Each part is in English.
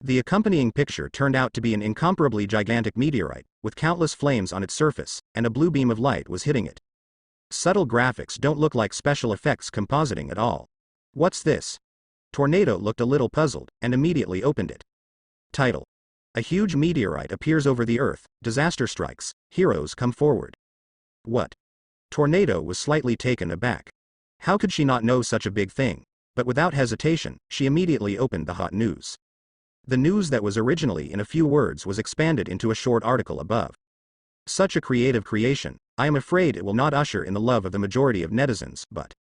The accompanying picture turned out to be an incomparably gigantic meteorite, with countless flames on its surface, and a blue beam of light was hitting it. Subtle graphics don't look like special effects compositing at all. What's this? Tornado looked a little puzzled, and immediately opened it. Title. A huge meteorite appears over the earth, disaster strikes, heroes come forward. What? Tornado was slightly taken aback. How could she not know such a big thing? But without hesitation, she immediately opened the hot news. The news that was originally in a few words was expanded into a short article above. Such a creative creation, I am afraid it will not usher in the love of the majority of netizens, but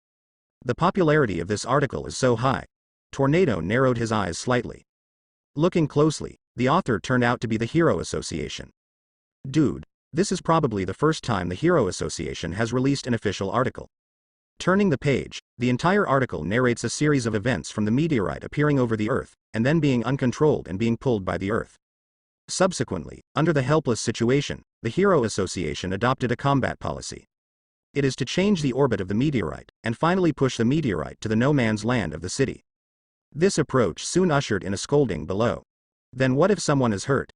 the popularity of this article is so high. Tornado narrowed his eyes slightly. Looking closely, the author turned out to be the Hero Association. Dude, this is probably the first time the Hero Association has released an official article. Turning the page, the entire article narrates a series of events from the meteorite appearing over the Earth, and then being uncontrolled and being pulled by the Earth. Subsequently, under the helpless situation, the Hero Association adopted a combat policy. It is to change the orbit of the meteorite, and finally push the meteorite to the no man's land of the city. This approach soon ushered in a scolding below. Then what if someone is hurt?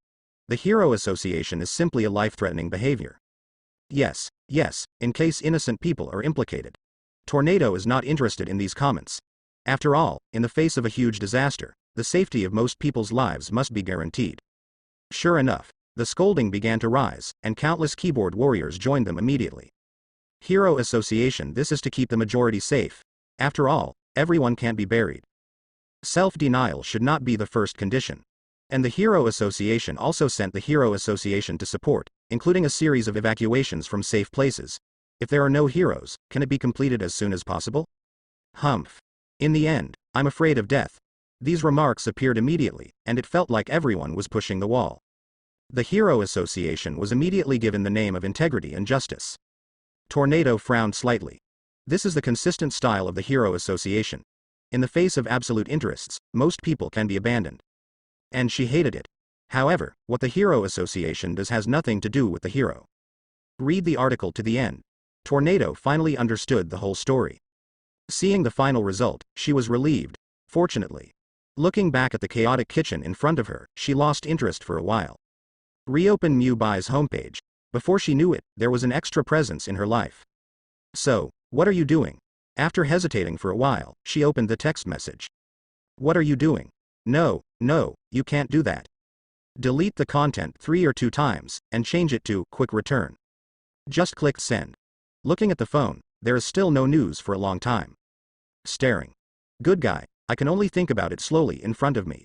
The Hero Association is simply a life-threatening behavior. Yes, in case innocent people are implicated. Tornado is not interested in these comments. After all, in the face of a huge disaster, the safety of most people's lives must be guaranteed. Sure enough, the scolding began to rise, and countless keyboard warriors joined them immediately. Hero Association, this is to keep the majority safe. After all, everyone can't be buried. Self-denial should not be the first condition. And the Hero Association also sent the Hero Association to support, including a series of evacuations from safe places. If there are no heroes, can it be completed as soon as possible? Humph. In the end, I'm afraid of death. These remarks appeared immediately, and it felt like everyone was pushing the wall. The Hero Association was immediately given the name of Integrity and Justice. Tornado frowned slightly. This is the consistent style of the Hero Association. In the face of absolute interests, most people can be abandoned. And she hated it. However, what the Hero Association does has nothing to do with the hero. Read the article to the end. Tornado finally understood the whole story. Seeing the final result, she was relieved, fortunately. Looking back at the chaotic kitchen in front of her, she lost interest for a while. Reopen Mubai's homepage. Before she knew it, there was an extra presence in her life. So, what are you doing? After hesitating for a while, she opened the text message. What are you doing? No, you can't do that. Delete the content 3 or 2 times, and change it to quick return. Just click send. Looking at the phone, there is still no news for a long time. Staring. Good guy, I can only think about it slowly in front of me.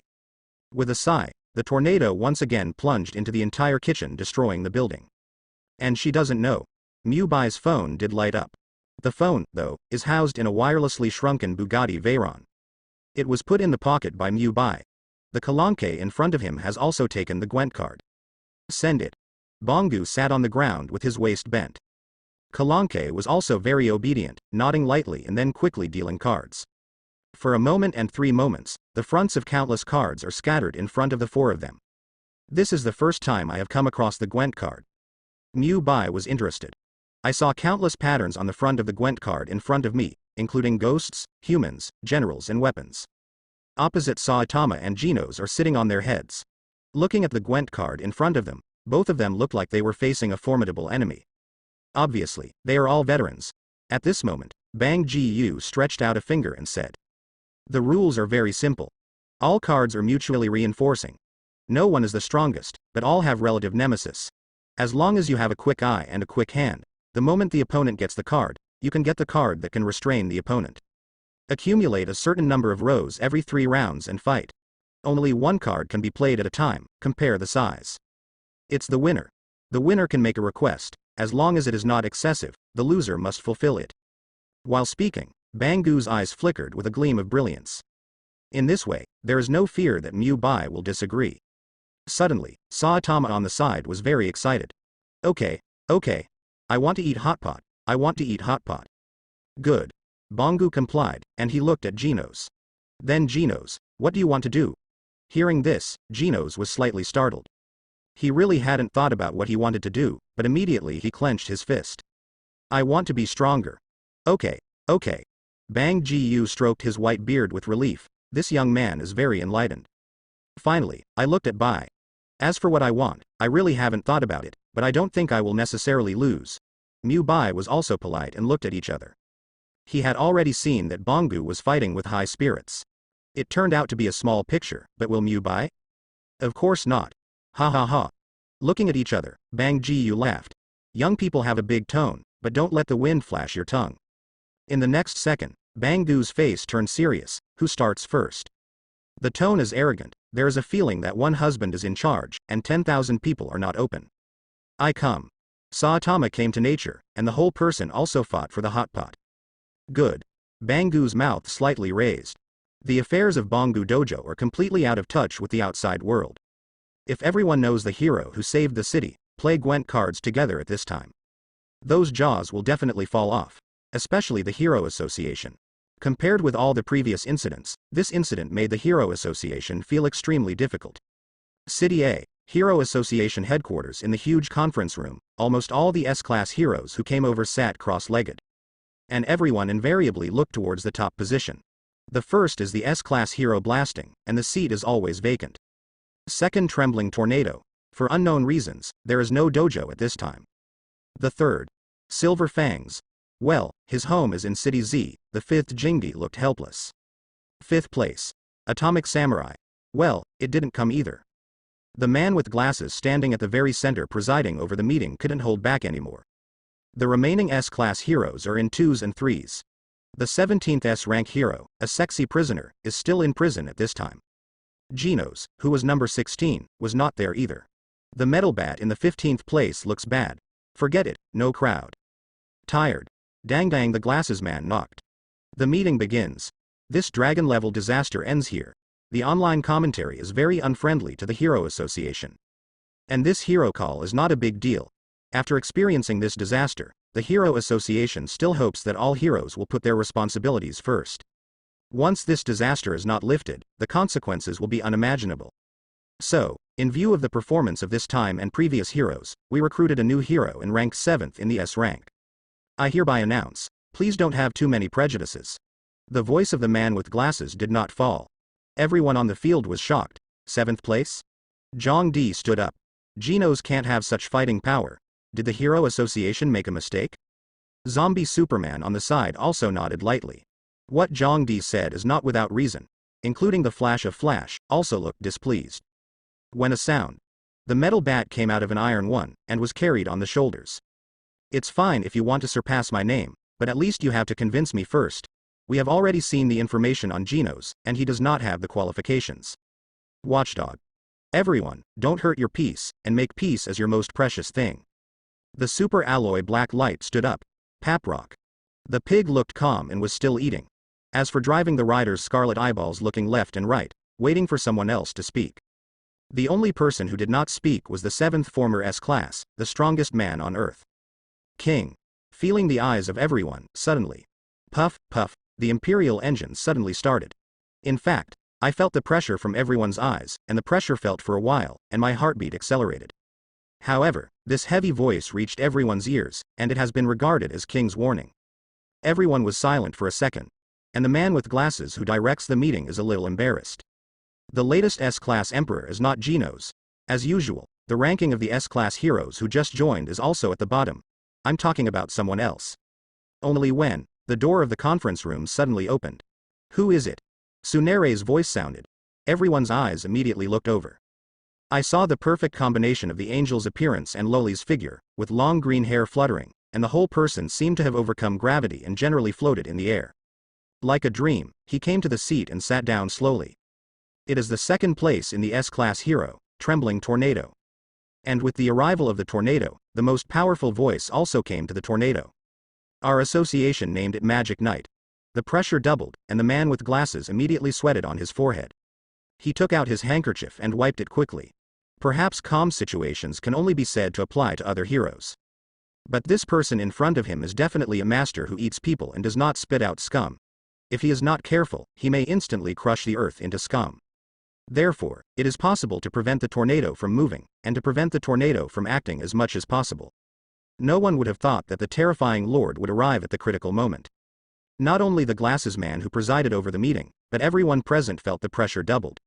With a sigh, the tornado once again plunged into the entire kitchen, destroying the building. And she doesn't know. Mubai's phone did light up. The phone, though, is housed in a wirelessly shrunken Bugatti Veyron. It was put in the pocket by Mubai. The Kalanke in front of him has also taken the Gwent card. Send it. Bongu sat on the ground with his waist bent. Kalanke was also very obedient, nodding lightly and then quickly dealing cards. For a moment and 3 moments, the fronts of countless cards are scattered in front of the 4 of them. This is the first time I have come across the Gwent card. Mubai was interested. I saw countless patterns on the front of the Gwent card in front of me, including ghosts, humans, generals and weapons. Opposite Saitama and Genos are sitting on their heads. Looking at the Gwent card in front of them, both of them looked like they were facing a formidable enemy. Obviously, they are all veterans. At this moment, Bang Ji-yu stretched out a finger and said, "The rules are very simple. All cards are mutually reinforcing. No one is the strongest, but all have relative nemesis. As long as you have a quick eye and a quick hand, the moment the opponent gets the card, you can get the card that can restrain the opponent. Accumulate a certain number of rows every 3 rounds and fight. Only 1 card can be played at a time, compare the size. It's the winner. The winner can make a request. As long as it is not excessive, the loser must fulfill it." While speaking, Bangu's eyes flickered with a gleam of brilliance. In this way, there is no fear that Mubai will disagree. Suddenly, Saitama on the side was very excited. Okay. I want to eat hot pot. Good. Bongu complied, and he looked at Genos. Then Genos, what do you want to do? Hearing this, Genos was slightly startled. He really hadn't thought about what he wanted to do, but immediately he clenched his fist. I want to be stronger. Okay. Bang Ji-yu stroked his white beard with relief. This young man is very enlightened. Finally, I looked at Bai. As for what I want, I really haven't thought about it, but I don't think I will necessarily lose. Mubai was also polite and looked at each other. He had already seen that Bongu was fighting with high spirits. It turned out to be a small picture, but will Mubai? Of course not. Ha ha ha. Looking at each other, Bang Ji-yu laughed. Young people have a big tone, but don't let the wind flash your tongue. In the next second, Bang Gu's face turned serious. Who starts first? The tone is arrogant. There is a feeling that one husband is in charge, and 10,000 people are not open. I come. Saitama came to nature, and the whole person also fought for the hot pot. Good. Bang Gu's mouth slightly raised. The affairs of Bongu Dojo are completely out of touch with the outside world. If everyone knows the hero who saved the city, play Gwent cards together at this time. Those jaws will definitely fall off. Especially the Hero Association. Compared with all the previous incidents, this incident made the Hero Association feel extremely difficult. City A, Hero Association headquarters in the huge conference room, almost all the S-class heroes who came over sat cross-legged. And everyone invariably looked towards the top position. The first is the S-class hero blasting, and the seat is always vacant. Second, Trembling Tornado. For unknown reasons, there is no dojo at this time. The third, Silver Fangs. Well, his home is in City Z. The fifth, Jingi, looked helpless. Fifth place, Atomic Samurai. Well, it didn't come either. The man with glasses standing at the very center presiding over the meeting couldn't hold back anymore. The remaining S-class heroes are in 2s and 3s. The 17th S-rank hero, a sexy prisoner, is still in prison at this time. Genos, who was number 16, was not there either. The metal bat in the 15th place looks bad. Forget it, no crowd. Tired. Dang, the glasses man knocked. The meeting begins. This dragon-level disaster ends here. The online commentary is very unfriendly to the Hero Association. And this hero call is not a big deal. After experiencing this disaster, the Hero Association still hopes that all heroes will put their responsibilities first. Once this disaster is not lifted, the consequences will be unimaginable. So, in view of the performance of this time and previous heroes, we recruited a new hero and ranked 7th in the S rank. I hereby announce, please don't have too many prejudices. The voice of the man with glasses did not fall. Everyone on the field was shocked. 7th place? Zhang Di stood up. Genos can't have such fighting power. Did the Hero Association make a mistake? Zombie Superman on the side also nodded lightly. What Zhang Di said is not without reason. Including the Flash of Flash, also looked displeased. When a sound. The metal bat came out of an iron one, and was carried on the shoulders. It's fine if you want to surpass my name, but at least you have to convince me first. We have already seen the information on Genos, and he does not have the qualifications. Watchdog. Everyone, don't hurt your peace, and make peace as your most precious thing. The super alloy black light stood up. Paprock. The pig looked calm and was still eating. As for driving the rider's scarlet eyeballs looking left and right, waiting for someone else to speak. The only person who did not speak was the 7th former S-class, the strongest man on Earth. King. Feeling the eyes of everyone, suddenly. Puff, puff, the Imperial engine suddenly started. In fact, I felt the pressure from everyone's eyes, and the pressure felt for a while, and my heartbeat accelerated. However, this heavy voice reached everyone's ears, and it has been regarded as King's warning. Everyone was silent for a second. And the man with glasses who directs the meeting is a little embarrassed. The latest S-class emperor is not Genos. As usual, the ranking of the S-class heroes who just joined is also at the bottom. I'm talking about someone else. Only when, the door of the conference room suddenly opened. Who is it? Tsunare's voice sounded. Everyone's eyes immediately looked over. I saw the perfect combination of the angel's appearance and Loli's figure, with long green hair fluttering, and the whole person seemed to have overcome gravity and generally floated in the air. Like a dream, he came to the seat and sat down slowly. It is the 2nd place in the S-class hero, Trembling Tornado. And with the arrival of the tornado, the most powerful voice also came to the tornado. Our association named it Magic Night. The pressure doubled, and the man with glasses immediately sweated on his forehead. He took out his handkerchief and wiped it quickly. Perhaps calm situations can only be said to apply to other heroes. But this person in front of him is definitely a master who eats people and does not spit out scum. If he is not careful, he may instantly crush the earth into scum. Therefore, it is possible to prevent the tornado from moving, and to prevent the tornado from acting as much as possible. No one would have thought that the terrifying Lord would arrive at the critical moment. Not only the glasses man who presided over the meeting, but everyone present felt the pressure doubled.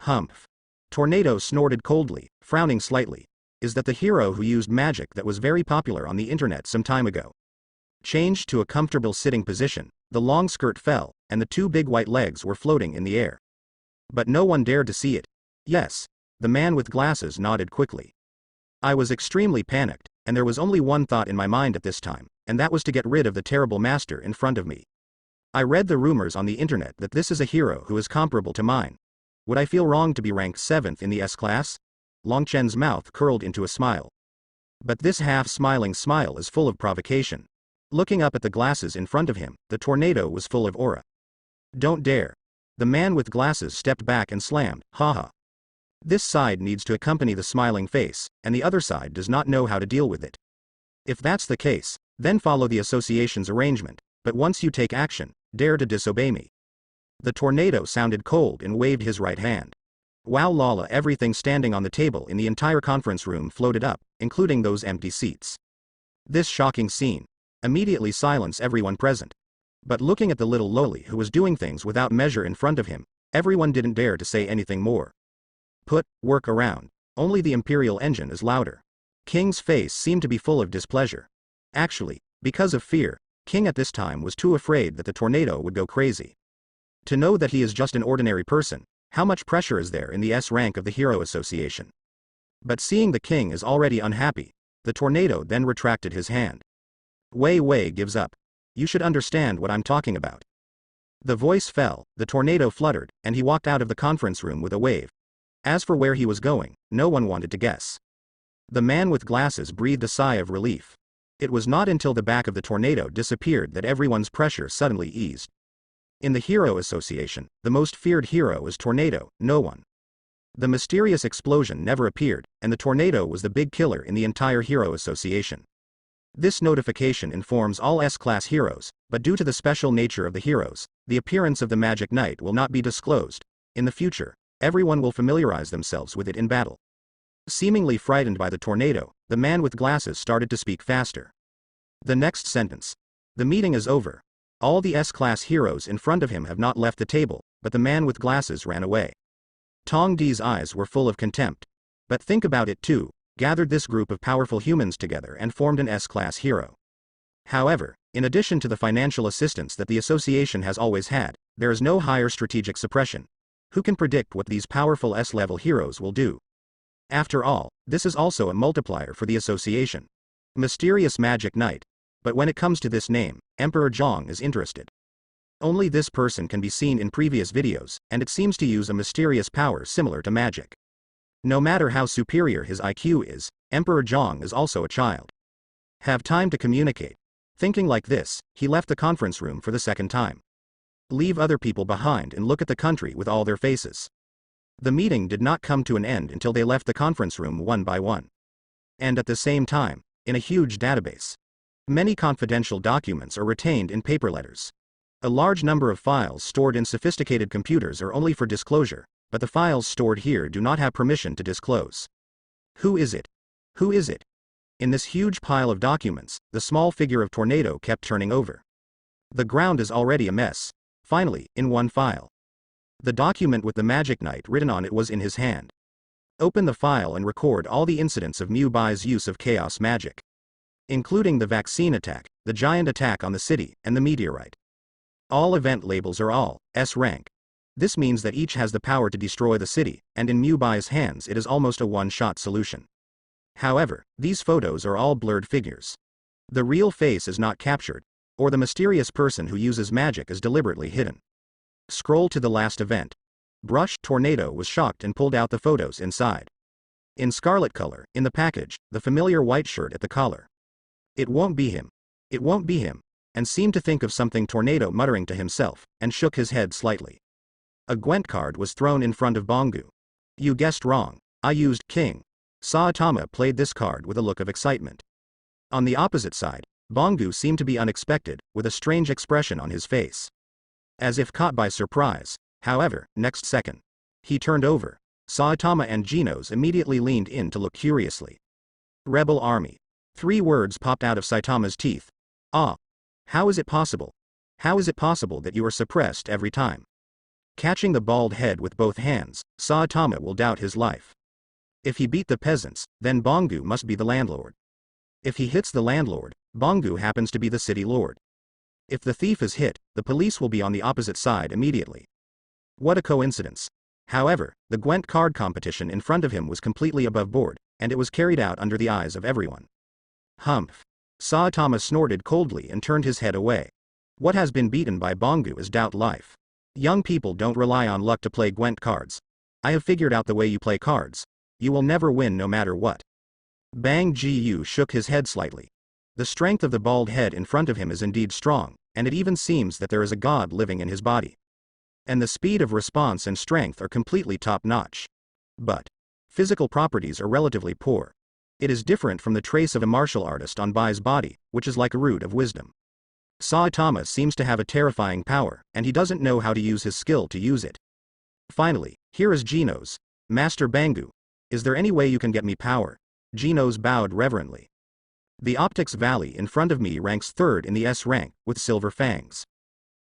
Humph. Tornado snorted coldly, frowning slightly. Is that the hero who used magic that was very popular on the internet some time ago? Changed to a comfortable sitting position, the long skirt fell, and the two big white legs were floating in the air. But no one dared to see it. Yes. The man with glasses nodded quickly. I was extremely panicked, and there was only one thought in my mind at this time, and that was to get rid of the terrible master in front of me. I read the rumors on the internet that this is a hero who is comparable to mine. Would I feel wrong to be ranked 7th in the S-class? Longchen's mouth curled into a smile. But this half-smiling smile is full of provocation. Looking up at the glasses in front of him, the tornado was full of aura. Don't dare. The man with glasses stepped back and slammed, haha. This side needs to accompany the smiling face, and the other side does not know how to deal with it. If that's the case, then follow the association's arrangement, but once you take action, dare to disobey me. The tornado sounded cold and waved his right hand. Wow lala, everything standing on the table in the entire conference room floated up, including those empty seats. This shocking scene immediately silenced everyone present. But looking at the little loli who was doing things without measure in front of him, everyone didn't dare to say anything more. Work around. Only the Imperial engine is louder. King's face seemed to be full of displeasure. Actually, because of fear, King at this time was too afraid that the tornado would go crazy. To know that he is just an ordinary person, how much pressure is there in the S rank of the Hero Association? But seeing the king is already unhappy, the tornado then retracted his hand. Wei gives up. You should understand what I'm talking about. The voice fell, the tornado fluttered, and he walked out of the conference room with a wave. As for where he was going, no one wanted to guess. The man with glasses breathed a sigh of relief. It was not until the back of the tornado disappeared that everyone's pressure suddenly eased. In the Hero Association, the most feared hero is Tornado, no one. The mysterious explosion never appeared, and the tornado was the big killer in the entire Hero Association. This notification informs all S-class heroes, but due to the special nature of the heroes, the appearance of the Magic Knight will not be disclosed. In the future, everyone will familiarize themselves with it in battle. Seemingly frightened by the tornado, the man with glasses started to speak faster. The next sentence. The meeting is over. All the S-class heroes in front of him have not left the table, but the man with glasses ran away. Tong Di's eyes were full of contempt. But think about it too, gathered this group of powerful humans together and formed an S-class hero. However, in addition to the financial assistance that the association has always had, there is no higher strategic suppression. Who can predict what these powerful S-level heroes will do? After all, this is also a multiplier for the association. Mysterious Magic Knight. But when it comes to this name, Emperor Zhong is interested. Only this person can be seen in previous videos, and it seems to use a mysterious power similar to magic. No matter how superior his IQ is, Emperor Zhong is also a child. Have time to communicate. Thinking like this, he left the conference room for the second time. Leave other people behind and look at the country with all their faces. The meeting did not come to an end until they left the conference room one by one. And at the same time, in a huge database. Many confidential documents are retained in paper letters. A large number of files stored in sophisticated computers are only for disclosure, but the files stored here do not have permission to disclose. Who is it? Who is it? In this huge pile of documents, the small figure of Tornado kept turning over. The ground is already a mess. Finally, in one file. The document with the Magic Knight written on it was in his hand. Open the file and record all the incidents of Mubai's use of chaos magic. Including the vaccine attack, the giant attack on the city, and the meteorite. All event labels are all S rank. This means that each has the power to destroy the city, and in Mubai's hands it is almost a one-shot solution. However, these photos are all blurred figures. The real face is not captured, or the mysterious person who uses magic is deliberately hidden. Scroll to the last event. Brushed Tornado was shocked and pulled out the photos inside. In scarlet color, in the package, the familiar white shirt at the collar. It won't be him. It won't be him. And seemed to think of something Tornado muttering to himself, and shook his head slightly. A Gwent card was thrown in front of Bongu. You guessed wrong. I used King. Saitama played this card with a look of excitement. On the opposite side, Bongu seemed to be unexpected, with a strange expression on his face. As if caught by surprise. However, next second. He turned over. Saitama and Genos immediately leaned in to look curiously. Rebel Army. 3 words popped out of Saitama's teeth. Ah. How is it possible? How is it possible that you are suppressed every time? Catching the bald head with both hands, Saitama will doubt his life. If he beat the peasants, then Bangu must be the landlord. If he hits the landlord, Bangu happens to be the city lord. If the thief is hit, the police will be on the opposite side immediately. What a coincidence. However, the Gwent card competition in front of him was completely above board, and it was carried out under the eyes of everyone. Humph. Saitama snorted coldly and turned his head away. What has been beaten by Bangu is doubt life. Young people don't rely on luck to play Gwent cards. I have figured out the way you play cards. You will never win no matter what. Bang Ji shook his head slightly. The strength of the bald head in front of him is indeed strong, and it even seems that there is a god living in his body. And the speed of response and strength are completely top-notch. But physical properties are relatively poor. It is different from the trace of a martial artist on Bai's body, which is like a root of wisdom. Saitama seems to have a terrifying power, and he doesn't know how to use his skill to use it. Finally, here is Genos. Master Bangu. Is there any way you can get me power? Genos bowed reverently. The Optics Valley in front of me ranks third in the S rank, with silver fangs.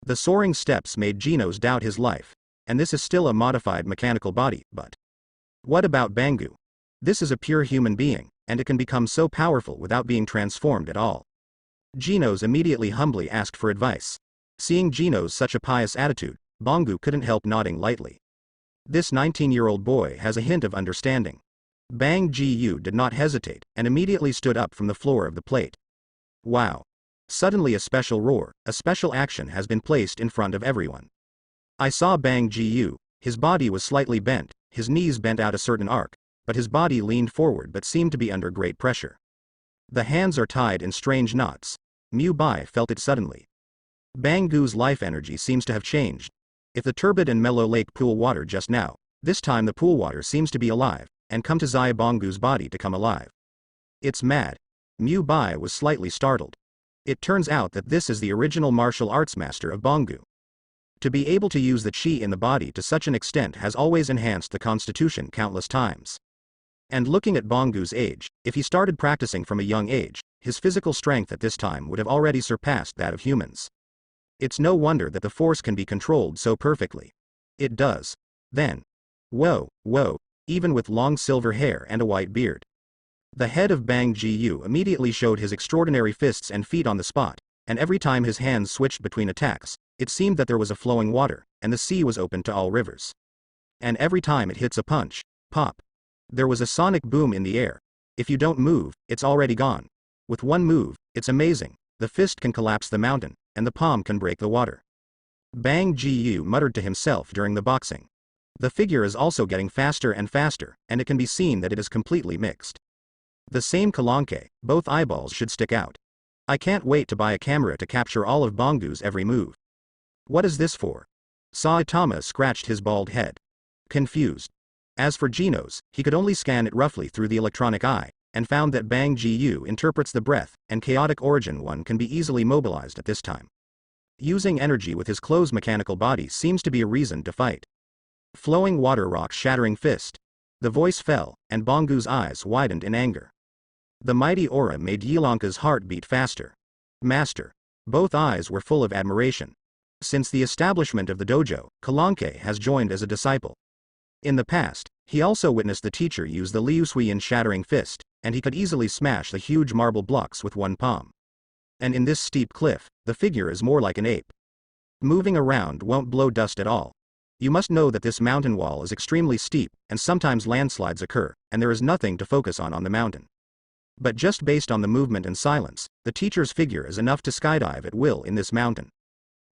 The soaring steps made Genos doubt his life, and this is still a modified mechanical body, but what about Bangu? This is a pure human being, and it can become so powerful without being transformed at all. Genos immediately humbly asked for advice. Seeing Genos' such a pious attitude, Bangu couldn't help nodding lightly. This 19-year-old boy has a hint of understanding. Bang Ji did not hesitate, and immediately stood up from the floor of the plate. Wow. Suddenly a special roar, a special action has been placed in front of everyone. I saw Bang Ji. His body was slightly bent, his knees bent out a certain arc, but his body leaned forward but seemed to be under great pressure. The hands are tied in strange knots. Mubai felt it suddenly. Bangu's life energy seems to have changed. If the turbid and mellow lake pool water just now, this time the pool water seems to be alive, and come to Zai Bangu's body to come alive. It's mad. Mubai was slightly startled. It turns out that this is the original martial arts master of Bangu. To be able to use the chi in the body to such an extent has always enhanced the constitution countless times. And looking at Bangu's age, if he started practicing from a young age, his physical strength at this time would have already surpassed that of humans. It's no wonder that the force can be controlled so perfectly. It does. Then. Whoa, even with long silver hair and a white beard. The head of Bang Ji immediately showed his extraordinary fists and feet on the spot, and every time his hands switched between attacks, it seemed that there was a flowing water, and the sea was open to all rivers. And every time it hits a punch, pop. There was a sonic boom in the air. If you don't move, it's already gone. With one move, it's amazing. The fist can collapse the mountain, and the palm can break the water. Bang Ji muttered to himself during the boxing. The figure is also getting faster and faster, and it can be seen that it is completely mixed. The same Kalanke, both eyeballs should stick out. I can't wait to buy a camera to capture all of Bangu's every move. What is this for? Saitama scratched his bald head. Confused. As for Genos, he could only scan it roughly through the electronic eye, and found that Bang Ji interprets the breath, and chaotic origin one can be easily mobilized at this time. Using energy with his closed mechanical body seems to be a reason to fight. Flowing water rocks shattering fist. The voice fell, and Bangu's eyes widened in anger. The mighty aura made Yelanka's heart beat faster. Master. Both eyes were full of admiration. Since the establishment of the dojo, Kalanke has joined as a disciple. In the past, he also witnessed the teacher use the Liusuian shattering fist, and he could easily smash the huge marble blocks with one palm. And in this steep cliff, the figure is more like an ape. Moving around won't blow dust at all. You must know that this mountain wall is extremely steep, and sometimes landslides occur, and there is nothing to focus on the mountain. But just based on the movement and silence, the teacher's figure is enough to skydive at will in this mountain.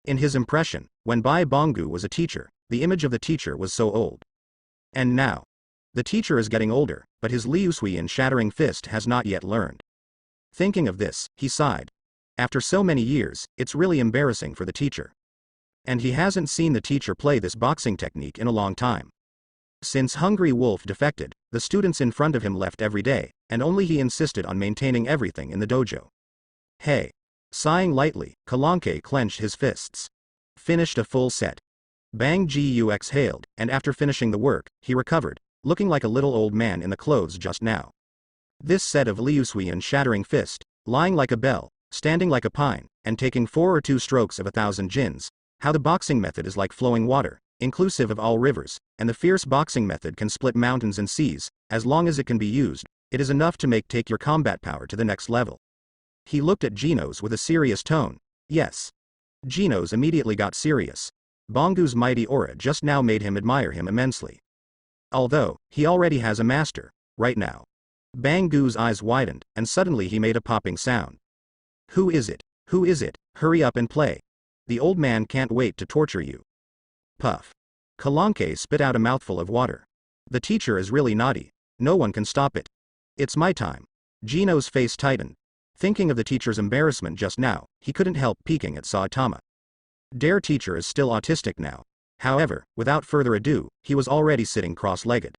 In his impression, when Bai Bangu was a teacher, the image of the teacher was so old. And now, the teacher is getting older, but his Liusuian shattering fist has not yet learned. Thinking of this, he sighed. After so many years, it's really embarrassing for the teacher. And he hasn't seen the teacher play this boxing technique in a long time. Since Hungry Wolf defected, the students in front of him left every day, and only he insisted on maintaining everything in the dojo. Hey. Sighing lightly, Kalanke clenched his fists. Finished a full set. Bang Ji exhaled, and after finishing the work, he recovered, looking like a little old man in the clothes just now. This set of Liusuian shattering fist, lying like a bell, standing like a pine, and taking 4 or 2 strokes of 1,000 jins, how the boxing method is like flowing water, inclusive of all rivers, and the fierce boxing method can split mountains and seas. As long as it can be used, it is enough to take your combat power to the next level. He looked at Genos with a serious tone. Yes. Genos immediately got serious. Bangu's mighty aura just now made him admire him immensely. Although, he already has a master, right now. Bangu's eyes widened, and suddenly he made a popping sound. Who is it? Who is it? Hurry up and play. The old man can't wait to torture you. Puff. Kalanke spit out a mouthful of water. The teacher is really naughty. No one can stop it. It's my time. Geno's face tightened. Thinking of the teacher's embarrassment just now, he couldn't help peeking at Saitama. Dare teacher is still autistic now. However, without further ado, he was already sitting cross-legged.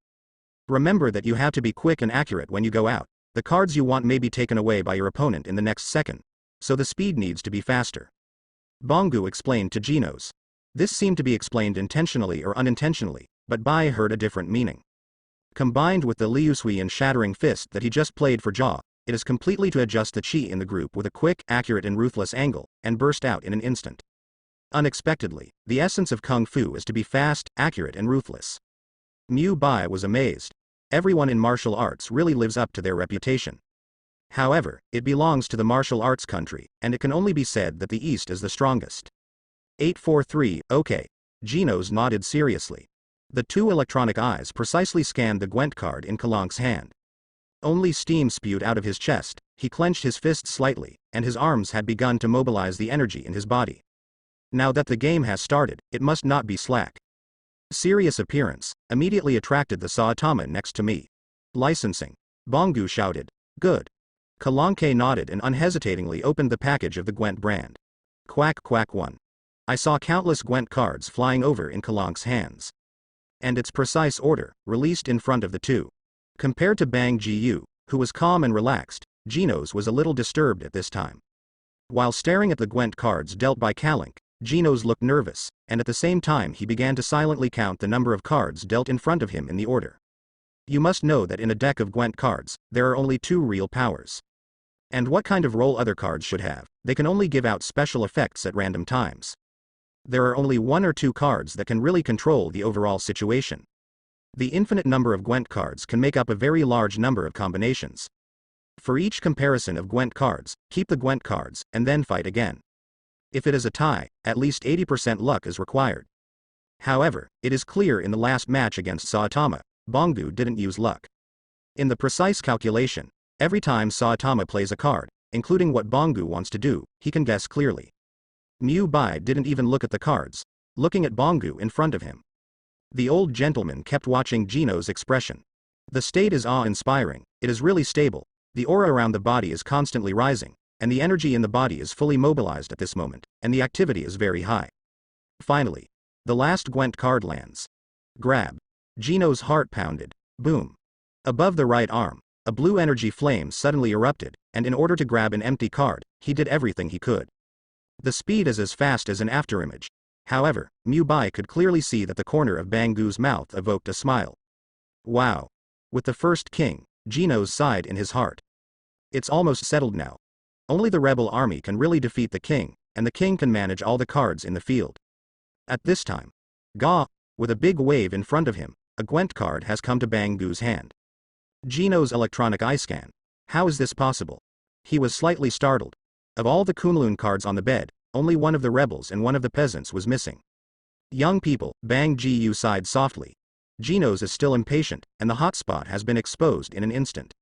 Remember that you have to be quick and accurate when you go out. The cards you want may be taken away by your opponent in the next second. So the speed needs to be faster. Bangu explained to Genos. This seemed to be explained intentionally or unintentionally, but Bai heard a different meaning. Combined with the Liusui and shattering fist that he just played for Jaw, it is completely to adjust the chi in the group with a quick, accurate and ruthless angle, and burst out in an instant. Unexpectedly, the essence of Kung Fu is to be fast, accurate and ruthless. Mubai was amazed. Everyone in martial arts really lives up to their reputation. However, it belongs to the martial arts country, and it can only be said that the East is the strongest. 843, okay. Genos nodded seriously. The two electronic eyes precisely scanned the Gwent card in Kalank's hand. Only steam spewed out of his chest, he clenched his fists slightly, and his arms had begun to mobilize the energy in his body. Now that the game has started, it must not be slack. Serious appearance, immediately attracted the Saitama next to me. Licensing. Bangu shouted. Good. Kalanke nodded and unhesitatingly opened the package of the Gwent brand. Quack quack 1. I saw countless Gwent cards flying over in Kalank's hands. And its precise order, released in front of the two. Compared to Bang Ji-yu, who was calm and relaxed, Genos was a little disturbed at this time. While staring at the Gwent cards dealt by Kalank, Genos looked nervous, and at the same time he began to silently count the number of cards dealt in front of him in the order. You must know that in a deck of Gwent cards, there are only 2 real powers. And what kind of role other cards should have, they can only give out special effects at random times. There are only 1 or 2 cards that can really control the overall situation. The infinite number of Gwent cards can make up a very large number of combinations. For each comparison of Gwent cards, keep the Gwent cards, and then fight again. If it is a tie, at least 80% luck is required. However, it is clear in the last match against Saitama, Bangu didn't use luck. In the precise calculation, every time Saitama plays a card, including what Bangu wants to do, he can guess clearly. Mubai didn't even look at the cards, looking at Bangu in front of him. The old gentleman kept watching Genos' expression. The state is awe-inspiring, it is really stable, the aura around the body is constantly rising, and the energy in the body is fully mobilized at this moment, and the activity is very high. Finally, the last Gwent card lands. Grab. Genos' heart pounded. Boom. Above the right arm, a blue energy flame suddenly erupted, and in order to grab an empty card, he did everything he could. The speed is as fast as an afterimage. However, Mubai could clearly see that the corner of Bangu's mouth evoked a smile. Wow. With the first king, Genos sighed in his heart. It's almost settled now. Only the rebel army can really defeat the king, and the king can manage all the cards in the field. At this time, Ga, with a big wave in front of him, a Gwent card has come to Bangu's hand. Genos' electronic eye scan. How is this possible? He was slightly startled. Of all the Kunlun cards on the bed, only one of the rebels and one of the peasants was missing. Young people, Bang Ji-yu sighed softly. Genos is still impatient, and the hotspot has been exposed in an instant.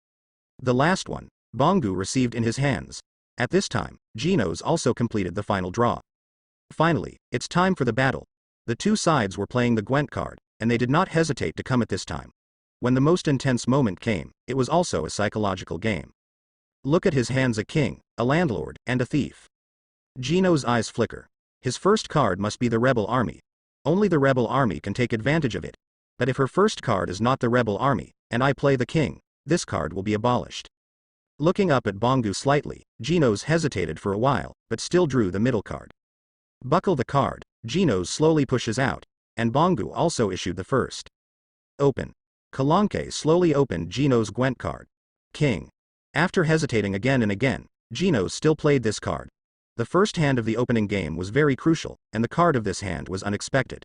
The last one, Bangu received in his hands. At this time, Genos also completed the final draw. Finally, it's time for the battle. The two sides were playing the Gwent card, and they did not hesitate to come at this time. When the most intense moment came, it was also a psychological game. Look at his hands, a king, a landlord, and a thief. Genos' eyes flicker. His first card must be the rebel army. Only the rebel army can take advantage of it. But if her first card is not the rebel army, and I play the king, this card will be abolished. Looking up at Bangu slightly, Genos hesitated for a while, but still drew the middle card. Buckle the card, Genos slowly pushes out, and Bangu also issued the first. Open. Kalanke slowly opened Genos' Gwent card. King. After hesitating again and again, Genos still played this card. The first hand of the opening game was very crucial, and the card of this hand was unexpected.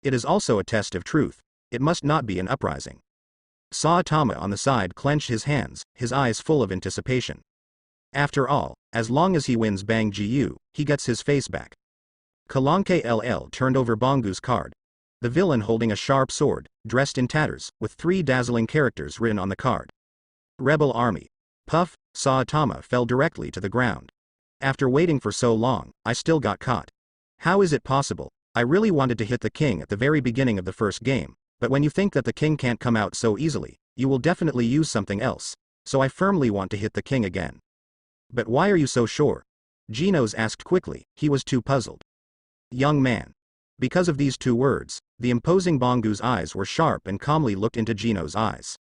It is also a test of truth. It must not be an uprising. Saitama on the side clenched his hands, his eyes full of anticipation. After all, as long as he wins Bang Jiu, he gets his face back. Kalanke LL turned over Bangu's card. The villain holding a sharp sword, dressed in tatters, with 3 dazzling characters written on the card. Rebel Army. Puff, Saitama fell directly to the ground. After waiting for so long, I still got caught. How is it possible? I really wanted to hit the king at the very beginning of the first game, but when you think that the king can't come out so easily, you will definitely use something else, so I firmly want to hit the king again. But why are you so sure? Genos asked quickly, he was too puzzled. Young man. Because of these 2 words, the imposing Bangu's eyes were sharp and calmly looked into Genos' eyes.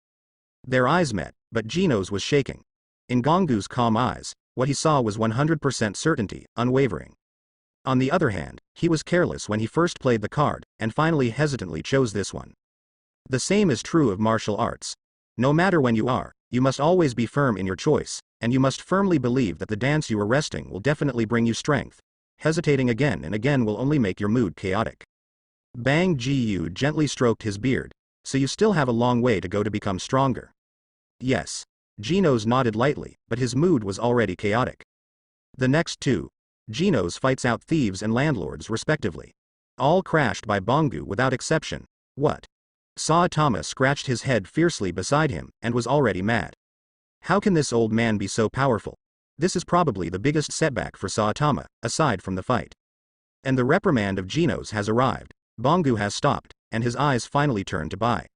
Their eyes met, but Genos was shaking. In Bangu's calm eyes, what he saw was 100% certainty, unwavering. On the other hand, he was careless when he first played the card, and finally hesitantly chose this one. The same is true of martial arts. No matter when you are, you must always be firm in your choice, and you must firmly believe that the dance you are resting will definitely bring you strength. Hesitating again and again will only make your mood chaotic. Bang Jiu gently stroked his beard. So you still have a long way to go to become stronger. Yes. Genos nodded lightly, but his mood was already chaotic. The next 2. Genos fights out thieves and landlords respectively. All crashed by Bangu without exception. What? Saitama scratched his head fiercely beside him, and was already mad. How can this old man be so powerful? This is probably the biggest setback for Saitama, aside from the fight. And the reprimand of Genos has arrived. Bangu has stopped, and his eyes finally turned to Bai.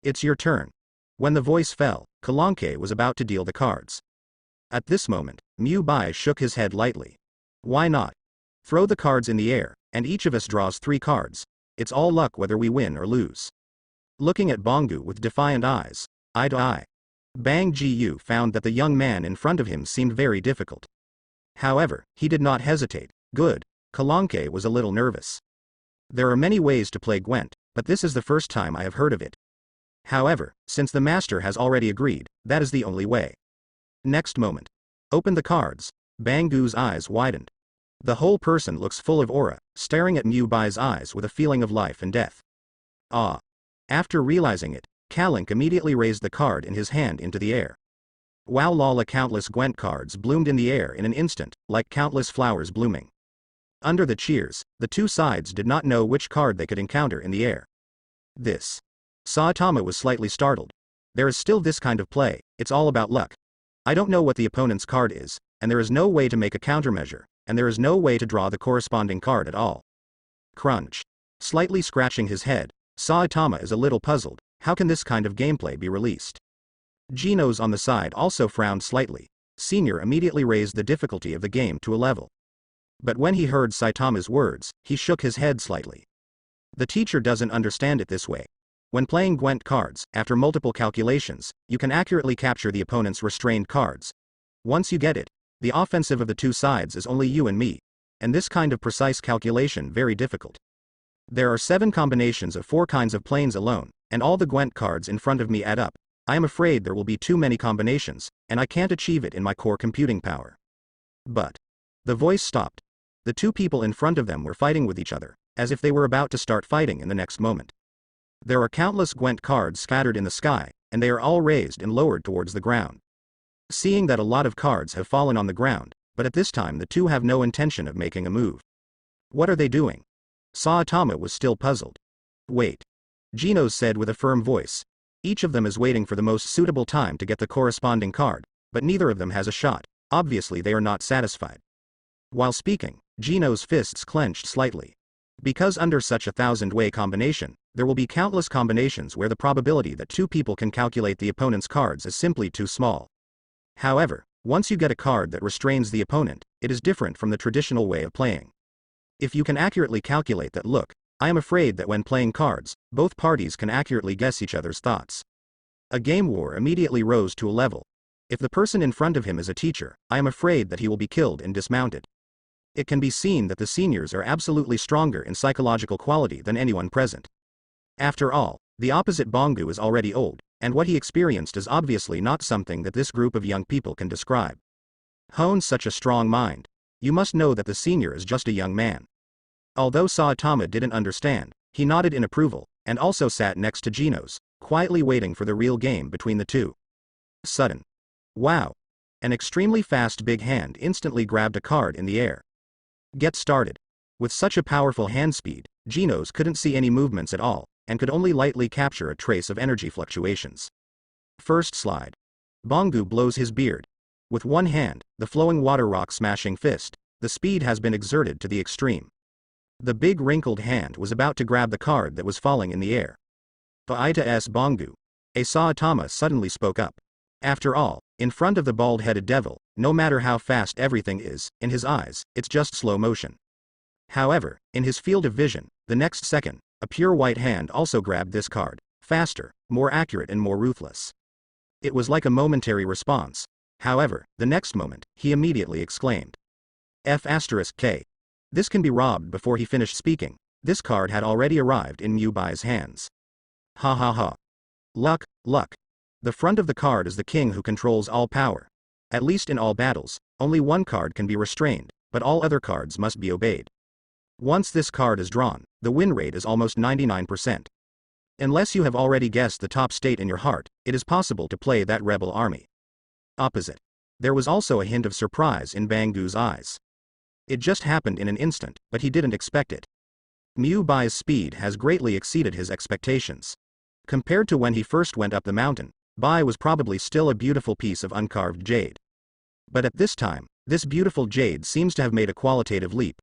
It's your turn. When the voice fell, Kalanke was about to deal the cards. At this moment, Mubai shook his head lightly. Why not? Throw the cards in the air, and each of us draws 3 cards. It's all luck whether we win or lose. Looking at Bangu with defiant eyes, eye to eye, Bang Jiu found that the young man in front of him seemed very difficult. However, he did not hesitate. Good. Kalanke was a little nervous. There are many ways to play Gwent, but this is the first time I have heard of it. However, since the master has already agreed, that is the only way. Next moment. Open the cards. Bangu's eyes widened. The whole person looks full of aura, staring at Mubai's eyes with a feeling of life and death. Ah. After realizing it, Kalink immediately raised the card in his hand into the air. Wow lala, countless Gwent cards bloomed in the air in an instant, like countless flowers blooming. Under the cheers, the 2 sides did not know which card they could encounter in the air. This. Saitama was slightly startled. There is still this kind of play, it's all about luck. I don't know what the opponent's card is, and there is no way to make a countermeasure, and there is no way to draw the corresponding card at all. Crunch. Slightly scratching his head, Saitama is a little puzzled. How can this kind of gameplay be released? Genos on the side also frowned slightly. Senior immediately raised the difficulty of the game to a level. But when he heard Saitama's words, he shook his head slightly. The teacher doesn't understand it this way. When playing Gwent cards, after multiple calculations, you can accurately capture the opponent's restrained cards. Once you get it, the offensive of the 2 sides is only you and me, and this kind of precise calculation very difficult. There are 7 combinations of 4 kinds of planes alone, and all the Gwent cards in front of me add up. I am afraid there will be too many combinations, and I can't achieve it in my core computing power. But. The voice stopped. The 2 people in front of them were fighting with each other, as if they were about to start fighting in the next moment. There are countless Gwent cards scattered in the sky, and they are all raised and lowered towards the ground. Seeing that a lot of cards have fallen on the ground, but at this time the 2 have no intention of making a move. What are they doing? Saitama was still puzzled. Wait. Genos said with a firm voice. Each of them is waiting for the most suitable time to get the corresponding card, but neither of them has a shot. Obviously they are not satisfied. While speaking, Genos' fists clenched slightly. Because under such a 1000-way combination, there will be countless combinations where the probability that 2 people can calculate the opponent's cards is simply too small. However, once you get a card that restrains the opponent, it is different from the traditional way of playing. If you can accurately calculate that look, I am afraid that when playing cards, both parties can accurately guess each other's thoughts. A game war immediately rose to a level. If the person in front of him is a teacher, I am afraid that he will be killed and dismounted. It can be seen that the seniors are absolutely stronger in psychological quality than anyone present. After all, the opposite Bangu is already old, and what he experienced is obviously not something that this group of young people can describe. Hone such a strong mind. You must know that the senior is just a young man. Although Saitama didn't understand, He nodded in approval, and also sat next to Genos, quietly waiting for the real game between the two. Sudden. Wow. An extremely fast big hand instantly grabbed a card in the air. Get started. With such a powerful hand speed, Genos couldn't see any movements at all, and could only lightly capture a trace of energy fluctuations. First slide. Bangu blows his beard. With one hand, the flowing water rock smashing fist, the speed has been exerted to the extreme. The big wrinkled hand was about to grab the card that was falling in the air. Faita s Bangu. A Saitama suddenly spoke up. After all, in front of the bald-headed devil, no matter how fast everything is, in his eyes, it's just slow motion. However, in his field of vision, the next second, a pure white hand also grabbed this card, faster, more accurate and more ruthless. It was like a momentary response. However, the next moment, he immediately exclaimed. F*K. This can be robbed. Before he finished speaking, this card had already arrived in Mubai's hands. Ha ha ha. Luck, luck. The front of the card is the king who controls all power. At least in all battles, only one card can be restrained, but all other cards must be obeyed. Once this card is drawn, the win rate is almost 99%. Unless you have already guessed the top state in your heart, it is possible to play that rebel army. Opposite. There was also a hint of surprise in Bangu's eyes. It just happened in an instant, but he didn't expect it. Mubai's speed has greatly exceeded his expectations. Compared to when he first went up the mountain, Bai was probably still a beautiful piece of uncarved jade. But at this time, this beautiful jade seems to have made a qualitative leap.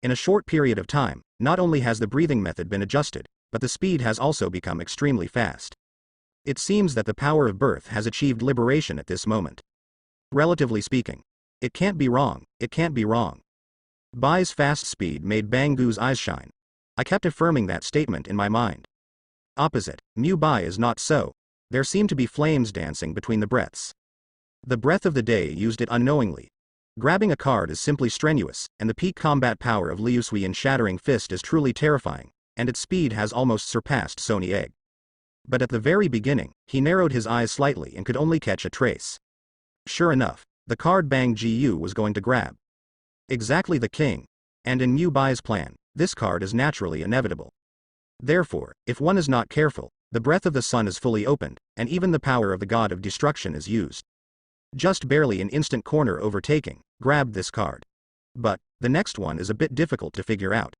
In a short period of time, not only has the breathing method been adjusted, but the speed has also become extremely fast. It seems that the power of birth has achieved liberation at this moment. Relatively speaking. It can't be wrong, it can't be wrong. Bai's fast speed made Bangu's eyes shine. I kept affirming that statement in my mind. Opposite, Mubai is not so. There seem to be flames dancing between the breaths. The breath of the day used it unknowingly. Grabbing a card is simply strenuous, and the peak combat power of Liu Sui's shattering fist is truly terrifying, and its speed has almost surpassed Sony Egg. But at the very beginning, he narrowed his eyes slightly and could only catch a trace. Sure enough, the card Bang Gu was going to grab. Exactly the king. And in Mubai's plan, this card is naturally inevitable. Therefore, if one is not careful, the breath of the sun is fully opened, and even the power of the god of destruction is used. Just barely an instant corner overtaking, grabbed this card. But, the next one is a bit difficult to figure out.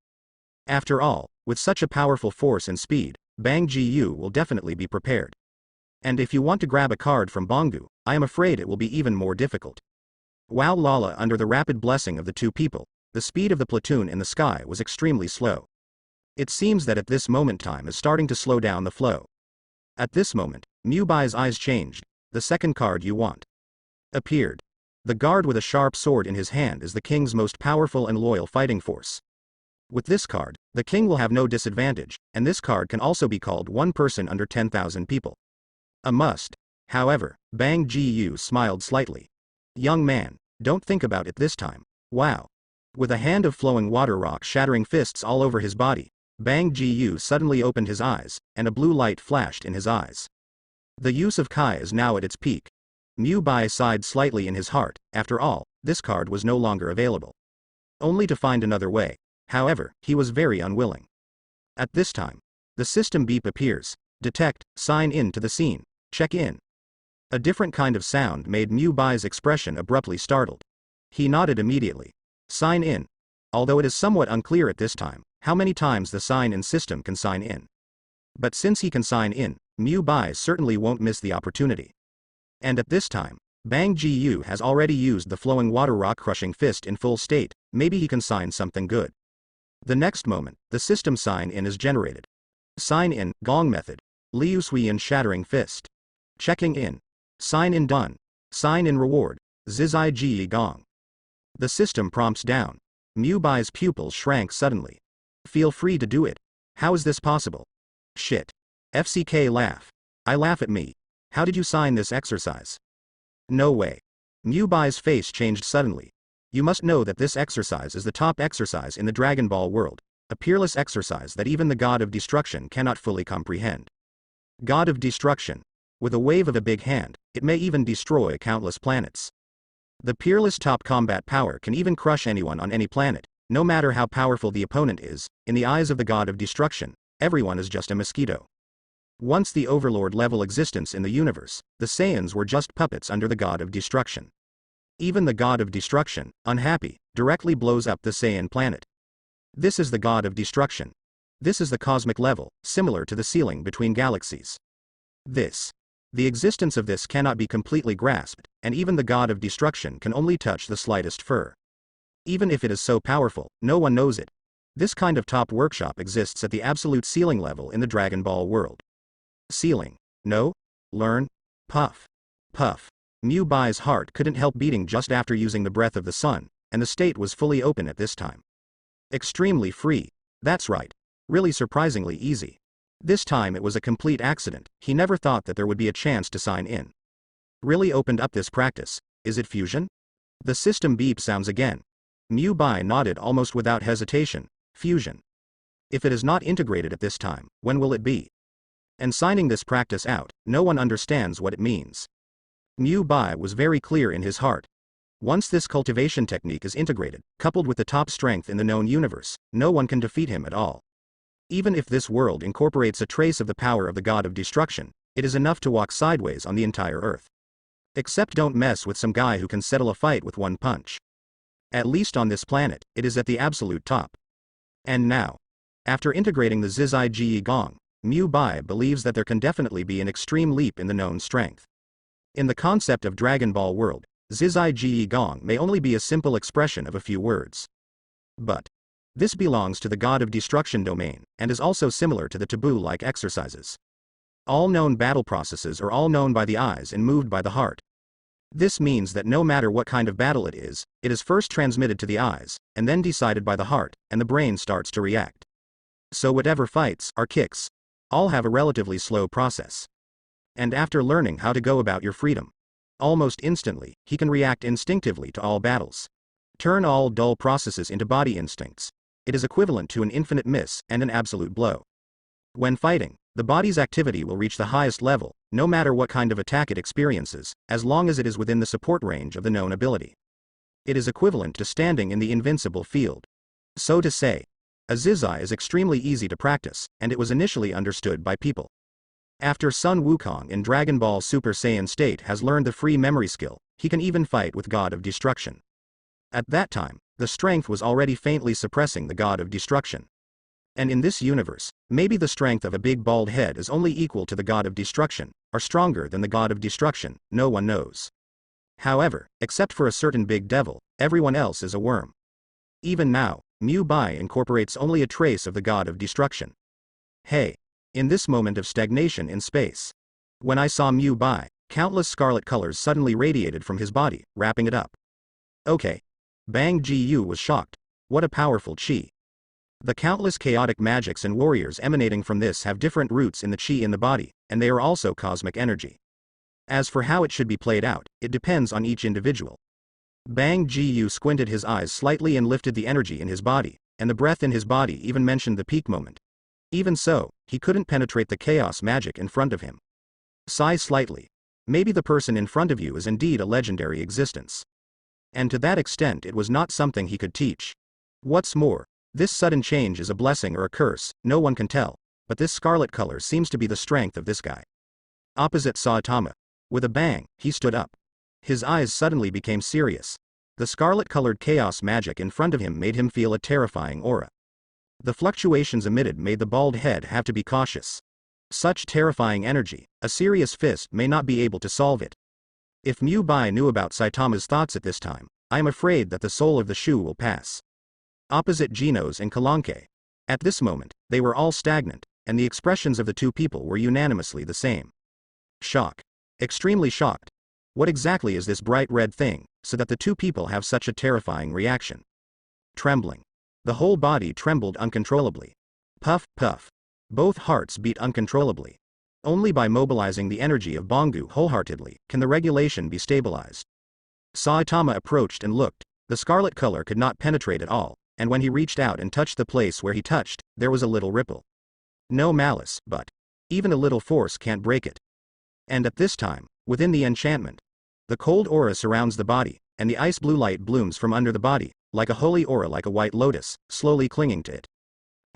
After all, with such a powerful force and speed, Bang Gu will definitely be prepared. And if you want to grab a card from Bangu, I am afraid it will be even more difficult. Wow Lala, under the rapid blessing of the two people, the speed of the platoon in the sky was extremely slow. It seems that at this moment time is starting to slow down the flow. At this moment, Mubai's eyes changed. The second card you want appeared. The guard with a sharp sword in his hand is the king's most powerful and loyal fighting force. With this card, the king will have no disadvantage, and this card can also be called one person under 10,000 people. A must. However, Bang Gu smiled slightly. Young man, don't think about it this time. Wow. With a hand of flowing water rock shattering fists all over his body, Bang Gu suddenly opened his eyes, and a blue light flashed in his eyes. The use of Kai is now at its peak. Mubai sighed slightly in his heart. After all, this card was no longer available. Only to find another way. However, he was very unwilling. At this time, the system beep appears. Detect, sign in to the scene, check in. A different kind of sound made Mubai's expression abruptly startled. He nodded immediately. Sign in. Although it is somewhat unclear at this time, how many times the sign-in system can sign in. But since he can sign in, Mubai certainly won't miss the opportunity. And at this time, Bang Gu has already used the flowing water rock crushing fist in full state. Maybe he can sign something good. The next moment, the system sign-in is generated. Sign-in, gong method. Liu Sui's shattering fist. Checking in. Sign-in done. Sign-in reward. Zizai Ji gong. The system prompts down. Mubai's pupils shrank suddenly. Feel free to do it. How is this possible? Shit. FCK laugh. I laugh at me. How did you sign this exercise? No way. Mubai's face changed suddenly. You must know that this exercise is the top exercise in the Dragon Ball world, a peerless exercise that even the god of destruction cannot fully comprehend. God of destruction. With a wave of a big hand, it may even destroy countless planets. The peerless top combat power can even crush anyone on any planet, no matter how powerful the opponent is. In the eyes of the god of destruction, everyone is just a mosquito. Once the overlord-level existence in the universe, the Saiyans were just puppets under the god of destruction. Even the god of destruction, unhappy, directly blows up the Saiyan planet. This is the god of destruction. This is the cosmic level, similar to the ceiling between galaxies. The existence of this cannot be completely grasped, and even the god of destruction can only touch the slightest fur. Even if it is so powerful, no one knows it. This kind of top workshop exists at the absolute ceiling level in the Dragon Ball world. Ceiling. No? Learn? Puff. Puff. Mubai's heart couldn't help beating just after using the breath of the sun, and the state was fully open at this time. Extremely free. That's right. Really surprisingly easy. This time it was a complete accident, he never thought that there would be a chance to sign in. Really opened up this practice. Is it fusion? The system beep sounds again. Mubai nodded almost without hesitation. Fusion. If it is not integrated at this time, when will it be? And signing this practice out, no one understands what it means. Mubai was very clear in his heart. Once this cultivation technique is integrated, coupled with the top strength in the known universe, no one can defeat him at all. Even if this world incorporates a trace of the power of the god of destruction, it is enough to walk sideways on the entire earth. Except don't mess with some guy who can settle a fight with one punch. At least on this planet, it is at the absolute top. And now, after integrating the Zizai Ji Gong, Mubai believes that there can definitely be an extreme leap in the known strength. In the concept of Dragon Ball world, Zizai Ji Gong may only be a simple expression of a few words. But this belongs to the god of destruction domain, and is also similar to the taboo-like exercises. All known battle processes are all known by the eyes and moved by the heart. This means that no matter what kind of battle it is first transmitted to the eyes, and then decided by the heart, and the brain starts to react. So whatever fights, or kicks, all have a relatively slow process. And after learning how to go about your freedom, almost instantly, he can react instinctively to all battles. Turn all dull processes into body instincts. It is equivalent to an infinite miss and an absolute blow. When fighting, the body's activity will reach the highest level, no matter what kind of attack it experiences, as long as it is within the support range of the known ability. It is equivalent to standing in the invincible field. So to say, a Zizai is extremely easy to practice, and it was initially understood by people. After Sun Wukong in Dragon Ball Super Saiyan state has learned the free memory skill, he can even fight with God of Destruction. At that time, the strength was already faintly suppressing the God of Destruction. And in this universe, maybe the strength of a big bald head is only equal to the God of Destruction, or stronger than the God of Destruction, no one knows. However, except for a certain big devil, everyone else is a worm. Even now, Mubai incorporates only a trace of the God of Destruction. Hey! In this moment of stagnation in space, when I saw Mubai, countless scarlet colors suddenly radiated from his body, wrapping it up. Okay. Bang Ji was shocked. What a powerful chi. The countless chaotic magics and warriors emanating from this have different roots in the chi in the body, and they are also cosmic energy. As for how it should be played out, it depends on each individual. Bang Ji squinted his eyes slightly and lifted the energy in his body, and the breath in his body even mentioned the peak moment. Even so, he couldn't penetrate the chaos magic in front of him. Sigh slightly. Maybe the person in front of you is indeed a legendary existence. And to that extent it was not something he could teach. What's more, this sudden change is a blessing or a curse, no one can tell, but this scarlet color seems to be the strength of this guy. Opposite Saitama. With a bang, he stood up. His eyes suddenly became serious. The scarlet-colored chaos magic in front of him made him feel a terrifying aura. The fluctuations emitted made the bald head have to be cautious. Such terrifying energy, a serious fist may not be able to solve it. If Mubai knew about Saitama's thoughts at this time, I am afraid that the soul of the shoe will pass. Opposite Genos and Kalanke. At this moment, they were all stagnant, and the expressions of the two people were unanimously the same. Shock. Extremely shocked. What exactly is this bright red thing, so that the two people have such a terrifying reaction? Trembling. The whole body trembled uncontrollably. Puff, puff. Both hearts beat uncontrollably. Only by mobilizing the energy of Bongu wholeheartedly can the regulation be stabilized. Saitama approached and looked. The scarlet color could not penetrate at all, and when he reached out and touched the place where he touched, there was a little ripple. No malice, but even a little force can't break it. And at this time, within the enchantment, the cold aura surrounds the body, and the ice blue light blooms from under the body, like a holy aura, like a white lotus, slowly clinging to it.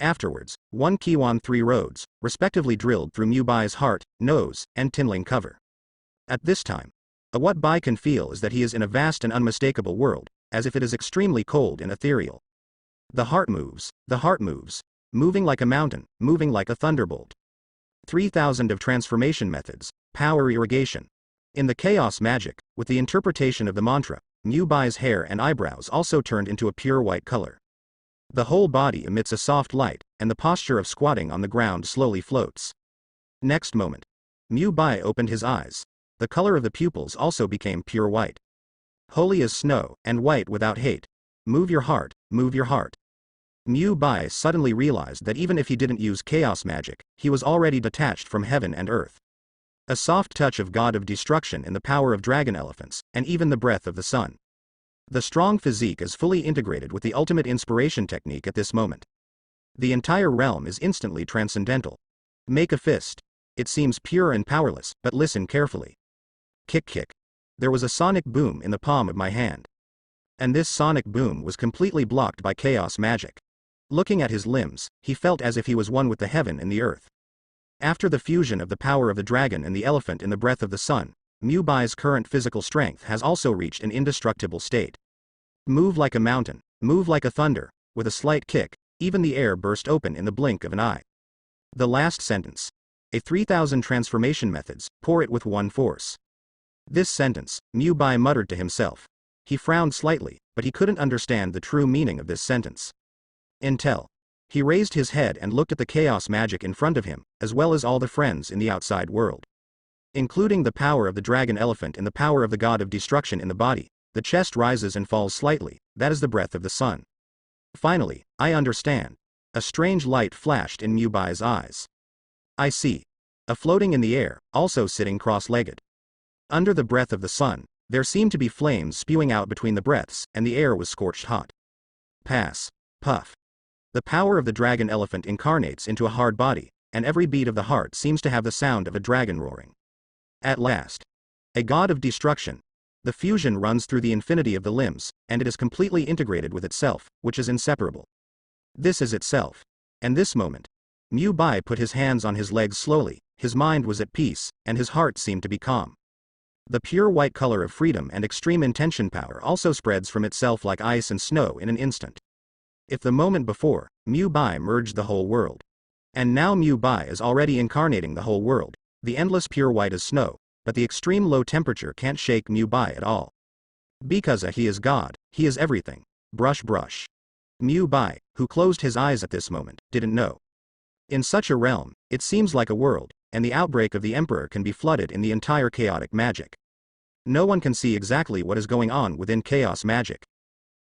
Afterwards, one Kiwon 3 roads, respectively drilled through Mubai's heart, nose, and tinling cover. At this time, what Bai can feel is that he is in a vast and unmistakable world, as if it is extremely cold and ethereal. The heart moves, moving like a mountain, moving like a thunderbolt. 3,000 of transformation methods, power irrigation. In the chaos magic, with the interpretation of the mantra, Mubai's hair and eyebrows also turned into a pure white color. The whole body emits a soft light, and the posture of squatting on the ground slowly floats. Next moment, Mubai opened his eyes. The color of the pupils also became pure white. Holy as snow, and white without hate. Move your heart, move your heart. Mubai suddenly realized that even if he didn't use chaos magic, he was already detached from heaven and earth. A soft touch of god of destruction in the power of dragon elephants, and even the breath of the sun. The strong physique is fully integrated with the ultimate inspiration technique at this moment. The entire realm is instantly transcendental. Make a fist. It seems pure and powerless, but listen carefully. Kick kick. There was a sonic boom in the palm of my hand. And this sonic boom was completely blocked by chaos magic. Looking at his limbs, he felt as if he was one with the heaven and the earth. After the fusion of the power of the dragon and the elephant in the breath of the sun, Mubai's current physical strength has also reached an indestructible state. Move like a mountain, move like a thunder. With a slight kick, even the air burst open in the blink of an eye. The last sentence. A 3,000 transformation methods, pour it with one force. This sentence, Mubai muttered to himself. He frowned slightly, but he couldn't understand the true meaning of this sentence. Until he raised his head and looked at the chaos magic in front of him, as well as all the friends in the outside world. Including the power of the dragon elephant and the power of the god of destruction in the body, the chest rises and falls slightly. That is the breath of the sun. Finally, I understand. A strange light flashed in Mubai's eyes. I see. A floating in the air, also sitting cross-legged. Under the breath of the sun, there seemed to be flames spewing out between the breaths, and the air was scorched hot. Pass. Puff. The power of the dragon elephant incarnates into a hard body, and every beat of the heart seems to have the sound of a dragon roaring. At last. A god of destruction. The fusion runs through the infinity of the limbs, and it is completely integrated with itself, which is inseparable. This is itself. And this moment. Mubai put his hands on his legs slowly, his mind was at peace, and his heart seemed to be calm. The pure white color of freedom and extreme intention power also spreads from itself like ice and snow in an instant. If the moment before, Mubai merged the whole world. And now Mubai is already incarnating the whole world, the endless pure white as snow, but the extreme low temperature can't shake Mubai at all. Because he is God, he is everything. Brush brush. Mubai, who closed his eyes at this moment, didn't know. In such a realm, it seems like a world, and the outbreak of the Emperor can be flooded in the entire chaotic magic. No one can see exactly what is going on within chaos magic.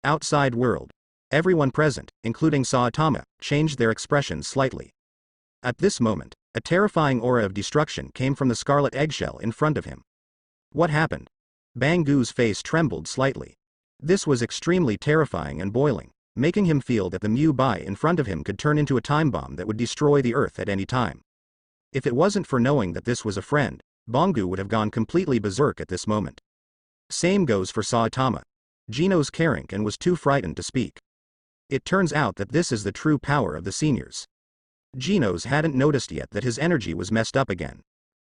Outside world. Everyone present, including Saitama, changed their expressions slightly. At this moment, a terrifying aura of destruction came from the scarlet eggshell in front of him. What happened? Bangu's face trembled slightly. This was extremely terrifying and boiling, making him feel that the Mubai in front of him could turn into a time bomb that would destroy the earth at any time. If it wasn't for knowing that this was a friend, Bangu would have gone completely berserk at this moment. Same goes for Saitama. Gino's caring and was too frightened to speak. It turns out that this is the true power of the seniors. Gino's hadn't noticed yet that his energy was messed up again.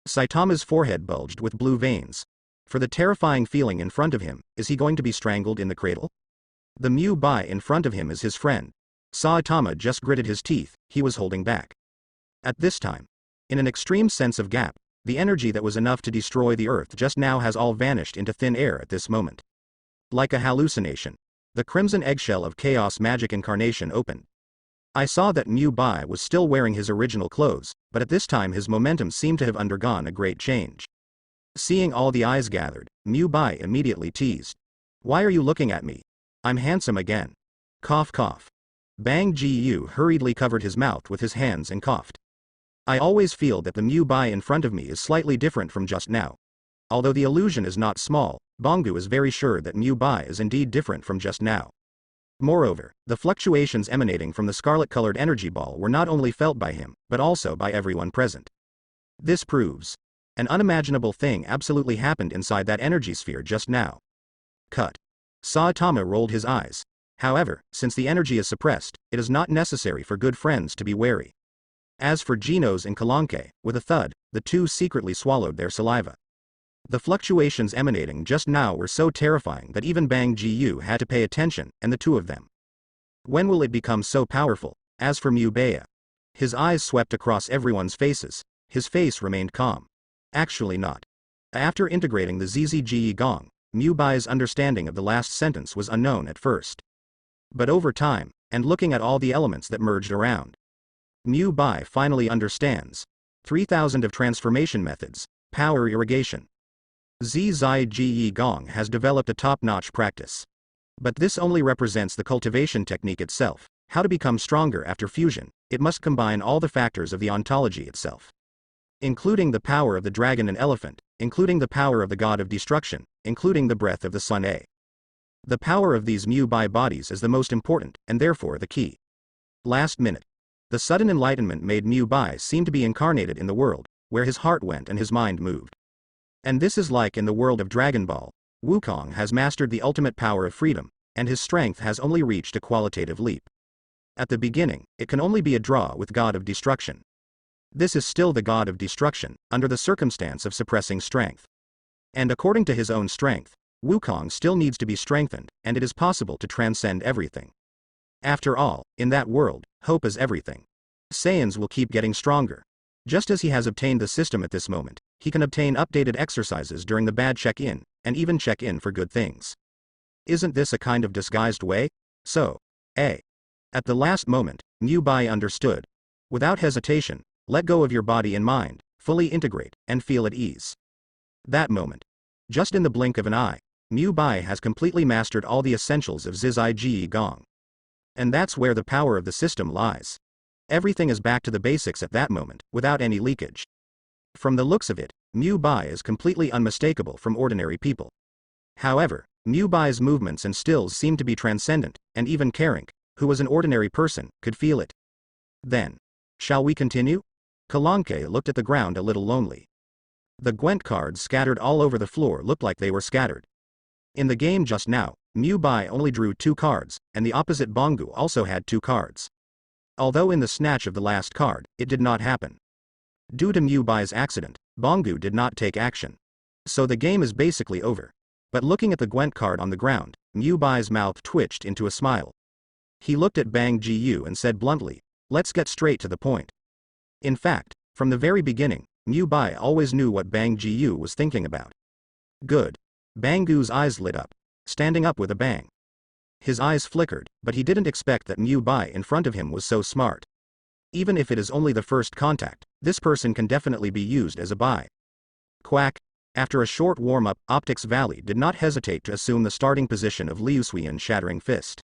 Saitama's forehead bulged with blue veins. For the terrifying feeling in front of him, is he going to be strangled in the cradle? The Mubai in front of him is his friend. Saitama just gritted his teeth, he was holding back. At this time, in an extreme sense of gap, the energy that was enough to destroy the earth just now has all vanished into thin air at this moment. Like a hallucination. The crimson eggshell of chaos magic incarnation opened. I saw that Mubai was still wearing his original clothes, but at this time his momentum seemed to have undergone a great change. Seeing all the eyes gathered, Mubai immediately teased. Why are you looking at me? I'm handsome again. Cough cough. Bang Gu hurriedly covered his mouth with his hands and coughed. I always feel that the Mubai in front of me is slightly different from just now. Although the illusion is not small, Bangu is very sure that Mubai is indeed different from just now. Moreover, the fluctuations emanating from the scarlet-colored energy ball were not only felt by him, but also by everyone present. This proves. An unimaginable thing absolutely happened inside that energy sphere just now. Cut. Saitama rolled his eyes. However, since the energy is suppressed, it is not necessary for good friends to be wary. As for Genos and Kalanke, with a thud, the two secretly swallowed their saliva. The fluctuations emanating just now were so terrifying that even Bang Ji-yu had to pay attention, and the two of them. When will it become so powerful? As for Mubai, his eyes swept across everyone's faces. His face remained calm. Actually not. After integrating the ZZGE Gong, Mubai's understanding of the last sentence was unknown at first. But over time, and looking at all the elements that merged around, Mubai finally understands. 3000 of transformation methods, power irrigation. ZZGE Gong has developed a top-notch practice. But this only represents the cultivation technique itself. How to become stronger after fusion, it must combine all the factors of the ontology itself. Including the power of the dragon and elephant, including the power of the god of destruction, including the breath of the sun A. The power of these Mubai bodies is the most important, and therefore the key. Last minute. The sudden enlightenment made Mubai seem to be incarnated in the world, where his heart went and his mind moved. And this is like in the world of Dragon Ball. Wukong has mastered the ultimate power of freedom, and his strength has only reached a qualitative leap. At the beginning, it can only be a draw with God of Destruction. This is still the God of Destruction, under the circumstance of suppressing strength. And according to his own strength, Wukong still needs to be strengthened, and it is possible to transcend everything. After all, in that world, hope is everything. Saiyans will keep getting stronger. Just as he has obtained the system at this moment, he can obtain updated exercises during the bad check-in, and even check-in for good things. Isn't this a kind of disguised way? So, At the last moment, Mubai understood. Without hesitation, let go of your body and mind, fully integrate, and feel at ease. That moment. Just in the blink of an eye, Mubai has completely mastered all the essentials of ZZGE Gong. And that's where the power of the system lies. Everything is back to the basics at that moment, without any leakage. From the looks of it, Mubai is completely unmistakable from ordinary people. However, Mubai's movements and stills seem to be transcendent, and even Karink, who was an ordinary person, could feel it. Then, shall we continue? Kalanke looked at the ground a little lonely. The Gwent cards scattered all over the floor looked like they were scattered. In the game just now, Mubai only drew 2 cards, and the opposite Bongu also had 2 cards. Although in the snatch of the last card, it did not happen. Due to Mubai's accident, Bongu did not take action. So the game is basically over. But looking at the Gwent card on the ground, Mubai's mouth twitched into a smile. He looked at Bang Ji-yu and said bluntly, "Let's get straight to the point." In fact, from the very beginning, Mubai always knew what Bang Ji-yu was thinking about. Good. Bangu's eyes lit up, standing up with a bang. His eyes flickered, but he didn't expect that Mubai in front of him was so smart. Even if it is only the first contact, this person can definitely be used as a buy. Quack. After a short warm-up, Optics Valley did not hesitate to assume the starting position of Liu Suiyan Shattering Fist.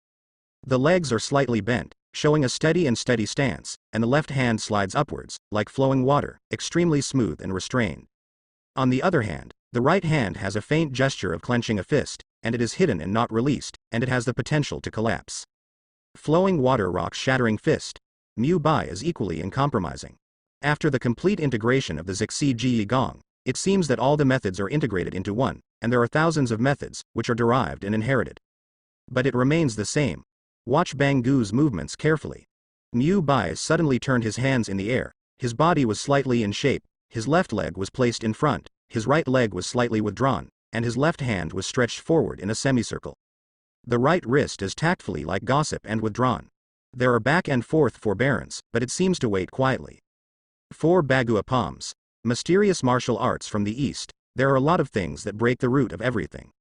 The legs are slightly bent, showing a steady stance, and the left hand slides upwards, like flowing water, extremely smooth and restrained. On the other hand, the right hand has a faint gesture of clenching a fist, and it is hidden and not released, and it has the potential to collapse. Flowing water rocks Shattering Fist. Mubai is equally uncompromising. After the complete integration of the ZZGE Gong, it seems that all the methods are integrated into one, and there are thousands of methods, which are derived and inherited. But it remains the same. Watch Bangu's movements carefully. Mubai suddenly turned his hands in the air, his body was slightly in shape, his left leg was placed in front, his right leg was slightly withdrawn, and his left hand was stretched forward in a semicircle. The right wrist is tactfully like gossip and withdrawn. There are back and forth forbearance, but it seems to wait quietly. 4 Bagua palms. Mysterious martial arts from the East. There are a lot of things that break the root of everything.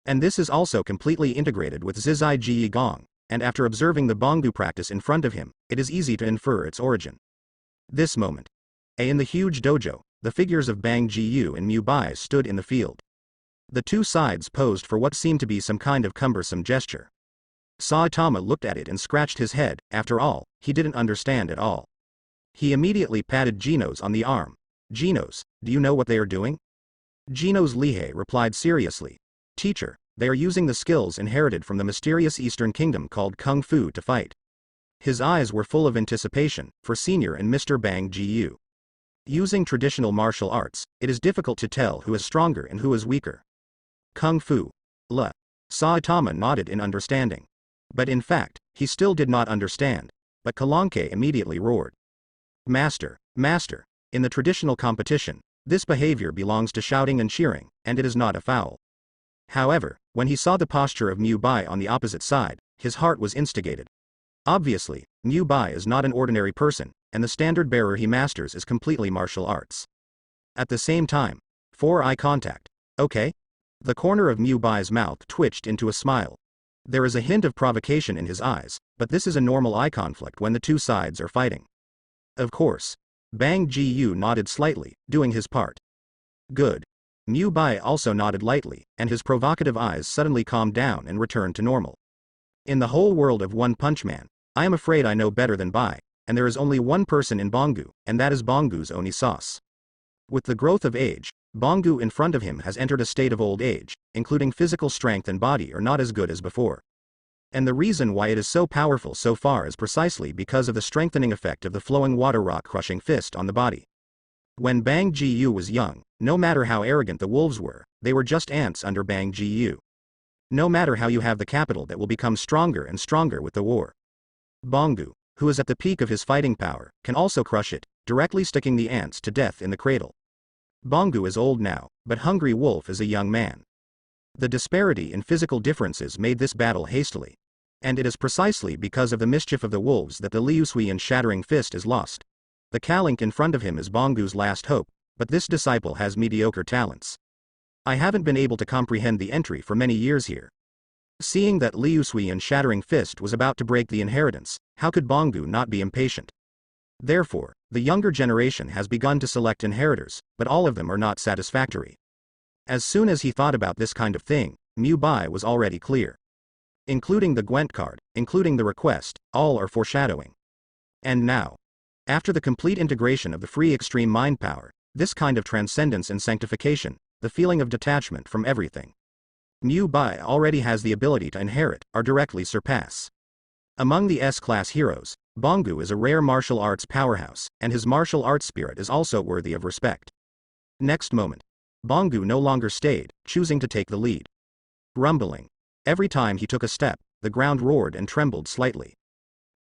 And this is also completely integrated with ZZGE Gong, and after observing the Bongu practice in front of him, it is easy to infer its origin. This moment. In the huge dojo, the figures of Bang Ji-yu and Mubai stood in the field. The two sides posed for what seemed to be some kind of cumbersome gesture. Saitama looked at it and scratched his head. After all, he didn't understand at all. He immediately patted Genos on the arm. "Genos, do you know what they are doing?" Genos Lihei replied seriously. "Teacher, they are using the skills inherited from the mysterious Eastern Kingdom called Kung Fu to fight." His eyes were full of anticipation, for Senior and Mr. Bang Ji-yu. Using traditional martial arts, it is difficult to tell who is stronger and who is weaker. Kung Fu. Saitama nodded in understanding. But in fact, he still did not understand. But Kalanke immediately roared. Master, master, in the traditional competition, this behavior belongs to shouting and cheering, and it is not a foul. However, when he saw the posture of Mubai on the opposite side, his heart was instigated. Obviously, Mubai is not an ordinary person, and the standard bearer he masters is completely martial arts. At the same time, for eye contact. Okay? The corner of Mubai's mouth twitched into a smile. There is a hint of provocation in his eyes, but this is a normal eye conflict when the two sides are fighting. Of course. Bang Ji-yu nodded slightly, doing his part. Good. Mubai also nodded lightly, and his provocative eyes suddenly calmed down and returned to normal. In the whole world of One Punch Man, I am afraid I know better than Bai, and there is only one person in Bongu, and that is Bongu's Oni sauce. With the growth of age, Bongu in front of him has entered a state of old age, including physical strength and body are not as good as before. And the reason why it is so powerful so far is precisely because of the strengthening effect of the flowing water rock crushing fist on the body. When Bang Ji-yu was young, no matter how arrogant the wolves were, they were just ants under Bang Ji-yu. No matter how you have the capital that will become stronger and stronger with the war. Bongu, who is at the peak of his fighting power, can also crush it, directly sticking the ants to death in the cradle. Bongu is old now, but Hungry Wolf is a young man. The disparity in physical differences made this battle hastily. And it is precisely because of the mischief of the wolves that the Liusuian shattering fist is lost. The Kalink in front of him is Bongu's last hope, but this disciple has mediocre talents. I haven't been able to comprehend the entry for many years here. Seeing that Liusuian shattering fist was about to break the inheritance, how could Bongu not be impatient? Therefore, the younger generation has begun to select inheritors, but all of them are not satisfactory. As soon as he thought about this kind of thing, Mubai was already clear. Including the Gwent card, including the request, all are foreshadowing. And now, after the complete integration of the free extreme mind power, this kind of transcendence and sanctification, the feeling of detachment from everything, Mubai already has the ability to inherit, or directly surpass. Among the S-class heroes, Bongu is a rare martial arts powerhouse, and his martial arts spirit is also worthy of respect. Next moment, Bongu no longer stayed, choosing to take the lead. Rumbling. Every time he took a step, the ground roared and trembled slightly.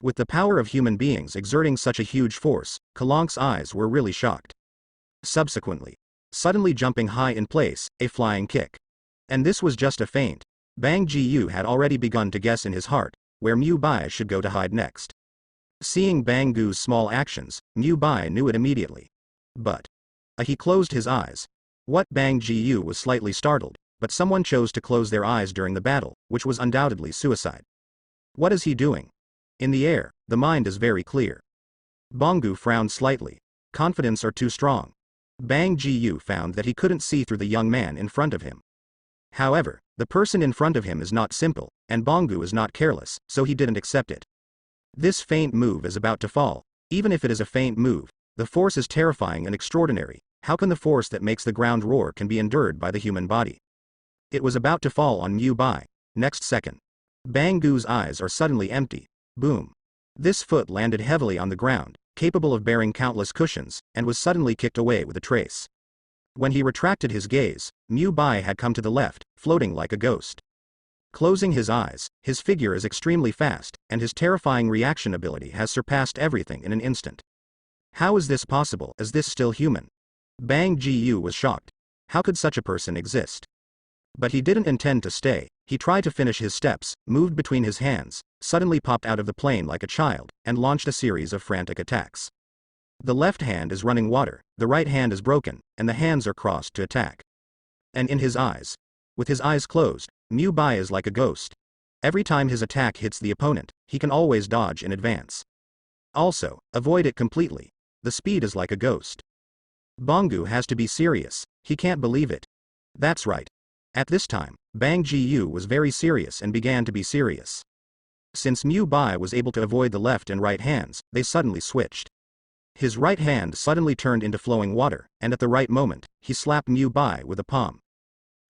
With the power of human beings exerting such a huge force, Kalank's eyes were really shocked. Subsequently, suddenly jumping high in place, a flying kick. And this was just a feint. Bang Ji-yu had already begun to guess in his heart, where Mubai should go to hide next. Seeing Bangu's small actions, Mubai knew it immediately. But he closed his eyes. What Bang Ji-yu was slightly startled, but someone chose to close their eyes during the battle, which was undoubtedly suicide. What is he doing? In the air, the mind is very clear. Bongu frowned slightly. Confidence are too strong. Bang Ji-yu found that he couldn't see through the young man in front of him. However, the person in front of him is not simple, and Bongu is not careless, so he didn't accept it. This feint move is about to fall. Even if it is a feint move, the force is terrifying and extraordinary. How can the force that makes the ground roar can be endured by the human body? It was about to fall on Mubai. Next second, Bangu's eyes are suddenly empty. Boom. This foot landed heavily on the ground, capable of bearing countless cushions, and was suddenly kicked away with a trace. When he retracted his gaze, Mubai had come to the left, floating like a ghost. Closing his eyes, his figure is extremely fast, and his terrifying reaction ability has surpassed everything in an instant. How is this possible? Is this still human? Bang Ji-yu was shocked. How could such a person exist? But he didn't intend to stay. He tried to finish his steps, moved between his hands, suddenly popped out of the plane like a child, and launched a series of frantic attacks. The left hand is running water, the right hand is broken, and the hands are crossed to attack. And in his eyes, with his eyes closed, Mubai is like a ghost. Every time his attack hits the opponent, he can always dodge in advance. Also, avoid it completely. The speed is like a ghost. Bongu has to be serious. He can't believe it. That's right. At this time, Bang Ji-yu was very serious and began to be serious. Since Mubai was able to avoid the left and right hands, they suddenly switched. His right hand suddenly turned into flowing water, and at the right moment, he slapped Mubai with a palm.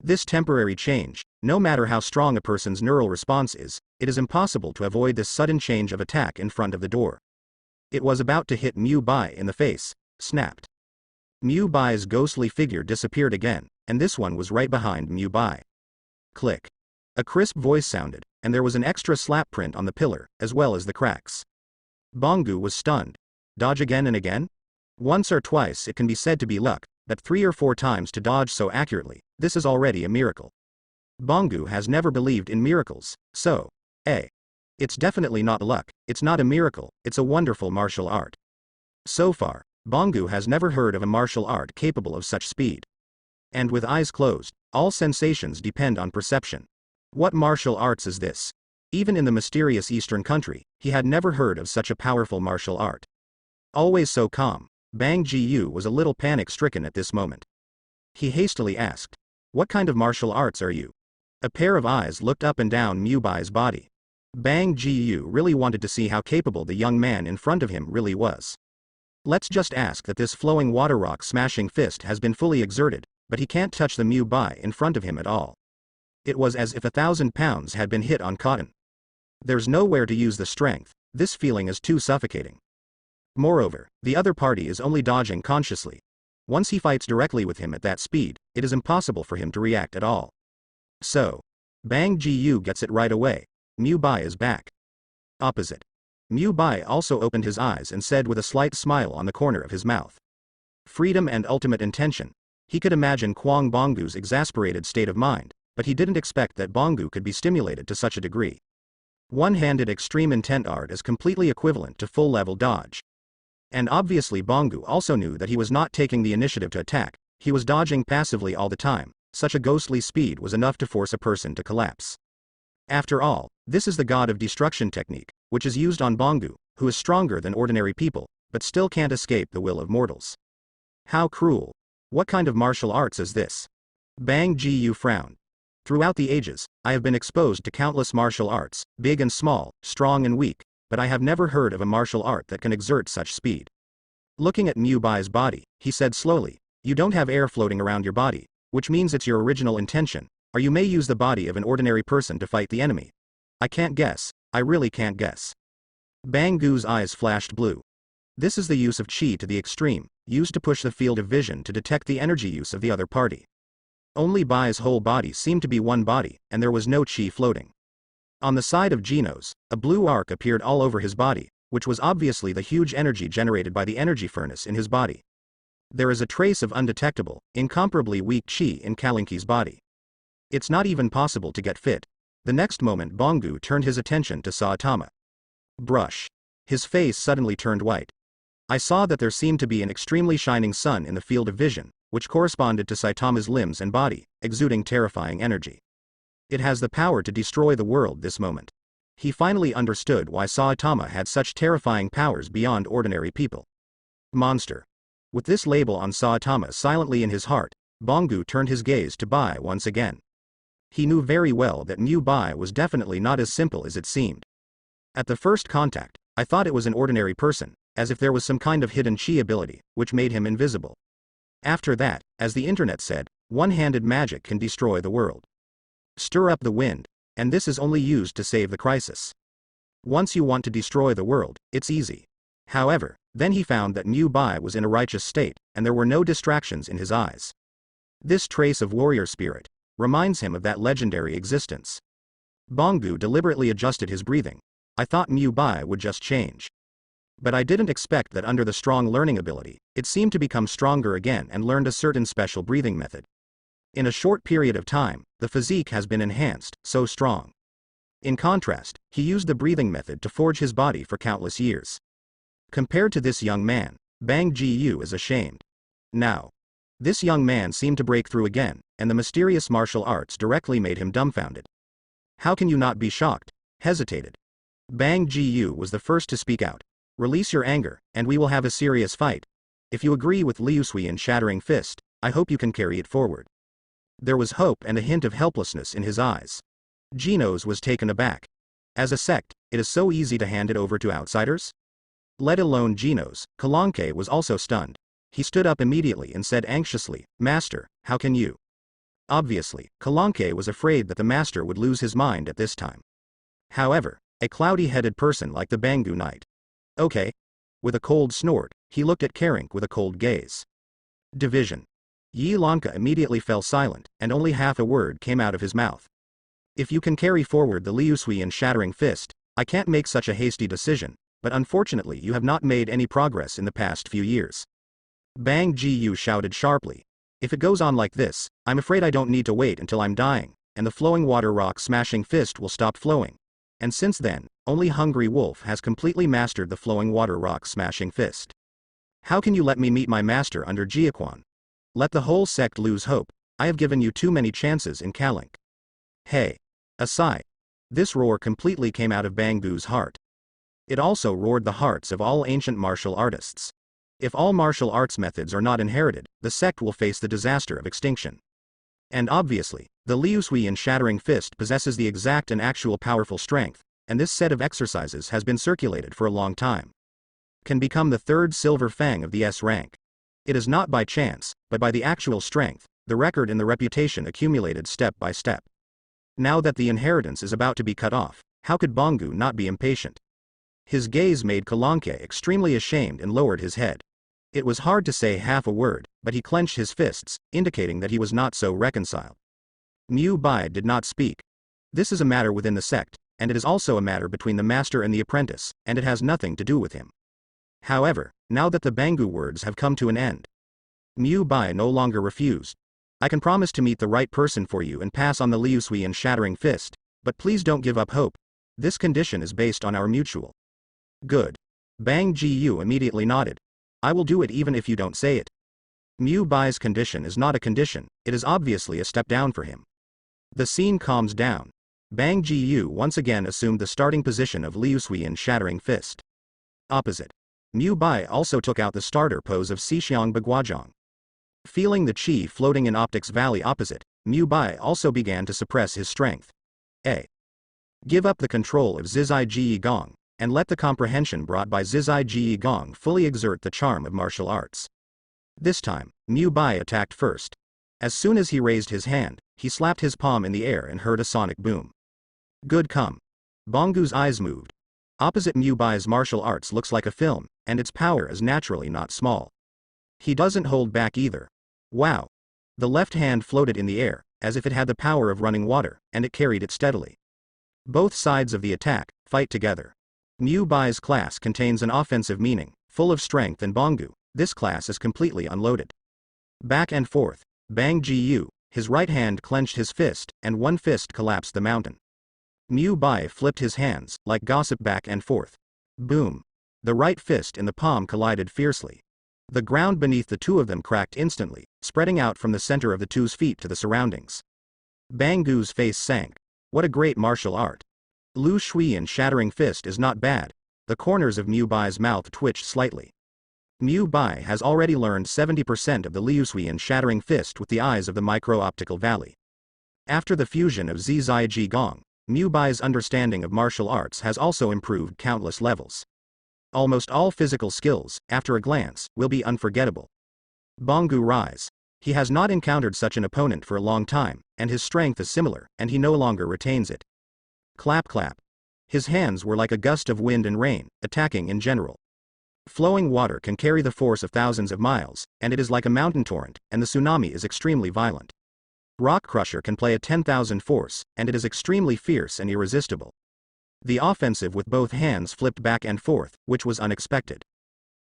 This temporary change, no matter how strong a person's neural response is, it is impossible to avoid this sudden change of attack in front of the door. It was about to hit Mubai in the face, snapped. Mubai's ghostly figure disappeared again, and this one was right behind Mubai. Click. A crisp voice sounded, and there was an extra slap print on the pillar, as well as the cracks. Bangu was stunned. Dodge again and again? Once or twice it can be said to be luck, but 3 or 4 times to dodge so accurately, this is already a miracle. Bangu has never believed in miracles, so, it's definitely not luck, it's not a miracle, it's a wonderful martial art. So far, Bangu has never heard of a martial art capable of such speed. And with eyes closed, all sensations depend on perception. What martial arts is this? Even in the mysterious Eastern country, he had never heard of such a powerful martial art. Always so calm, Bang Ji-yu was a little panic-stricken at this moment. He hastily asked, "What kind of martial arts are you?" A pair of eyes looked up and down Mubai's body. Bang Ji-yu really wanted to see how capable the young man in front of him really was. Let's just ask that this flowing water rock smashing fist has been fully exerted, but he can't touch the Mubai in front of him at all. It was as if 1,000 pounds had been hit on cotton. There's nowhere to use the strength, this feeling is too suffocating. Moreover, the other party is only dodging consciously. Once he fights directly with him at that speed, it is impossible for him to react at all. So, Bang Ji-yu gets it right away, Mubai is back. Opposite. Mubai also opened his eyes and said with a slight smile on the corner of his mouth. Freedom and ultimate intention. He could imagine Kwang Bangu's exasperated state of mind, but he didn't expect that Bangu could be stimulated to such a degree. One-handed extreme intent art is completely equivalent to full-level dodge. And obviously Bangu also knew that he was not taking the initiative to attack, he was dodging passively all the time, such a ghostly speed was enough to force a person to collapse. After all, this is the god of destruction technique, which is used on Bangu, who is stronger than ordinary people, but still can't escape the will of mortals. How cruel. What kind of martial arts is this? Bang Ji-yu frowned. Throughout the ages, I have been exposed to countless martial arts, big and small, strong and weak, but I have never heard of a martial art that can exert such speed. Looking at Mubai's body, he said slowly, "You don't have air floating around your body, which means it's your original intention, or you may use the body of an ordinary person to fight the enemy. I can't guess, I really can't guess." Bangu's eyes flashed blue. This is the use of chi to the extreme, used to push the field of vision to detect the energy use of the other party. Only Bai's whole body seemed to be one body, and there was no chi floating. On the side of Geno's, a blue arc appeared all over his body, which was obviously the huge energy generated by the energy furnace in his body. There is a trace of undetectable, incomparably weak chi in Kalinki's body. It's not even possible to get fit. The next moment Bangu turned his attention to Saitama. Brush. His face suddenly turned white. I saw that there seemed to be an extremely shining sun in the field of vision, which corresponded to Saitama's limbs and body, exuding terrifying energy. It has the power to destroy the world this moment. He finally understood why Saitama had such terrifying powers beyond ordinary people. Monster. With this label on Saitama silently in his heart, Bangu turned his gaze to Bai once again. He knew very well that Mubai was definitely not as simple as it seemed. At the first contact, I thought it was an ordinary person, as if there was some kind of hidden chi ability, which made him invisible. After that, as the internet said, one-handed magic can destroy the world. Stir up the wind, and this is only used to save the crisis. Once you want to destroy the world, it's easy. However, then he found that Mubai was in a righteous state, and there were no distractions in his eyes. This trace of warrior spirit reminds him of that legendary existence. Bangu deliberately adjusted his breathing. I thought Mubai would just change. But I didn't expect that under the strong learning ability, it seemed to become stronger again and learned a certain special breathing method. In a short period of time, the physique has been enhanced, so strong. In contrast, he used the breathing method to forge his body for countless years. Compared to this young man, Bang Ji-yu is ashamed. Now, this young man seemed to break through again, and the mysterious martial arts directly made him dumbfounded. How can you not be shocked? Hesitated. Bang Ji-yu was the first to speak out. Release your anger, and we will have a serious fight. If you agree with Liu Sui in Shattering Fist, I hope you can carry it forward. There was hope and a hint of helplessness in his eyes. Geno's was taken aback. As a sect, it is so easy to hand it over to outsiders? Let alone Geno's, Kalanke was also stunned. He stood up immediately and said anxiously, "Master, how can you?" Obviously, Kalanke was afraid that the master would lose his mind at this time. However, a cloudy-headed person like the Bangu Knight. Okay. With a cold snort, he looked at Karink with a cold gaze. Division. Yi Lanka immediately fell silent, and only half a word came out of his mouth. If you can carry forward the Liusui and Shattering Fist, I can't make such a hasty decision, but unfortunately you have not made any progress in the past few years. Bang Ji shouted sharply. If it goes on like this, I'm afraid I don't need to wait until I'm dying, and the flowing water rock smashing fist will stop flowing. And since then, only Hungry Wolf has completely mastered the flowing water rock smashing fist. How can you let me meet my master under Jiaquan? Let the whole sect lose hope. I have given you too many chances in Kalink. Hey. A sigh. This roar completely came out of Banggu's heart. It also roared the hearts of all ancient martial artists. If all martial arts methods are not inherited, the sect will face the disaster of extinction. And obviously, the Liusui and Shattering Fist possesses the exact and actual powerful strength, and this set of exercises has been circulated for a long time. Can become the third silver fang of the S rank. It is not by chance, but by the actual strength, the record and the reputation accumulated step by step. Now that the inheritance is about to be cut off, how could Banggu not be impatient? His gaze made Kalanke extremely ashamed and lowered his head. It was hard to say half a word, but he clenched his fists, indicating that he was not so reconciled. Mubai did not speak. This is a matter within the sect, and it is also a matter between the master and the apprentice, and it has nothing to do with him. However, now that the Banggu words have come to an end, Mubai no longer refused. I can promise to meet the right person for you and pass on the Liusui and Shattering Fist, but please don't give up hope. This condition is based on our mutual. Good. Bang Ji immediately nodded. I will do it even if you don't say it. Mubai's condition is not a condition, it is obviously a step down for him. The scene calms down. Bang Ji once again assumed the starting position of Liusui and Shattering Fist. Opposite. Mubai also took out the starter pose of Xixiang Baguazhang. Feeling the chi floating in Optics Valley opposite, Mubai also began to suppress his strength. Give up the control of Zizai Ji Gong, and let the comprehension brought by Zizai Ji Gong fully exert the charm of martial arts. This time, Mubai attacked first. As soon as he raised his hand, he slapped his palm in the air and heard a sonic boom. Good come. Banggu's eyes moved. Opposite Mubai's martial arts looks like a film, and its power is naturally not small. He doesn't hold back either. Wow. The left hand floated in the air, as if it had the power of running water, and it carried it steadily. Both sides of the attack fight together. Mubai's class contains an offensive meaning, full of strength, and Banggu, this class is completely unloaded. Back and forth, Bang Ji, his right hand clenched his fist, and one fist collapsed the mountain. Mubai flipped his hands, like gossip, back and forth. Boom. The right fist and the palm collided fiercely. The ground beneath the two of them cracked instantly, spreading out from the center of the two's feet to the surroundings. Banggu's face sank. What a great martial art. Lu Shui and Shattering Fist is not bad. The corners of Mubai's mouth twitched slightly. Mubai has already learned 70% of the Liusui and Shattering Fist with the eyes of the micro-optical valley. After the fusion of Zizai Ji Gong, Mubai's understanding of martial arts has also improved countless levels. Almost all physical skills, after a glance, will be unforgettable. Banggu rise. He has not encountered such an opponent for a long time, and his strength is similar, and he no longer retains it. Clap clap. His hands were like a gust of wind and rain, attacking in general. Flowing water can carry the force of thousands of miles, and it is like a mountain torrent, and the tsunami is extremely violent. Rock Crusher can play a 10,000 force, and it is extremely fierce and irresistible. The offensive with both hands flipped back and forth, which was unexpected.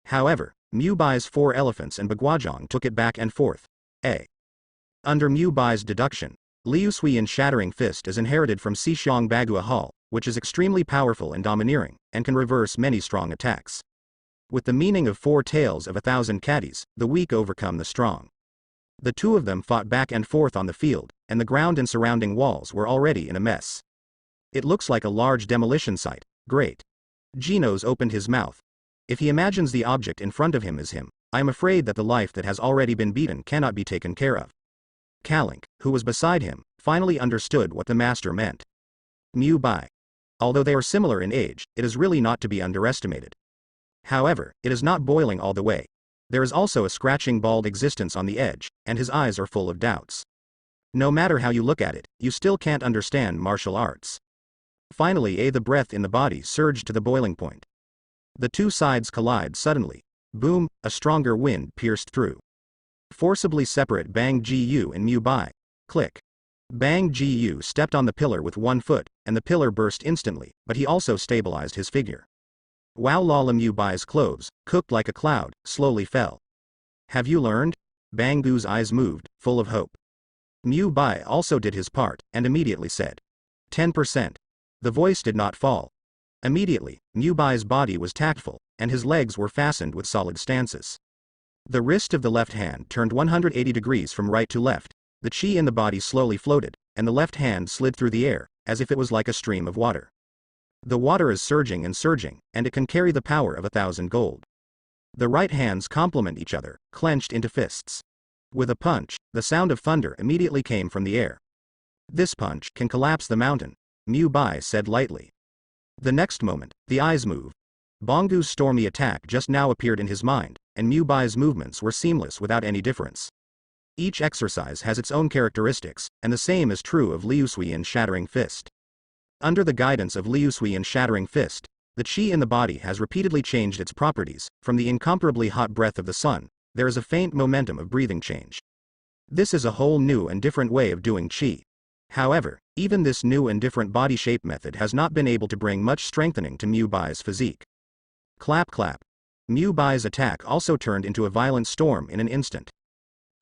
However, Mubai's four elephants and Baguazhang took it back and forth. Under Mubai's deduction, Liusui and Shattering Fist is inherited from Xixiang Bagua Hall, which is extremely powerful and domineering, and can reverse many strong attacks. With the meaning of 4 tails of 1,000 caddies, the weak overcome the strong. The two of them fought back and forth on the field, and the ground and surrounding walls were already in a mess. It looks like a large demolition site. Great. Genos opened his mouth. If he imagines the object in front of him is him, I am afraid that the life that has already been beaten cannot be taken care of. Kalink, who was beside him, finally understood what the master meant. Mubai. Although they are similar in age, it is really not to be underestimated. However, it is not boiling all the way. There is also a scratching bald existence on the edge, and his eyes are full of doubts. No matter how you look at it, you still can't understand martial arts. Finally, the breath in the body surged to the boiling point. The two sides collide suddenly. Boom, a stronger wind pierced through. Forcibly separate Bang Ji and Mubai. Click. Bang Ji stepped on the pillar with one foot, and the pillar burst instantly, but he also stabilized his figure. Wow Lala Mubai's clothes, cooked like a cloud, slowly fell. Have you learned? Bang Gu's eyes moved, full of hope. Mubai also did his part, and immediately said, 10%. The voice did not fall. Immediately, Mubai's body was tactful, and his legs were fastened with solid stances. The wrist of the left hand turned 180 degrees from right to left, the chi in the body slowly floated, and the left hand slid through the air, as if it was like a stream of water. The water is surging, and it can carry the power of 1,000 gold. The right hands complement each other, clenched into fists. With a punch, the sound of thunder immediately came from the air. This punch can collapse the mountain, Mubai said lightly. The next moment, the eyes move. Bangu's stormy attack just now appeared in his mind, and Mubai's movements were seamless without any difference. Each exercise has its own characteristics, and the same is true of Liu Sui's Shattering Fist. Under the guidance of Liu Sui's Shattering Fist, the chi in the body has repeatedly changed its properties. From the incomparably hot breath of the sun, there is a faint momentum of breathing change. This is a whole new and different way of doing chi. However, even this new and different body shape method has not been able to bring much strengthening to Mubai's physique. Clap clap. Mubai's attack also turned into a violent storm in an instant.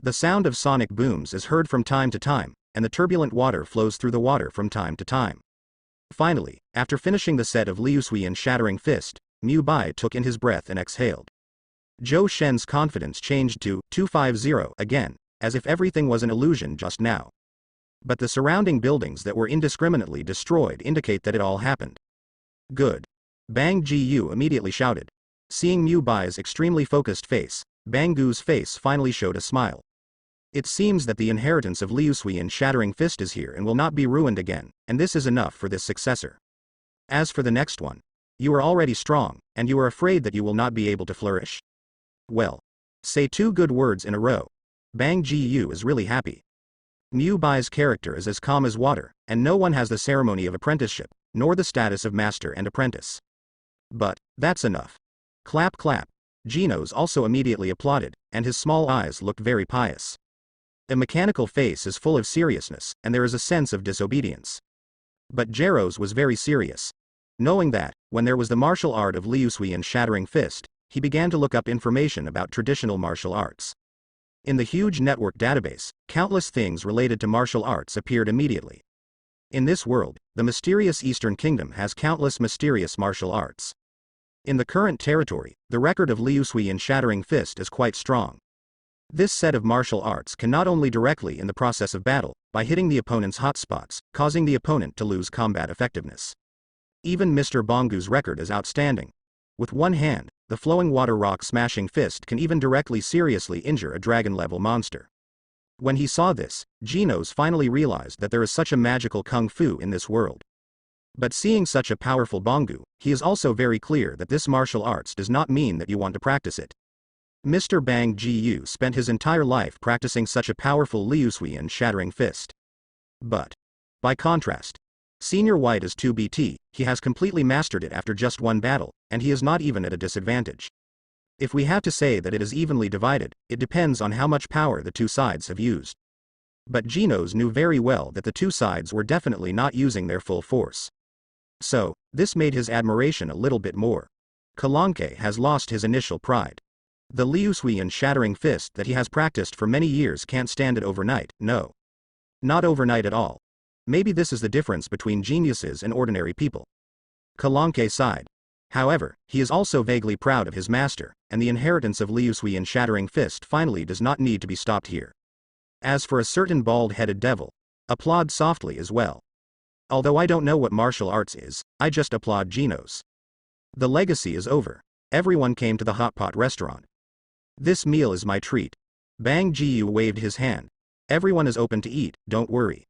The sound of sonic booms is heard from time to time, and the turbulent water flows through the water from time to time. Finally, after finishing the set of Liu Sui's Shattering Fist, Mubai took in his breath and exhaled. Zhou Shen's confidence changed to 250 again, as if everything was an illusion just now. But the surrounding buildings that were indiscriminately destroyed indicate that it all happened. Good. Bang Ji immediately shouted. Seeing Mubai's extremely focused face, Bang Gu's face finally showed a smile. It seems that the inheritance of Liu Sui's Shattering Fist is here and will not be ruined again, and this is enough for this successor. As for the next one, you are already strong, and you are afraid that you will not be able to flourish? Well, say 2 good words in a row. Bang Ji is really happy. Mubai's character is as calm as water, and no one has the ceremony of apprenticeship, nor the status of master and apprentice. But, that's enough. Clap clap. Genos also immediately applauded, and his small eyes looked very pious. A mechanical face is full of seriousness, and there is a sense of disobedience. But Jero's was very serious. Knowing that, when there was the martial art of Liu Sui's Shattering Fist, he began to look up information about traditional martial arts. In the huge network database, countless things related to martial arts appeared immediately. In this world, the mysterious Eastern Kingdom has countless mysterious martial arts. In the current territory, the record of Liu Sui's Shattering Fist is quite strong. This set of martial arts can not only directly in the process of battle, by hitting the opponent's hotspots, causing the opponent to lose combat effectiveness. Even Mr. Bangu's record is outstanding. With one hand, the flowing water rock smashing fist can even directly seriously injure a dragon-level monster. When he saw this, Genos finally realized that there is such a magical kung fu in this world. But seeing such a powerful Bangu, he is also very clear that this martial arts does not mean that you want to practice it. Mr. Bang Ji spent his entire life practicing such a powerful Liu Sui's Shattering Fist. But, by contrast, Senior White is 2BT, he has completely mastered it after just one battle, and he is not even at a disadvantage. If we have to say that it is evenly divided, it depends on how much power the two sides have used. But Genos knew very well that the two sides were definitely not using their full force. So, this made his admiration a little bit more. Kalanke has lost his initial pride. The Liu Sui's Shattering Fist that he has practiced for many years can't stand it overnight, no. Not overnight at all. Maybe this is the difference between geniuses and ordinary people. Kalanke sighed. However, he is also vaguely proud of his master, and the inheritance of Liu Sui's Shattering Fist finally does not need to be stopped here. As for a certain bald-headed devil, applaud softly as well. Although I don't know what martial arts is, I just applaud Genos. The legacy is over. Everyone came to the hot pot restaurant. This meal is my treat. Bang Ji waved his hand. Everyone is open to eat, don't worry.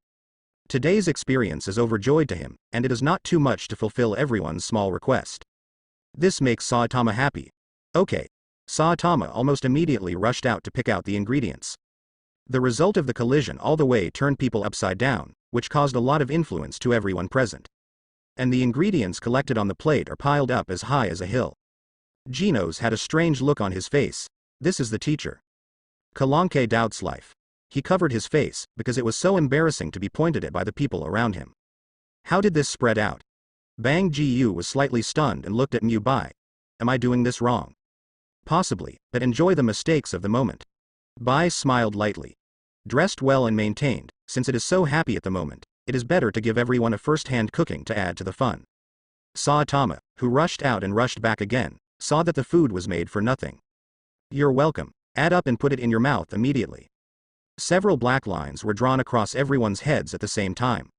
Today's experience is overjoyed to him, and it is not too much to fulfill everyone's small request. This makes Saitama happy. Okay. Saitama almost immediately rushed out to pick out the ingredients. The result of the collision all the way turned people upside down, which caused a lot of influence to everyone present. And the ingredients collected on the plate are piled up as high as a hill. Genos had a strange look on his face. This is the teacher. Kalanke doubts life. He covered his face, because it was so embarrassing to be pointed at by the people around him. How did this spread out? Bang Ji was slightly stunned and looked at Mubai. Am I doing this wrong? Possibly, but enjoy the mistakes of the moment. Bai smiled lightly. Dressed well and maintained, since it is so happy at the moment, it is better to give everyone a first-hand cooking to add to the fun. Saitama, who rushed out and rushed back again, saw that the food was made for nothing. You're welcome. Add up and put it in your mouth immediately. Several black lines were drawn across everyone's heads at the same time.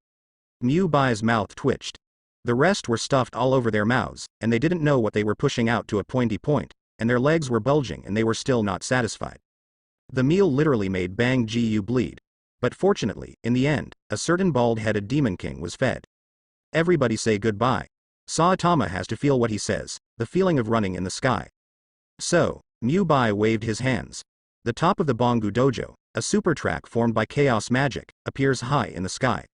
Mubai's mouth twitched. The rest were stuffed all over their mouths, and they didn't know what they were pushing out to a pointy point, and their legs were bulging and they were still not satisfied. The meal literally made Bang Ji bleed. But fortunately, in the end, a certain bald-headed demon king was fed. Everybody say goodbye. Saitama has to feel what he says, the feeling of running in the sky. So, Mubai waved his hands. The top of the Bongu Dojo, a super track formed by chaos magic, appears high in the sky.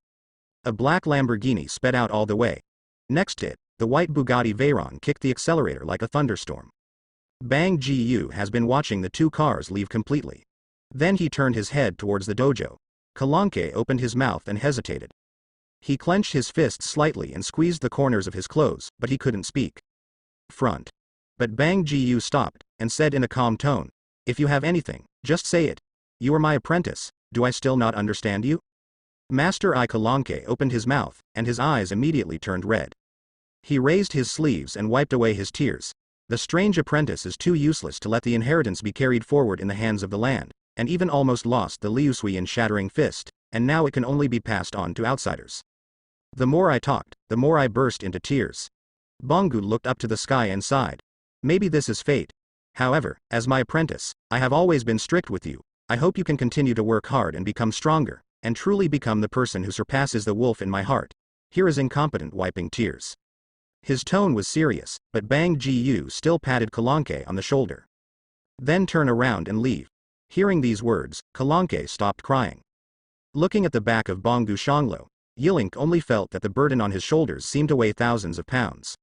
A black Lamborghini sped out all the way. Next to it, the white Bugatti Veyron kicked the accelerator like a thunderstorm. Bang Ji has been watching the two cars leave completely. Then he turned his head towards the dojo. Kalanke opened his mouth and hesitated. He clenched his fists slightly and squeezed the corners of his clothes, but he couldn't speak. Front. But Bang Ji stopped, and said in a calm tone, if you have anything, just say it. You are my apprentice, do I still not understand you? Master Kalanke opened his mouth, and his eyes immediately turned red. He raised his sleeves and wiped away his tears. The strange apprentice is too useless to let the inheritance be carried forward in the hands of the land, and even almost lost the Liusui in Shattering Fist, and now it can only be passed on to outsiders. The more I talked, the more I burst into tears. Bongu looked up to the sky and sighed. Maybe this is fate. However, as my apprentice, I have always been strict with you. I hope you can continue to work hard and become stronger, and truly become the person who surpasses the wolf in my heart. Here is incompetent wiping tears. His tone was serious, but Bang Ji still patted Kalanke on the shoulder. Then turn around and leave. Hearing these words, Kalanke stopped crying. Looking at the back of Bongu Shanglo, Yilink only felt that the burden on his shoulders seemed to weigh thousands of pounds.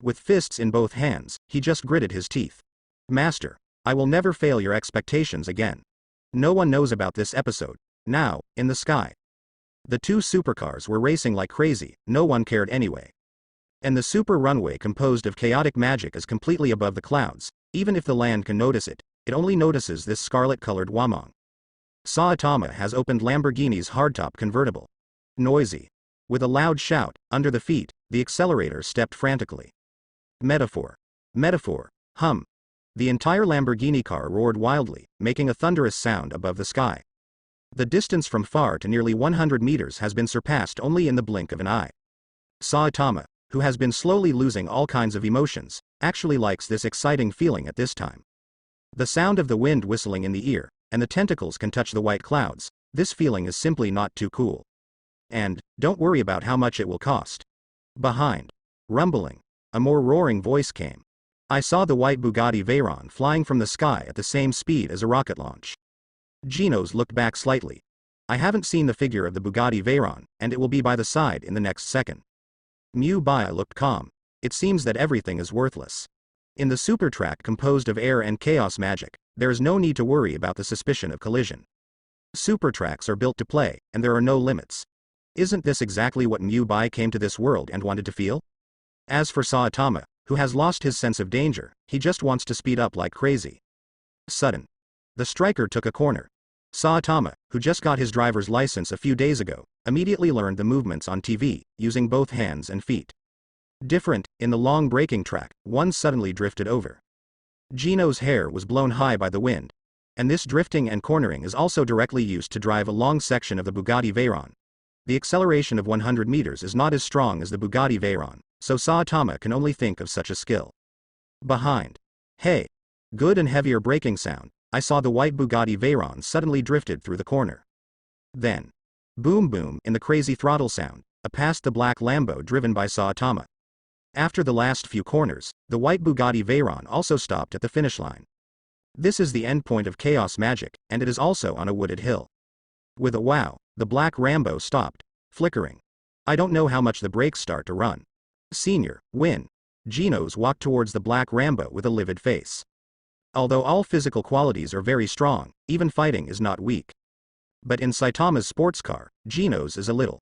With fists in both hands, he just gritted his teeth. Master, I will never fail your expectations again. No one knows about this episode. Now, in the sky. The two supercars were racing like crazy, no one cared anyway. And the super runway composed of chaotic magic is completely above the clouds. Even if the land can notice it, it only notices this scarlet-colored Wamong. Saitama has opened Lamborghini's hardtop convertible. Noisy. With a loud shout, under the feet, the accelerator stepped frantically. Metaphor. Metaphor. Hum. The entire Lamborghini car roared wildly, making a thunderous sound above the sky. The distance from far to nearly 100 meters has been surpassed only in the blink of an eye. Saitama, who has been slowly losing all kinds of emotions, actually likes this exciting feeling at this time. The sound of the wind whistling in the ear, and the tentacles can touch the white clouds, this feeling is simply not too cool. And, don't worry about how much it will cost. Behind. Rumbling. A more roaring voice came. I saw the white Bugatti Veyron flying from the sky at the same speed as a rocket launch. Genos looked back slightly. I haven't seen the figure of the Bugatti Veyron, and it will be by the side in the next second. Mubai looked calm. It seems that everything is worthless. In the super track composed of air and chaos magic, there is no need to worry about the suspicion of collision. Super tracks are built to play, and there are no limits. Isn't this exactly what Mubai came to this world and wanted to feel? As for Saitama, who has lost his sense of danger, he just wants to speed up like crazy. Sudden. The striker took a corner. Saitama, who just got his driver's license a few days ago, immediately learned the movements on TV, using both hands and feet. Different, in the long braking track, one suddenly drifted over. Gino's hair was blown high by the wind. And this drifting and cornering is also directly used to drive a long section of the Bugatti Veyron. The acceleration of 100 meters is not as strong as the Bugatti Veyron, so Saitama can only think of such a skill. Behind. Hey! Good and heavier braking sound. I saw the white Bugatti Veyron suddenly drifted through the corner. Then. Boom boom in the crazy throttle sound, past the black Lambo driven by Saitama. After the last few corners, the white Bugatti Veyron also stopped at the finish line. This is the end point of chaos magic, and it is also on a wooded hill. With a wow, the black Rambo stopped, flickering. I don't know how much the brakes start to run. Senior, win. Genos walked towards the black Rambo with a livid face. Although all physical qualities are very strong, even fighting is not weak. But in Saitama's sports car, Geno's is a little.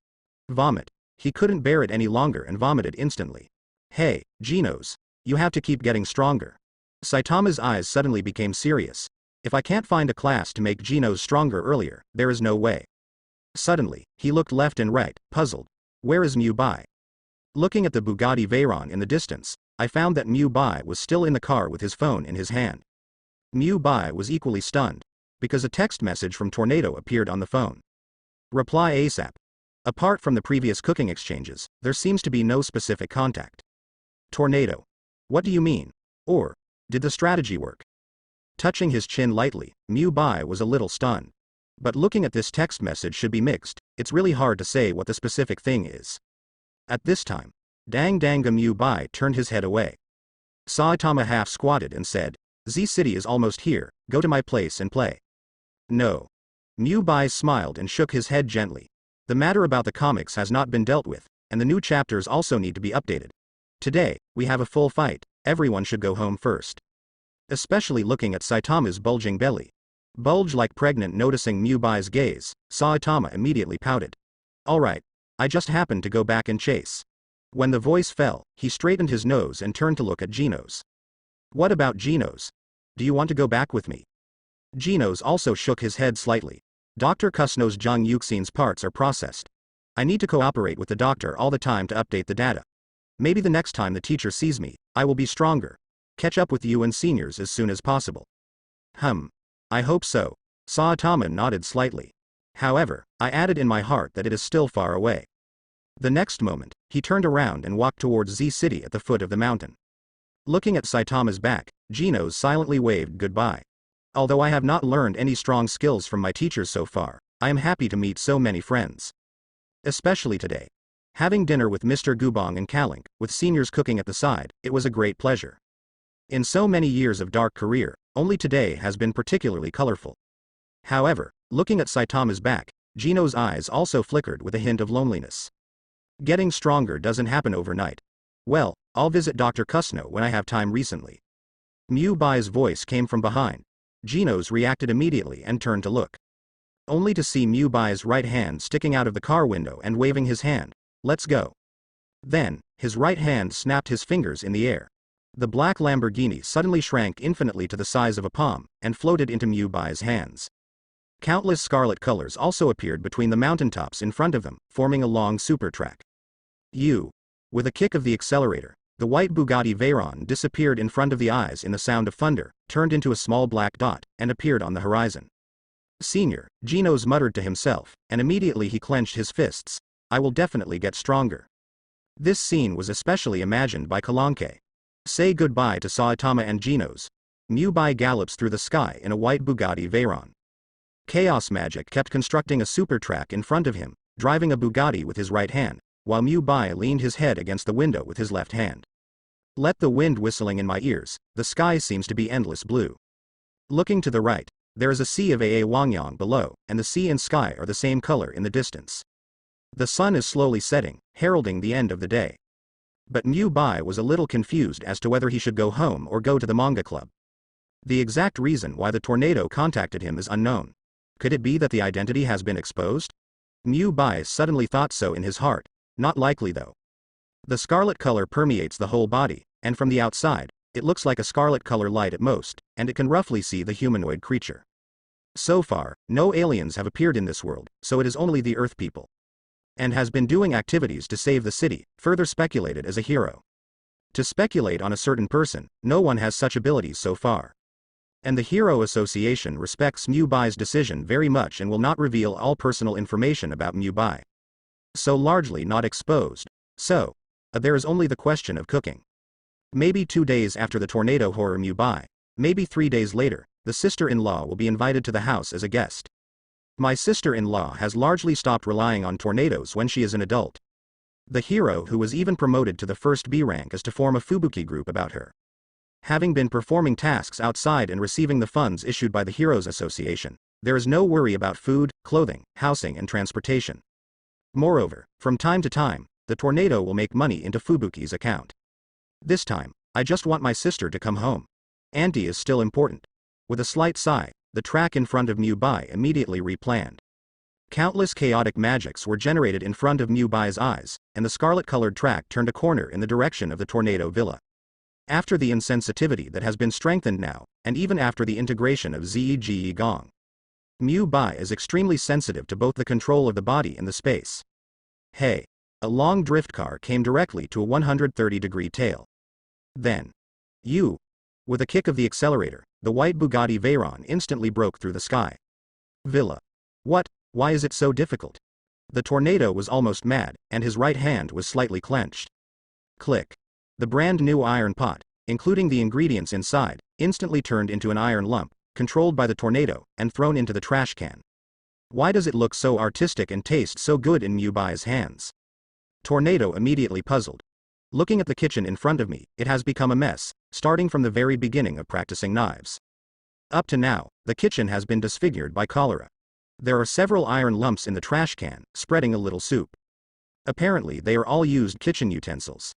Vomit. He couldn't bear it any longer and vomited instantly. Hey, Geno's. You have to keep getting stronger. Saitama's eyes suddenly became serious. If I can't find a class to make Geno's stronger earlier, there is no way. Suddenly, he looked left and right, puzzled. Where is Mubai? Looking at the Bugatti Veyron in the distance, I found that Mubai was still in the car with his phone in his hand. Mubai was equally stunned, because a text message from Tornado appeared on the phone. Reply ASAP. Apart from the previous cooking exchanges, there seems to be no specific contact. Tornado. What do you mean? Or, did the strategy work? Touching his chin lightly, Mubai was a little stunned. But looking at this text message should be mixed, it's really hard to say what the specific thing is. At this time, Danga Mubai turned his head away. Saitama half squatted and said, Z City is almost here, go to my place and play. No. Mubai smiled and shook his head gently. The matter about the comics has not been dealt with, and the new chapters also need to be updated. Today, we have a full fight, everyone should go home first. Especially looking at Saitama's bulging belly. Bulge like pregnant. Noticing Mubai's gaze, Saitama immediately pouted. Alright. I just happened to go back and chase. When the voice fell, he straightened his nose and turned to look at Geno's. What about Geno's? Do you want to go back with me? Geno's also shook his head slightly. Dr. Kusno's Jung Yuxin's parts are processed. I need to cooperate with the doctor all the time to update the data. Maybe the next time the teacher sees me, I will be stronger. Catch up with you and seniors as soon as possible. I hope so. Saitama nodded slightly. However, I added in my heart that it is still far away. The next moment, he turned around and walked towards Z City at the foot of the mountain. Looking at Saitama's back, Geno's silently waved goodbye. Although I have not learned any strong skills from my teachers so far, I am happy to meet so many friends. Especially today. Having dinner with Mr. Gubong and Kalink, with seniors cooking at the side, it was a great pleasure. In so many years of dark career, only today has been particularly colorful. However, looking at Saitama's back, Geno's eyes also flickered with a hint of loneliness. Getting stronger doesn't happen overnight. Well, I'll visit Dr. Kusno when I have time recently. Mubai's voice came from behind. Geno's reacted immediately and turned to look. Only to see Mubai's right hand sticking out of the car window and waving his hand. Let's go. Then, his right hand snapped his fingers in the air. The black Lamborghini suddenly shrank infinitely to the size of a palm, and floated into Mubai's hands. Countless scarlet colors also appeared between the mountaintops in front of them, forming a long super track. With a kick of the accelerator, the white Bugatti Veyron disappeared in front of the eyes in the sound of thunder, turned into a small black dot, and appeared on the horizon. Senior, Geno's muttered to himself, and immediately he clenched his fists. I will definitely get stronger. This scene was especially imagined by Kalanke. Say goodbye to Saitama and Geno's. Mubai gallops through the sky in a white Bugatti Veyron. Chaos Magic kept constructing a super track in front of him, driving a Bugatti with his right hand, while Mubai leaned his head against the window with his left hand. Let the wind whistling in my ears, the sky seems to be endless blue. Looking to the right, there is a sea of Aa Wangyang below, and the sea and sky are the same color in the distance. The sun is slowly setting, heralding the end of the day. But Mubai was a little confused as to whether he should go home or go to the manga club. The exact reason why the tornado contacted him is unknown. Could it be that the identity has been exposed? Mubai suddenly thought so in his heart. Not likely though. The scarlet color permeates the whole body, and from the outside, it looks like a scarlet color light at most, and it can roughly see the humanoid creature. So far, no aliens have appeared in this world, so it is only the Earth people. And has been doing activities to save the city, further speculated as a hero. To speculate on a certain person, no one has such abilities so far. And the Hero Association respects Mubai's decision very much and will not reveal all personal information about Mubai. So largely not exposed. So, there is only the question of cooking. Maybe 2 days after the tornado horror Mubai, maybe 3 days later, the sister-in-law will be invited to the house as a guest. My sister-in-law has largely stopped relying on tornadoes when she is an adult. The hero who was even promoted to the first B rank is to form a Fubuki group about her. Having been performing tasks outside and receiving the funds issued by the Heroes Association, there is no worry about food, clothing, housing and transportation. Moreover, from time to time, the tornado will make money into Fubuki's account. This time, I just want my sister to come home. Auntie is still important. With a slight sigh, the track in front of Mubai immediately replanned. Countless chaotic magics were generated in front of Mubai's eyes, and the scarlet-colored track turned a corner in the direction of the tornado villa. After the insensitivity that has been strengthened now, and even after the integration of Zhe Gong, Mubai is extremely sensitive to both the control of the body and the space. Hey! A long drift car came directly to a 130-degree tail. Then, with a kick of the accelerator, the white Bugatti Veyron instantly broke through the sky. Villa. What? Why is it so difficult? The tornado was almost mad, and his right hand was slightly clenched. Click. The brand new iron pot, including the ingredients inside, instantly turned into an iron lump, controlled by the tornado, and thrown into the trash can. Why does it look so artistic and taste so good in Mubai's hands? Tornado immediately puzzled. Looking at the kitchen in front of me, it has become a mess, starting from the very beginning of practicing knives. Up to now, the kitchen has been disfigured by cholera. There are several iron lumps in the trash can, spreading a little soup. Apparently they are all used kitchen utensils.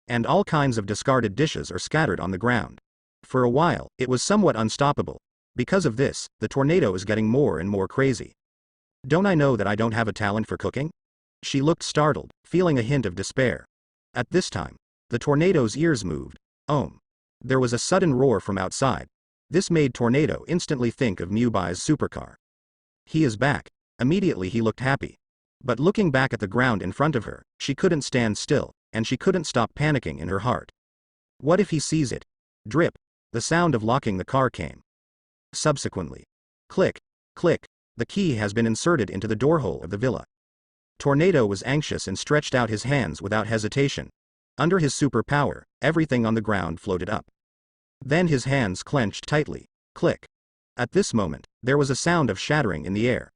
And all kinds of discarded dishes are scattered on the ground. For a while, it was somewhat unstoppable. Because of this, the tornado is getting more and more crazy. Don't I know that I don't have a talent for cooking? She looked startled, feeling a hint of despair. At this time, the tornado's ears moved. There was a sudden roar from outside. This made Tornado instantly think of Mubai's supercar. He is back. Immediately he looked happy. But looking back at the ground in front of her, she couldn't stand still, and she couldn't stop panicking in her heart. What if he sees it? Drip. The sound of locking the car came. Subsequently. Click. Click. The key has been inserted into the door hole of the villa. Tornado was anxious and stretched out his hands without hesitation. Under his superpower, everything on the ground floated up. Then his hands clenched tightly. Click. At this moment, there was a sound of shattering in the air.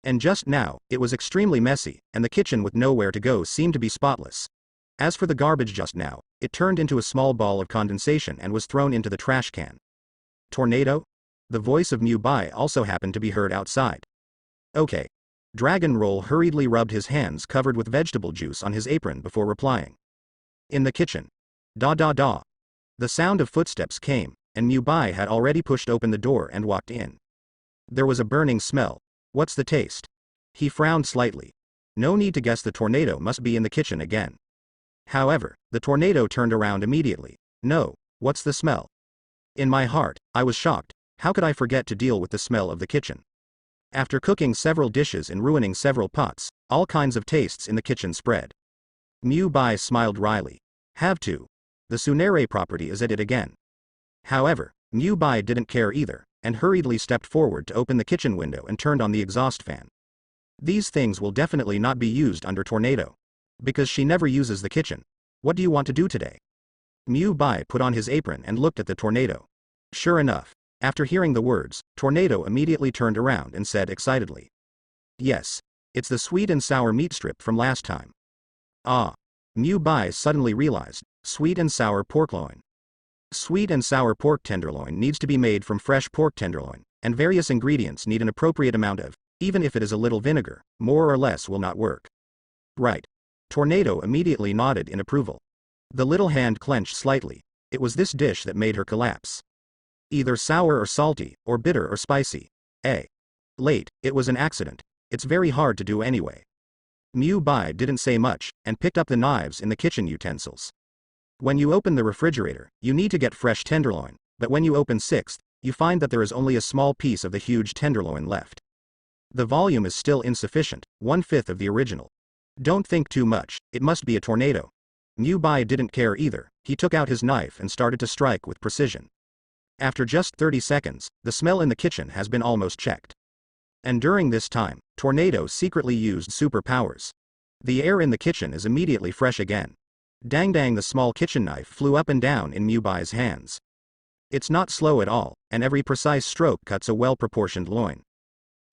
And just now, it was extremely messy, and the kitchen with nowhere to go seemed to be spotless. As for the garbage just now, it turned into a small ball of condensation and was thrown into the trash can. Tornado? The voice of Mubai also happened to be heard outside. Okay. Dragon Roll hurriedly rubbed his hands covered with vegetable juice on his apron before replying. In the kitchen. Da da da. The sound of footsteps came, and Mubai had already pushed open the door and walked in. There was a burning smell. What's the taste? He frowned slightly. No need to guess, the tornado must be in the kitchen again. However, the tornado turned around immediately. No, what's the smell? In my heart, I was shocked. How could I forget to deal with the smell of the kitchen? After cooking several dishes and ruining several pots, all kinds of tastes in the kitchen spread. Mubai smiled wryly. Have to. The Tsunami property is at it again. However, Mubai didn't care either, and hurriedly stepped forward to open the kitchen window and turned on the exhaust fan. These things will definitely not be used under tornado. Because she never uses the kitchen. What do you want to do today? Mubai put on his apron and looked at the tornado. Sure enough, after hearing the words, Tornado immediately turned around and said excitedly. Yes. It's the sweet and sour meat strip from last time. Ah. Mubai suddenly realized, sweet and sour pork loin. Sweet and sour pork tenderloin needs to be made from fresh pork tenderloin, and various ingredients need an appropriate amount of, even if it is a little vinegar, more or less will not work. Right. Tornado immediately nodded in approval. The little hand clenched slightly. It was this dish that made her collapse. Either sour or salty, or bitter or spicy. Late, it was an accident. It's very hard to do anyway. Mubai didn't say much, and picked up the knives in the kitchen utensils. When you open the refrigerator, you need to get fresh tenderloin, but when you open 6th, you find that there is only a small piece of the huge tenderloin left. The volume is still insufficient, 1/5 of the original. Don't think too much, it must be a tornado. Mubai didn't care either. He took out his knife and started to strike with precision. After just 30 seconds, the smell in the kitchen has been almost checked. And during this time, Tornado secretly used superpowers. The air in the kitchen is immediately fresh again. Dang, the small kitchen knife flew up and down in Mubai's hands. It's not slow at all, and every precise stroke cuts a well-proportioned loin.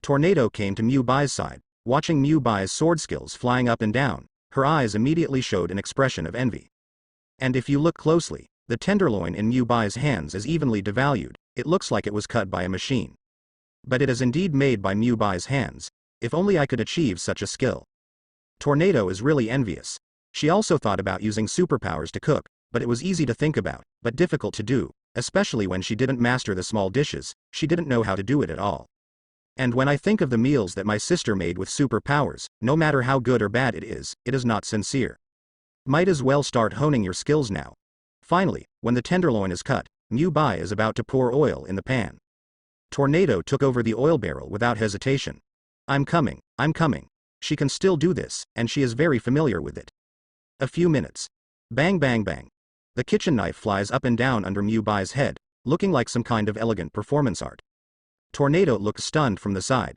Tornado came to Mubai's side, watching Mubai's sword skills flying up and down. Her eyes immediately showed an expression of envy. And if you look closely, the tenderloin in Mubai's hands is evenly devalued. It looks like it was cut by a machine. But it is indeed made by Mubai's hands. If only I could achieve such a skill. Tornado is really envious. She also thought about using superpowers to cook, but it was easy to think about, but difficult to do, especially when she didn't master the small dishes. She didn't know how to do it at all. And when I think of the meals that my sister made with superpowers, no matter how good or bad it is not sincere. Might as well start honing your skills now. Finally, when the tenderloin is cut, Mubai is about to pour oil in the pan. Tornado took over the oil barrel without hesitation. I'm coming. She can still do this, and she is very familiar with it. A few minutes. Bang bang bang. The kitchen knife flies up and down under Mubai's head, looking like some kind of elegant performance art. Tornado looks stunned from the side.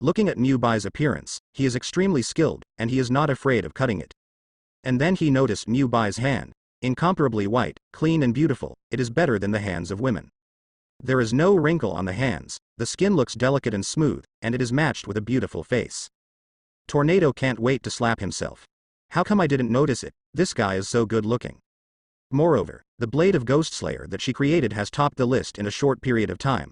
Looking at Mubai's appearance, he is extremely skilled, and he is not afraid of cutting it. And then he noticed Mubai's hand. Incomparably white, clean and beautiful, it is better than the hands of women. There is no wrinkle on the hands, the skin looks delicate and smooth, and it is matched with a beautiful face. Tornado can't wait to slap himself. How come I didn't notice it? This guy is so good looking. Moreover, the blade of Ghost Slayer that she created has topped the list in a short period of time.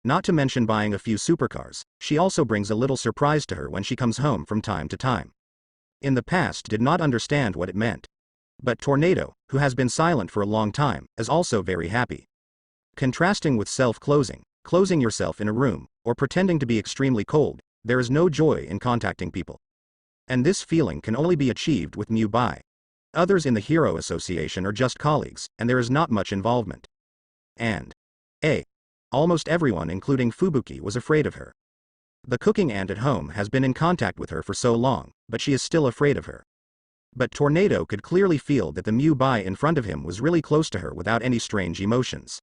Not to mention buying a few supercars, she also brings a little surprise to her when she comes home from time to time. In the past did not understand what it meant. But Tornado, who has been silent for a long time, is also very happy. Contrasting with closing yourself in a room, or pretending to be extremely cold, there is no joy in contacting people. And this feeling can only be achieved with Mubai. Others in the Hero Association are just colleagues, and there is not much involvement. And almost everyone including Fubuki was afraid of her. The cooking aunt at home has been in contact with her for so long, but she is still afraid of her. But Tornado could clearly feel that the Mubai in front of him was really close to her without any strange emotions.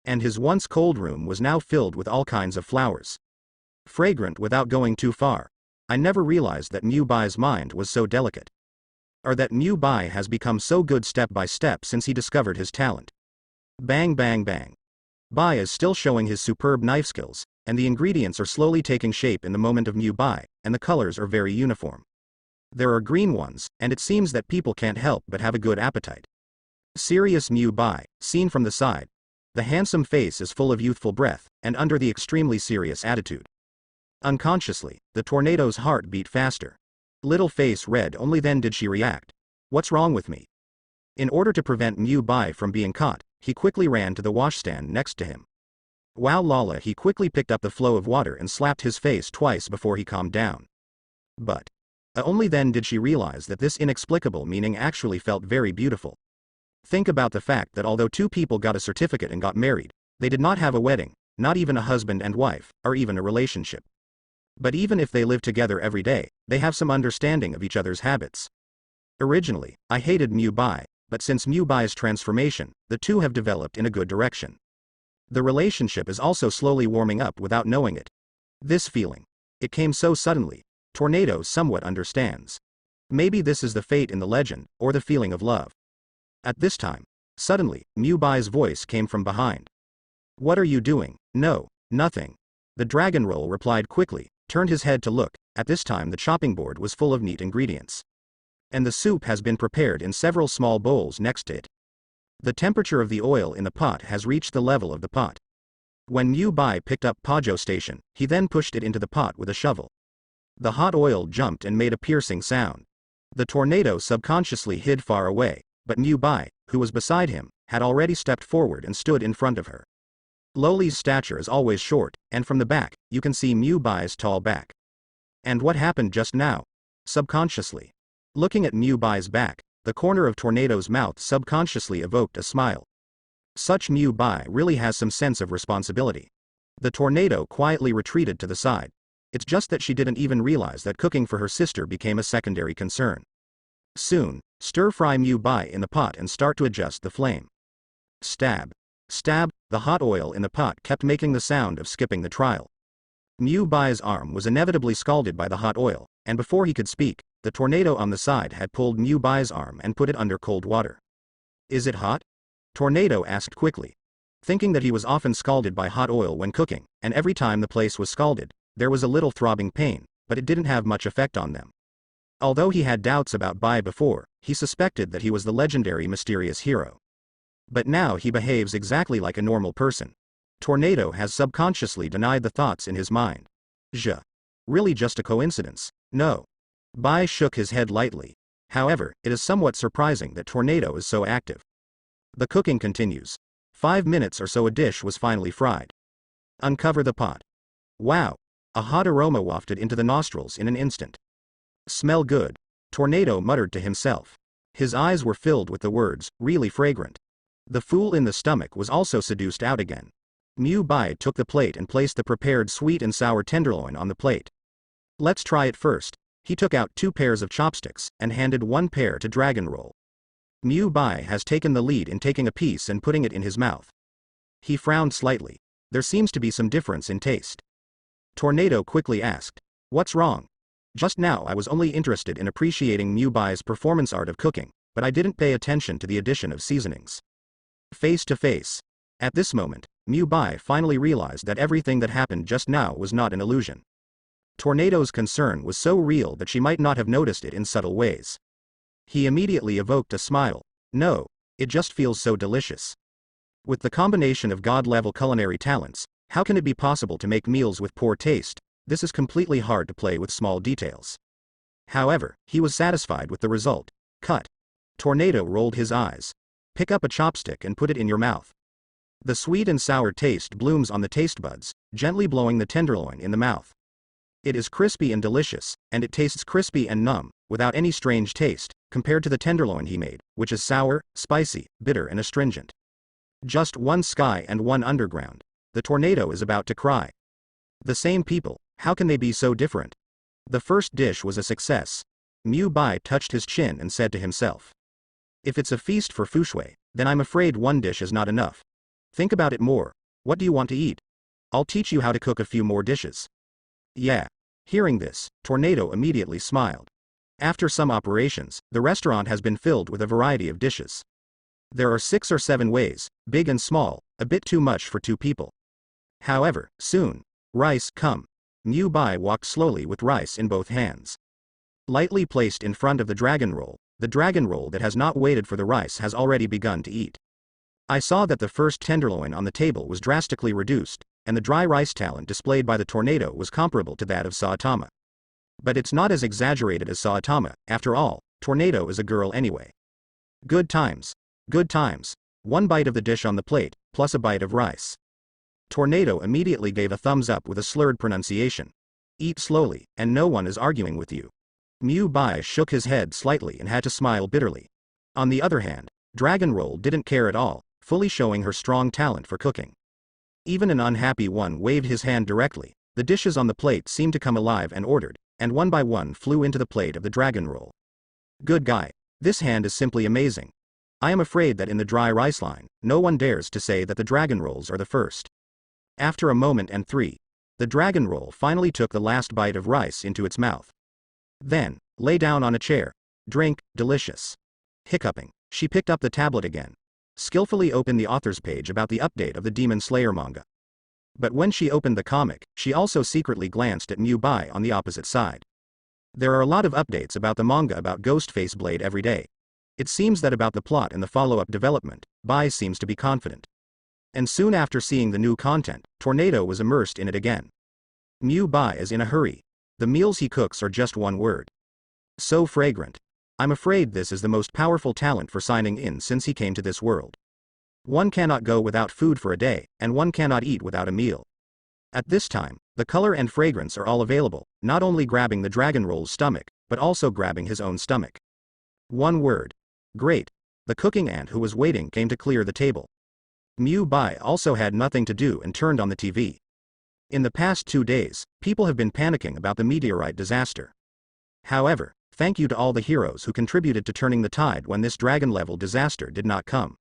And his once cold room was now filled with all kinds of flowers. Fragrant without going too far. I never realized that Mubai's mind was so delicate. Or that Mubai has become so good step by step since he discovered his talent. Bang bang bang. Bai is still showing his superb knife skills, and the ingredients are slowly taking shape in the moment of Mubai, and the colors are very uniform. There are green ones, and it seems that people can't help but have a good appetite. Serious Mubai, seen from the side. The handsome face is full of youthful breath, and under the extremely serious attitude. Unconsciously, the Tornado's heart beat faster. Little face red, only then did she react. What's wrong with me? In order to prevent Mubai from being caught, he quickly ran to the washstand next to him. Wow Lala, he quickly picked up the flow of water and slapped his face twice before he calmed down. But only then did she realize that this inexplicable meaning actually felt very beautiful. Think about the fact that although two people got a certificate and got married, they did not have a wedding, not even a husband and wife, or even a relationship. But even if they live together every day, they have some understanding of each other's habits. Originally, I hated Mubai, but since Mubai's transformation, the two have developed in a good direction. The relationship is also slowly warming up without knowing it. This feeling. It came so suddenly. Tornado somewhat understands. Maybe this is the fate in the legend, or the feeling of love. At this time, suddenly, Mubai's voice came from behind. What are you doing? No, nothing. The dragon roll replied quickly, turned his head to look. At this time the chopping board was full of neat ingredients. And the soup has been prepared in several small bowls next to it. The temperature of the oil in the pot has reached the level of the pot. When Mubai picked up Pajo Station, he then pushed it into the pot with a shovel. The hot oil jumped and made a piercing sound. The Tornado subconsciously hid far away, but Mubai, who was beside him, had already stepped forward and stood in front of her. Loli's stature is always short, and from the back, you can see Mubai's tall back. And what happened just now? Subconsciously. Looking at Mubai's back, the corner of Tornado's mouth subconsciously evoked a smile. Such Mubai really has some sense of responsibility. The Tornado quietly retreated to the side. It's just that she didn't even realize that cooking for her sister became a secondary concern. Soon, stir-fry Mubai in the pot and start to adjust the flame. Stab. Stab. The hot oil in the pot kept making the sound of skipping the trial. Mubai's arm was inevitably scalded by the hot oil, and before he could speak, the Tornado on the side had pulled Mubai's arm and put it under cold water. Is it hot? Tornado asked quickly. Thinking that he was often scalded by hot oil when cooking, and every time the place was scalded, there was a little throbbing pain, but it didn't have much effect on them. Although he had doubts about Bai before, he suspected that he was the legendary mysterious hero. But now he behaves exactly like a normal person. Tornado has subconsciously denied the thoughts in his mind. Really just a coincidence? No. Bai shook his head lightly. However, it is somewhat surprising that Tornado is so active. The cooking continues. 5 minutes or so a dish was finally fried. Uncover the pot. Wow. A hot aroma wafted into the nostrils in an instant. Smell good, Tornado muttered to himself. His eyes were filled with the words, really fragrant. The fool in the stomach was also seduced out again. Mubai took the plate and placed the prepared sweet and sour tenderloin on the plate. Let's try it first. He took out 2 pairs of chopsticks, and handed 1 pair to Dragon Roll. Mubai has taken the lead in taking a piece and putting it in his mouth. He frowned slightly. There seems to be some difference in taste. Tornado quickly asked, "What's wrong?" Just now I was only interested in appreciating Mubai's performance art of cooking, but I didn't pay attention to the addition of seasonings. Face to face. At this moment, Mubai finally realized that everything that happened just now was not an illusion. Tornado's concern was so real that she might not have noticed it in subtle ways. He immediately evoked a smile. No, it just feels so delicious. With the combination of god-level culinary talents, how can it be possible to make meals with poor taste? This is completely hard to play with small details. However, he was satisfied with the result. Cut. Tornado rolled his eyes. Pick up a chopstick and put it in your mouth. The sweet and sour taste blooms on the taste buds, gently blowing the tenderloin in the mouth. It is crispy and delicious, and it tastes crispy and numb, without any strange taste, compared to the tenderloin he made, which is sour, spicy, bitter and astringent. Just one sky and one underground. The tornado is about to cry. The same people, how can they be so different? The first dish was a success. Mubai touched his chin and said to himself. If it's a feast for Fushui, then I'm afraid 1 dish is not enough. Think about it more. What do you want to eat? I'll teach you how to cook a few more dishes. Yeah. Hearing this, Tornado immediately smiled. After some operations, the restaurant has been filled with a variety of dishes. There are 6 or 7 ways, big and small, a bit too much for 2 people. However, soon, rice come. Mubai walked slowly with rice in both hands. Lightly placed in front of the dragon roll that has not waited for the rice has already begun to eat. I saw that the first tenderloin on the table was drastically reduced, and the dry rice talent displayed by the tornado was comparable to that of Saitama. But it's not as exaggerated as Saitama, after all, Tornado is a girl anyway. Good times. Good times. 1 bite of the dish on the plate, plus a bite of rice. Tornado immediately gave a thumbs up with a slurred pronunciation. Eat slowly, and no one is arguing with you. Mubai shook his head slightly and had to smile bitterly. On the other hand, Dragon Roll didn't care at all, fully showing her strong talent for cooking. Even an unhappy one waved his hand directly. The dishes on the plate seemed to come alive and ordered, and one by one flew into the plate of the Dragon Roll. Good guy. This hand is simply amazing. I am afraid that in the dry rice line, no one dares to say that the Dragon Rolls are the first. After a moment and 3, the Dragon Roll finally took the last bite of rice into its mouth. Then, lay down on a chair. Drink, delicious. Hiccuping, she picked up the tablet again. Skillfully opened the author's page about the update of the Demon Slayer manga. But when she opened the comic, she also secretly glanced at Mubai on the opposite side. There are a lot of updates about the manga about Ghostface Blade every day. It seems that about the plot and the follow-up development, Bai seems to be confident. And soon after seeing the new content, Tornado was immersed in it again. Mubai is in a hurry. The meals he cooks are just one word. So fragrant. I'm afraid this is the most powerful talent for signing in since he came to this world. One cannot go without food for a day, and one cannot eat without a meal. At this time, the color and fragrance are all available, not only grabbing the Dragon Roll's stomach, but also grabbing his own stomach. One word. Great. The cooking ant who was waiting came to clear the table. Mubai also had nothing to do and turned on the TV. In the past 2 days, people have been panicking about the Meteorite disaster. However, thank you to all the heroes who contributed to turning the tide when this dragon-level disaster did not come.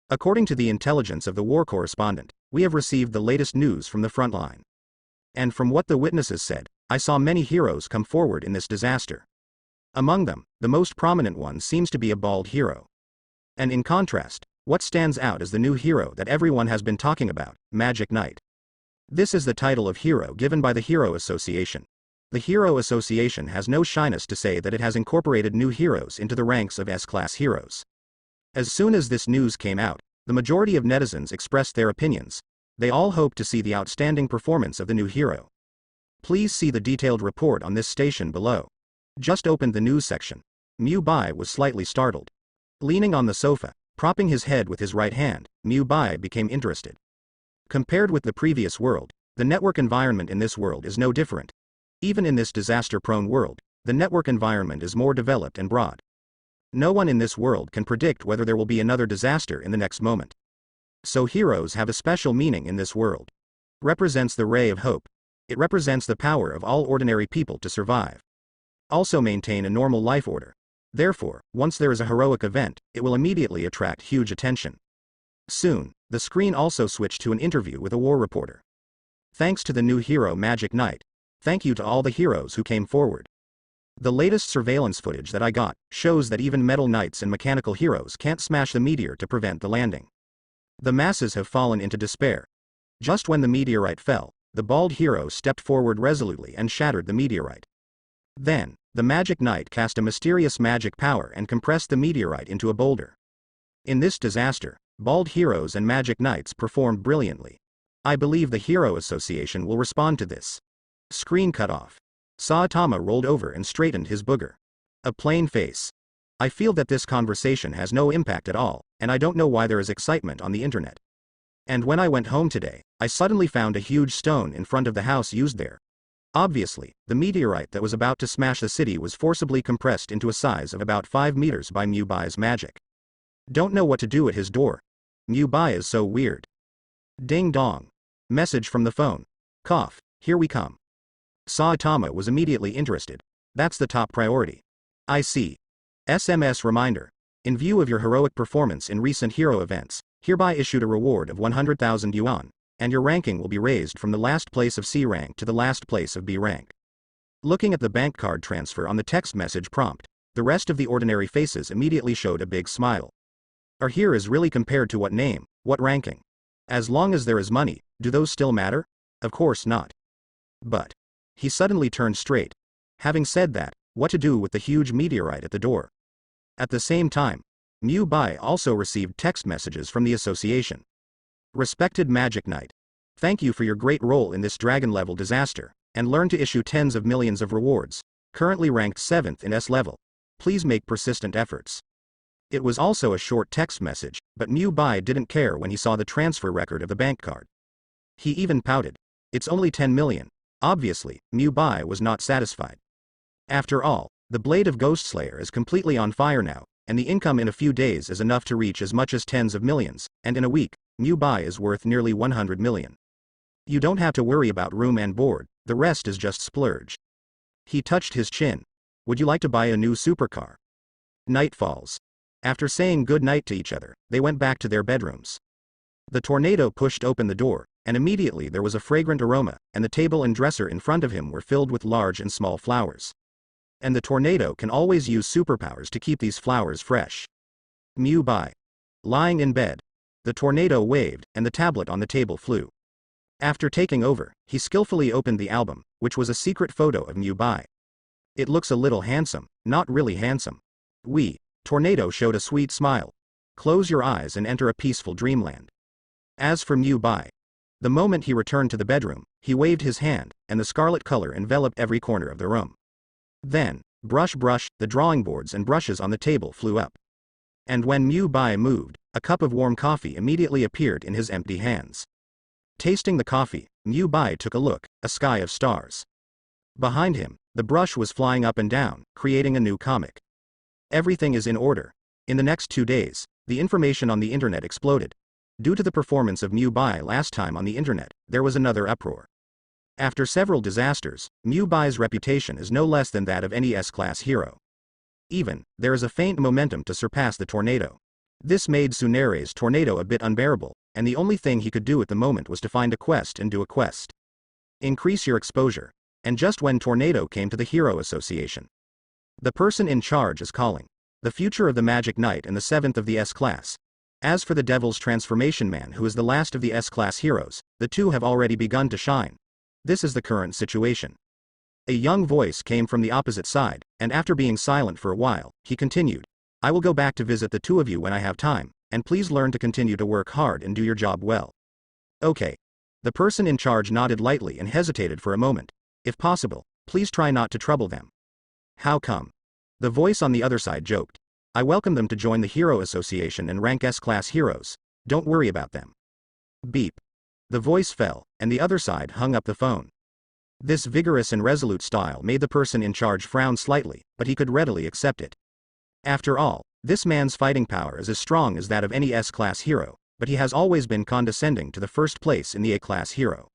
According to the intelligence of the war correspondent, we have received the latest news from the front line. And from what the witnesses said, I saw many heroes come forward in this disaster. Among them, the most prominent one seems to be a bald hero. And in contrast, what stands out is the new hero that everyone has been talking about, Magic Knight. This is the title of hero given by the Hero Association. The Hero Association has no shyness to say that it has incorporated new heroes into the ranks of S-class heroes. As soon as this news came out, the majority of netizens expressed their opinions. They all hope to see the outstanding performance of the new hero. Please see the detailed report on this station below. Just opened the news section. Mubai was slightly startled. Leaning on the sofa, propping his head with his right hand, Mubai became interested. Compared with the previous world, The network environment in this world is no different. Even in this disaster-prone world, the network environment is more developed and broad. No one in this world can predict whether there will be another disaster in the next moment. So heroes have a special meaning in this world. Represents the ray of hope. It represents the power of all ordinary people to survive. Also maintain a normal life order. Therefore, once there is a heroic event, it will immediately attract huge attention. Soon, the screen also switched to an interview with a war reporter. Thanks to the new hero Magic Knight. Thank you to all the heroes who came forward. The latest surveillance footage that I got shows that even metal knights and mechanical heroes can't smash the meteor to prevent the landing. The masses have fallen into despair. Just when the meteorite fell, the bald hero stepped forward resolutely and shattered the meteorite. Then, the Magic Knight cast a mysterious magic power and compressed the meteorite into a boulder. In this disaster, bald heroes and Magic Knights performed brilliantly. I believe the Hero Association will respond to this. Screen cut off. Saitama rolled over and straightened his booger. A plain face. I feel that this conversation has no impact at all, and I don't know why there is excitement on the internet. And when I went home today, I suddenly found a huge stone in front of the house used there. Obviously, the meteorite that was about to smash the city was forcibly compressed into a size of about 5 meters by Mubai's magic. Don't know what to do at his door. Mubai is so weird. Ding dong. Message from the phone. Cough, here we come. Saitama was immediately interested. That's the top priority. I see. SMS reminder. In view of your heroic performance in recent hero events, hereby issued a reward of 100,000 yuan, and your ranking will be raised from the last place of C rank to the last place of B rank. Looking at the bank card transfer on the text message prompt, the rest of the ordinary faces immediately showed a big smile. Are here is really compared to what name, what ranking? As long as there is money, do those still matter? Of course not. But. He suddenly turned straight. Having said that, what to do with the huge meteorite at the door? At the same time, Mubai also received text messages from the association. Respected Magic Knight. Thank you for your great role in this dragon-level disaster, and learn to issue tens of millions of rewards. Currently ranked 7th in S level. Please make persistent efforts. It was also a short text message, but Mubai didn't care when he saw the transfer record of the bank card. He even pouted. It's only 10 million. Obviously, Mubai was not satisfied. After all, the blade of Ghost Slayer is completely on fire now, and the income in a few days is enough to reach as much as tens of millions, and in a week, Mubai is worth nearly 100 million. You don't have to worry about room and board, the rest is just splurge. He touched his chin. Would you like to buy a new supercar? Night falls. After saying good night to each other, they went back to their bedrooms. The tornado pushed open the door, and immediately there was a fragrant aroma, and the table and dresser in front of him were filled with large and small flowers. And the tornado can always use superpowers to keep these flowers fresh. Mubai. Lying in bed. The tornado waved, and the tablet on the table flew. After taking over, he skillfully opened the album, which was a secret photo of Mubai. It looks a little handsome, not really handsome. Tornado showed a sweet smile. Close your eyes and enter a peaceful dreamland. As for Mubai, the moment he returned to the bedroom, he waved his hand, and the scarlet color enveloped every corner of the room. Then, brush, the drawing boards and brushes on the table flew up. And when Mubai moved, a cup of warm coffee immediately appeared in his empty hands. Tasting the coffee, Mubai took a look, a sky of stars. Behind him, the brush was flying up and down, creating a new comic. Everything is in order. In the next 2 days, the information on the internet exploded. Due to the performance of Mubai last time on the internet, there was another uproar. After several disasters, Mubai's reputation is no less than that of any S-class hero. Even, there is a faint momentum to surpass the tornado. This made Tsunare's tornado a bit unbearable, and the only thing he could do at the moment was to find a quest and do a quest. Increase your exposure. And just when tornado came to the Hero Association. The person in charge is calling. The future of the Magic Knight and the 7th of the S-class. As for the Devil's Transformation Man, who is the last of the S-class heroes, the two have already begun to shine. This is the current situation. A young voice came from the opposite side, and after being silent for a while, he continued. I will go back to visit the two of you when I have time, and please learn to continue to work hard and do your job well. Okay. The person in charge nodded lightly and hesitated for a moment. If possible, please try not to trouble them. How come? The voice on the other side joked. I welcome them to join the Hero Association and rank S-class heroes. Don't worry about them. Beep. The voice fell, and the other side hung up the phone. This vigorous and resolute style made the person in charge frown slightly, but he could readily accept it. After all, this man's fighting power is as strong as that of any S-class hero, but he has always been condescending to the first place in the A-class hero.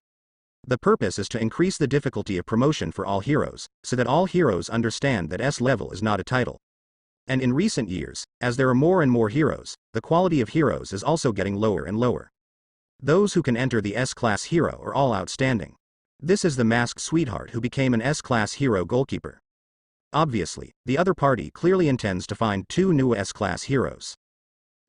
The purpose is to increase the difficulty of promotion for all heroes, so that all heroes understand that S-level is not a title. And in recent years, as there are more and more heroes, the quality of heroes is also getting lower and lower. Those who can enter the S-class hero are all outstanding. This is the masked sweetheart who became an S-class hero goalkeeper. Obviously, the other party clearly intends to find 2 new S-class heroes.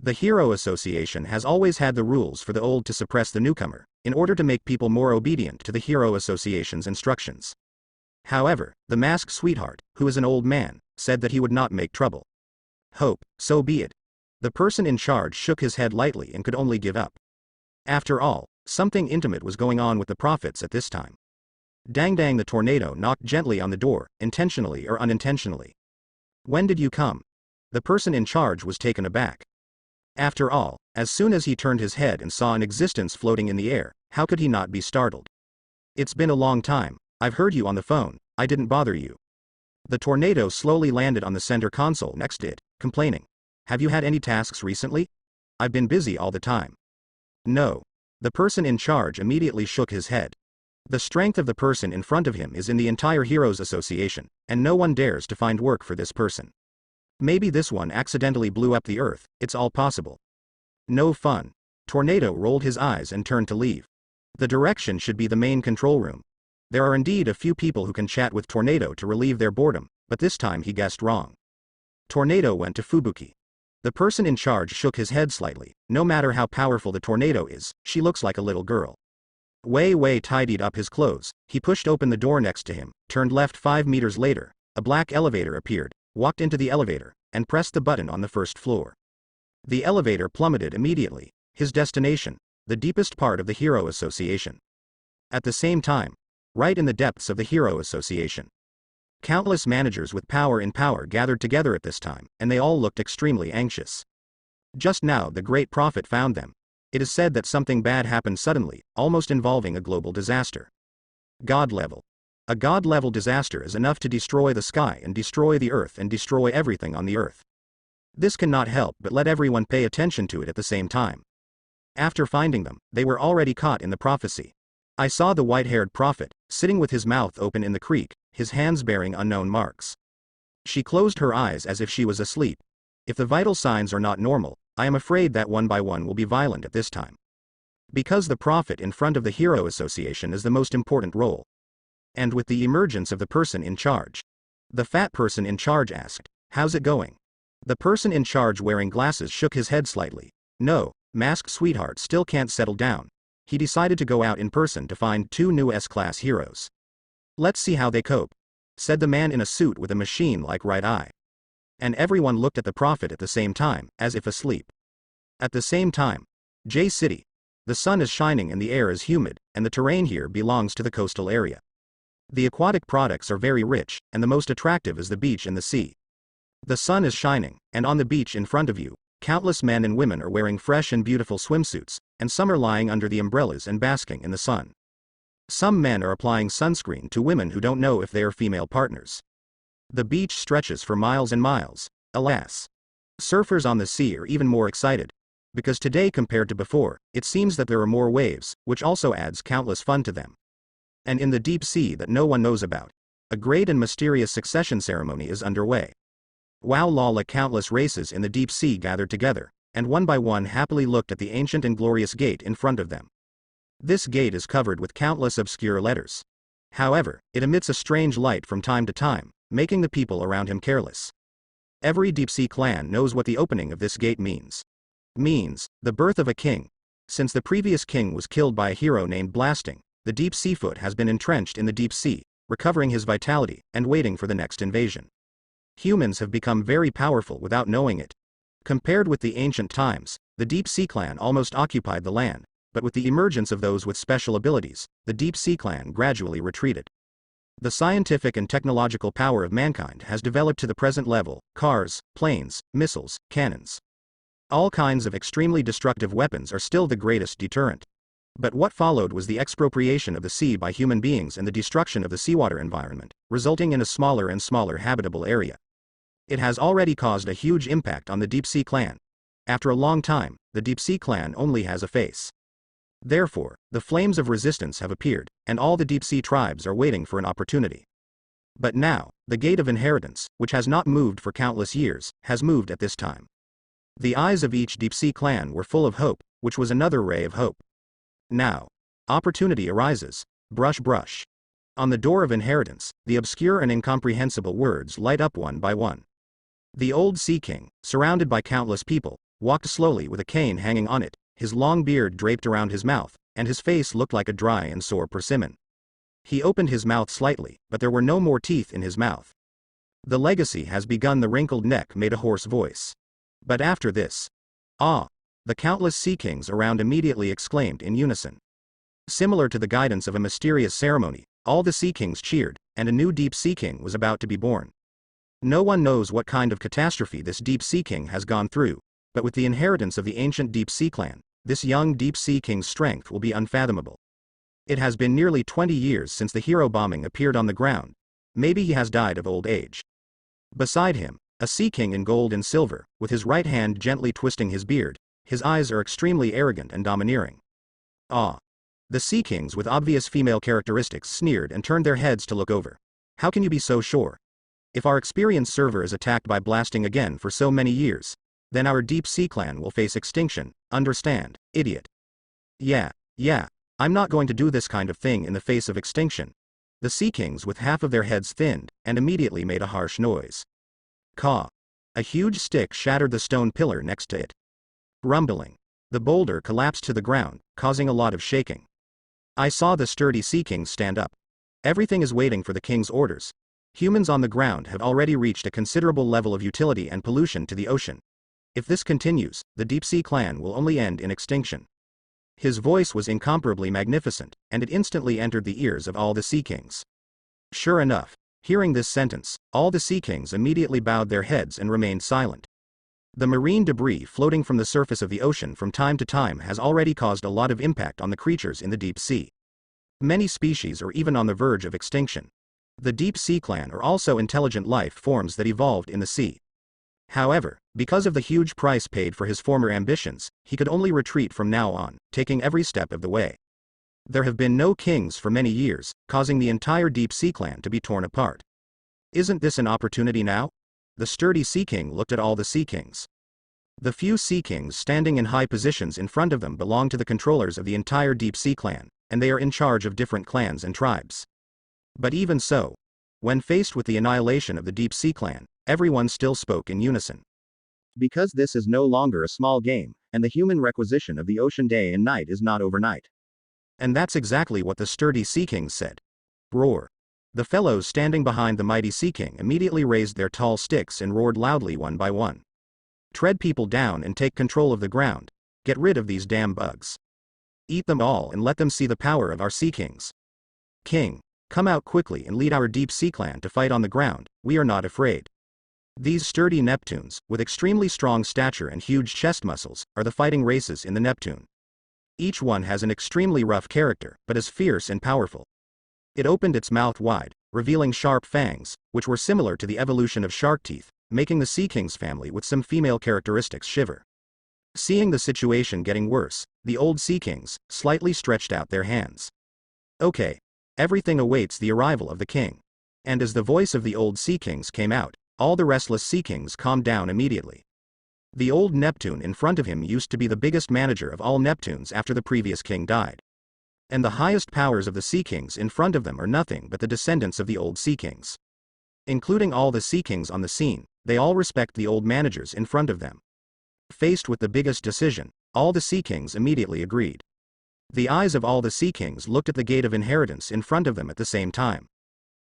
The Hero Association has always had the rules for the old to suppress the newcomer, in order to make people more obedient to the Hero Association's instructions. However, the masked sweetheart, who is an old man, said that he would not make trouble. Hope, so be it. The person in charge shook his head lightly and could only give up. After all, something intimate was going on with the prophets at this time. Dang dang, the tornado knocked gently on the door, intentionally or unintentionally. When did you come? The person in charge was taken aback. After all, as soon as he turned his head and saw an existence floating in the air, how could he not be startled? It's been a long time, I've heard you on the phone, I didn't bother you. The tornado slowly landed on the center console next to it, complaining. Have you had any tasks recently? I've been busy all the time. No. The person in charge immediately shook his head. The strength of the person in front of him is in the entire Heroes Association, and no one dares to find work for this person. Maybe this one accidentally blew up the earth, it's all possible. No fun. Tornado rolled his eyes and turned to leave. The direction should be the main control room. There are indeed a few people who can chat with Tornado to relieve their boredom, but this time he guessed wrong. Tornado went to Fubuki. The person in charge shook his head slightly. No matter how powerful the tornado is, she looks like a little girl. Wei tidied up his clothes, he pushed open the door next to him, turned left 5 meters later, a black elevator appeared, walked into the elevator, and pressed the button on the first floor. The elevator plummeted immediately, his destination, the deepest part of the Hero Association. At the same time, right in the depths of the Hero Association, countless managers with power gathered together at this time, and they all looked extremely anxious. Just now the Great Prophet found them. It is said that something bad happened suddenly, almost involving a global disaster. God level. A God-level disaster is enough to destroy the sky and destroy the earth and destroy everything on the earth. This cannot help but let everyone pay attention to it at the same time. After finding them, they were already caught in the prophecy. I saw the white-haired prophet, sitting with his mouth open in the creek, his hands bearing unknown marks. She closed her eyes as if she was asleep. If the vital signs are not normal, I am afraid that one by one will be violent at this time. Because the prophet in front of the Hero Association is the most important role. And with the emergence of the person in charge. The fat person in charge asked, how's it going? The person in charge wearing glasses shook his head slightly. No, masked sweetheart still can't settle down. He decided to go out in person to find 2 new S-class heroes. Let's see how they cope, said the man in a suit with a machine-like right eye. And everyone looked at the prophet at the same time, as if asleep. At the same time, J City. The sun is shining and the air is humid, and the terrain here belongs to the coastal area. The aquatic products are very rich, and the most attractive is the beach and the sea. The sun is shining, and on the beach in front of you, countless men and women are wearing fresh and beautiful swimsuits, and some are lying under the umbrellas and basking in the sun. Some men are applying sunscreen to women who don't know if they are female partners. The beach stretches for miles and miles, alas. Surfers on the sea are even more excited. Because today compared to before, it seems that there are more waves, which also adds countless fun to them. And in the deep sea that no one knows about, a great and mysterious succession ceremony is underway. Wow lala, countless races in the deep sea gathered together, and one by one happily looked at the ancient and glorious gate in front of them. This gate is covered with countless obscure letters. However, it emits a strange light from time to time, making the people around him careless. Every deep-sea clan knows what the opening of this gate means. Means, the birth of a king. Since the previous king was killed by a hero named Blasting, the deep seafoot has been entrenched in the deep sea, recovering his vitality, and waiting for the next invasion. Humans have become very powerful without knowing it. Compared with the ancient times, the deep sea clan almost occupied the land, but with the emergence of those with special abilities, the deep sea clan gradually retreated. The scientific and technological power of mankind has developed to the present level: cars, planes, missiles, cannons. All kinds of extremely destructive weapons are still the greatest deterrent. But what followed was the expropriation of the sea by human beings and the destruction of the seawater environment, resulting in a smaller and smaller habitable area. It has already caused a huge impact on the Deep Sea Clan. After a long time, the Deep Sea Clan only has a face. Therefore, the flames of resistance have appeared, and all the Deep Sea tribes are waiting for an opportunity. But now, the Gate of Inheritance, which has not moved for countless years, has moved at this time. The eyes of each Deep Sea Clan were full of hope, which was another ray of hope. Now, opportunity arises. Brush brush. On the door of inheritance, the obscure and incomprehensible words light up one by one. The old Sea King, surrounded by countless people, walked slowly with a cane hanging on it, his long beard draped around his mouth, and his face looked like a dry and sore persimmon. He opened his mouth slightly, but there were no more teeth in his mouth. The legacy has begun. The wrinkled neck made a hoarse voice. But after this, ah! The countless Sea Kings around immediately exclaimed in unison. Similar to the guidance of a mysterious ceremony, all the Sea Kings cheered, and a new Deep Sea King was about to be born. No one knows what kind of catastrophe this Deep Sea King has gone through, but with the inheritance of the ancient Deep Sea Clan, this young Deep Sea King's strength will be unfathomable. It has been nearly 20 years since the hero bombing appeared on the ground. Maybe he has died of old age. Beside him, a Sea King in gold and silver, with his right hand gently twisting his beard, his eyes are extremely arrogant and domineering. Ah! The Sea Kings with obvious female characteristics sneered and turned their heads to look over. How can you be so sure? If our experienced server is attacked by blasting again for so many years, then our Deep Sea Clan will face extinction, understand, idiot. Yeah, I'm not going to do this kind of thing in the face of extinction. The Sea Kings with half of their heads thinned, and immediately made a harsh noise. Caw. A huge stick shattered the stone pillar next to it. Rumbling. The boulder collapsed to the ground, causing a lot of shaking. I saw the sturdy Sea Kings stand up. Everything is waiting for the king's orders. Humans on the ground have already reached a considerable level of utility and pollution to the ocean. If this continues, the Deep Sea Clan will only end in extinction. His voice was incomparably magnificent, and it instantly entered the ears of all the Sea Kings. Sure enough, hearing this sentence, all the Sea Kings immediately bowed their heads and remained silent. The marine debris floating from the surface of the ocean from time to time has already caused a lot of impact on the creatures in the deep sea. Many species are even on the verge of extinction. The Deep Sea Clan are also intelligent life forms that evolved in the sea. However, because of the huge price paid for his former ambitions, he could only retreat from now on, taking every step of the way. There have been no kings for many years, causing the entire Deep Sea Clan to be torn apart. Isn't this an opportunity now? The sturdy Sea King looked at all the Sea Kings. The few Sea Kings standing in high positions in front of them belong to the controllers of the entire Deep Sea Clan, and they are in charge of different clans and tribes. But even so, when faced with the annihilation of the Deep Sea Clan, everyone still spoke in unison. Because this is no longer a small game, and the human requisition of the ocean day and night is not overnight. And that's exactly what the sturdy Sea Kings said. Roar. The fellows standing behind the mighty Sea King immediately raised their tall sticks and roared loudly one by one. Tread people down and take control of the ground. Get rid of these damn bugs. Eat them all and let them see the power of our Sea Kings. King, come out quickly and lead our Deep Sea Clan to fight on the ground. We are not afraid. These sturdy Neptunes, with extremely strong stature and huge chest muscles, are the fighting races in the Neptune. Each one has an extremely rough character, but is fierce and powerful. It opened its mouth wide, revealing sharp fangs, which were similar to the evolution of shark teeth, making the Sea King's family with some female characteristics shiver. Seeing the situation getting worse, the old Sea Kings slightly stretched out their hands. Okay. Everything awaits the arrival of the king. And as the voice of the old Sea Kings came out, all the restless Sea Kings calmed down immediately. The old Neptune in front of him used to be the biggest manager of all Neptunes after the previous king died. And the highest powers of the Sea Kings in front of them are nothing but the descendants of the old Sea Kings. Including all the Sea Kings on the scene, they all respect the old managers in front of them. Faced with the biggest decision, all the Sea Kings immediately agreed. The eyes of all the Sea Kings looked at the Gate of Inheritance in front of them at the same time.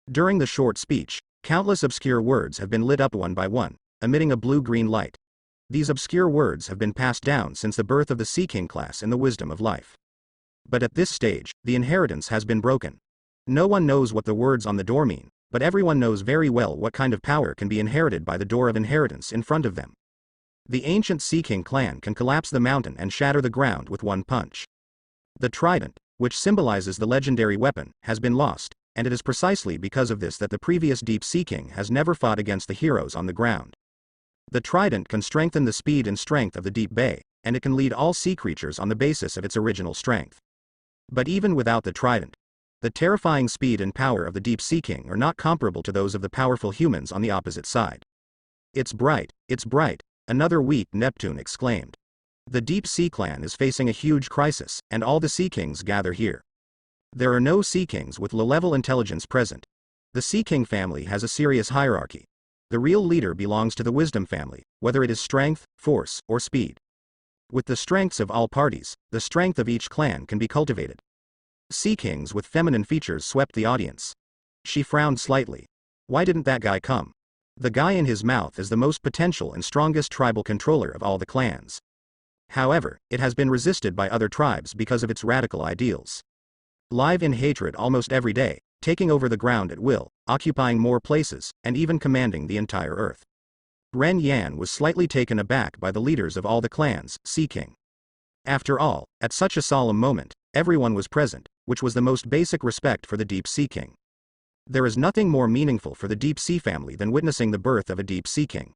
During the short speech, countless obscure words have been lit up one by one, emitting a blue-green light. These obscure words have been passed down since the birth of the Sea King class in the wisdom of life. But at this stage, the inheritance has been broken. No one knows what the words on the door mean, but everyone knows very well what kind of power can be inherited by the door of inheritance in front of them. The ancient Sea King clan can collapse the mountain and shatter the ground with one punch. The trident, which symbolizes the legendary weapon, has been lost, and it is precisely because of this that the previous Deep Sea King has never fought against the heroes on the ground. The trident can strengthen the speed and strength of the deep bay, and it can lead all sea creatures on the basis of its original strength. But even without the trident, the terrifying speed and power of the Deep Sea King are not comparable to those of the powerful humans on the opposite side. It's bright, another weak Neptune exclaimed. The Deep Sea Clan is facing a huge crisis, and all the Sea Kings gather here. There are no Sea Kings with low-level intelligence present. The Sea King family has a serious hierarchy. The real leader belongs to the Wisdom family, whether it is strength, force, or speed. With the strengths of all parties, the strength of each clan can be cultivated. Sea Kings with feminine features swept the audience. She frowned slightly. Why didn't that guy come? The guy in his mouth is the most potential and strongest tribal controller of all the clans. However, it has been resisted by other tribes because of its radical ideals. Live in hatred almost every day, taking over the ground at will, occupying more places, and even commanding the entire earth. Ren Yan was slightly taken aback by the leaders of all the clans, Sea King. After all, at such a solemn moment, everyone was present, which was the most basic respect for the Deep Sea King. There is nothing more meaningful for the Deep Sea family than witnessing the birth of a Deep Sea King.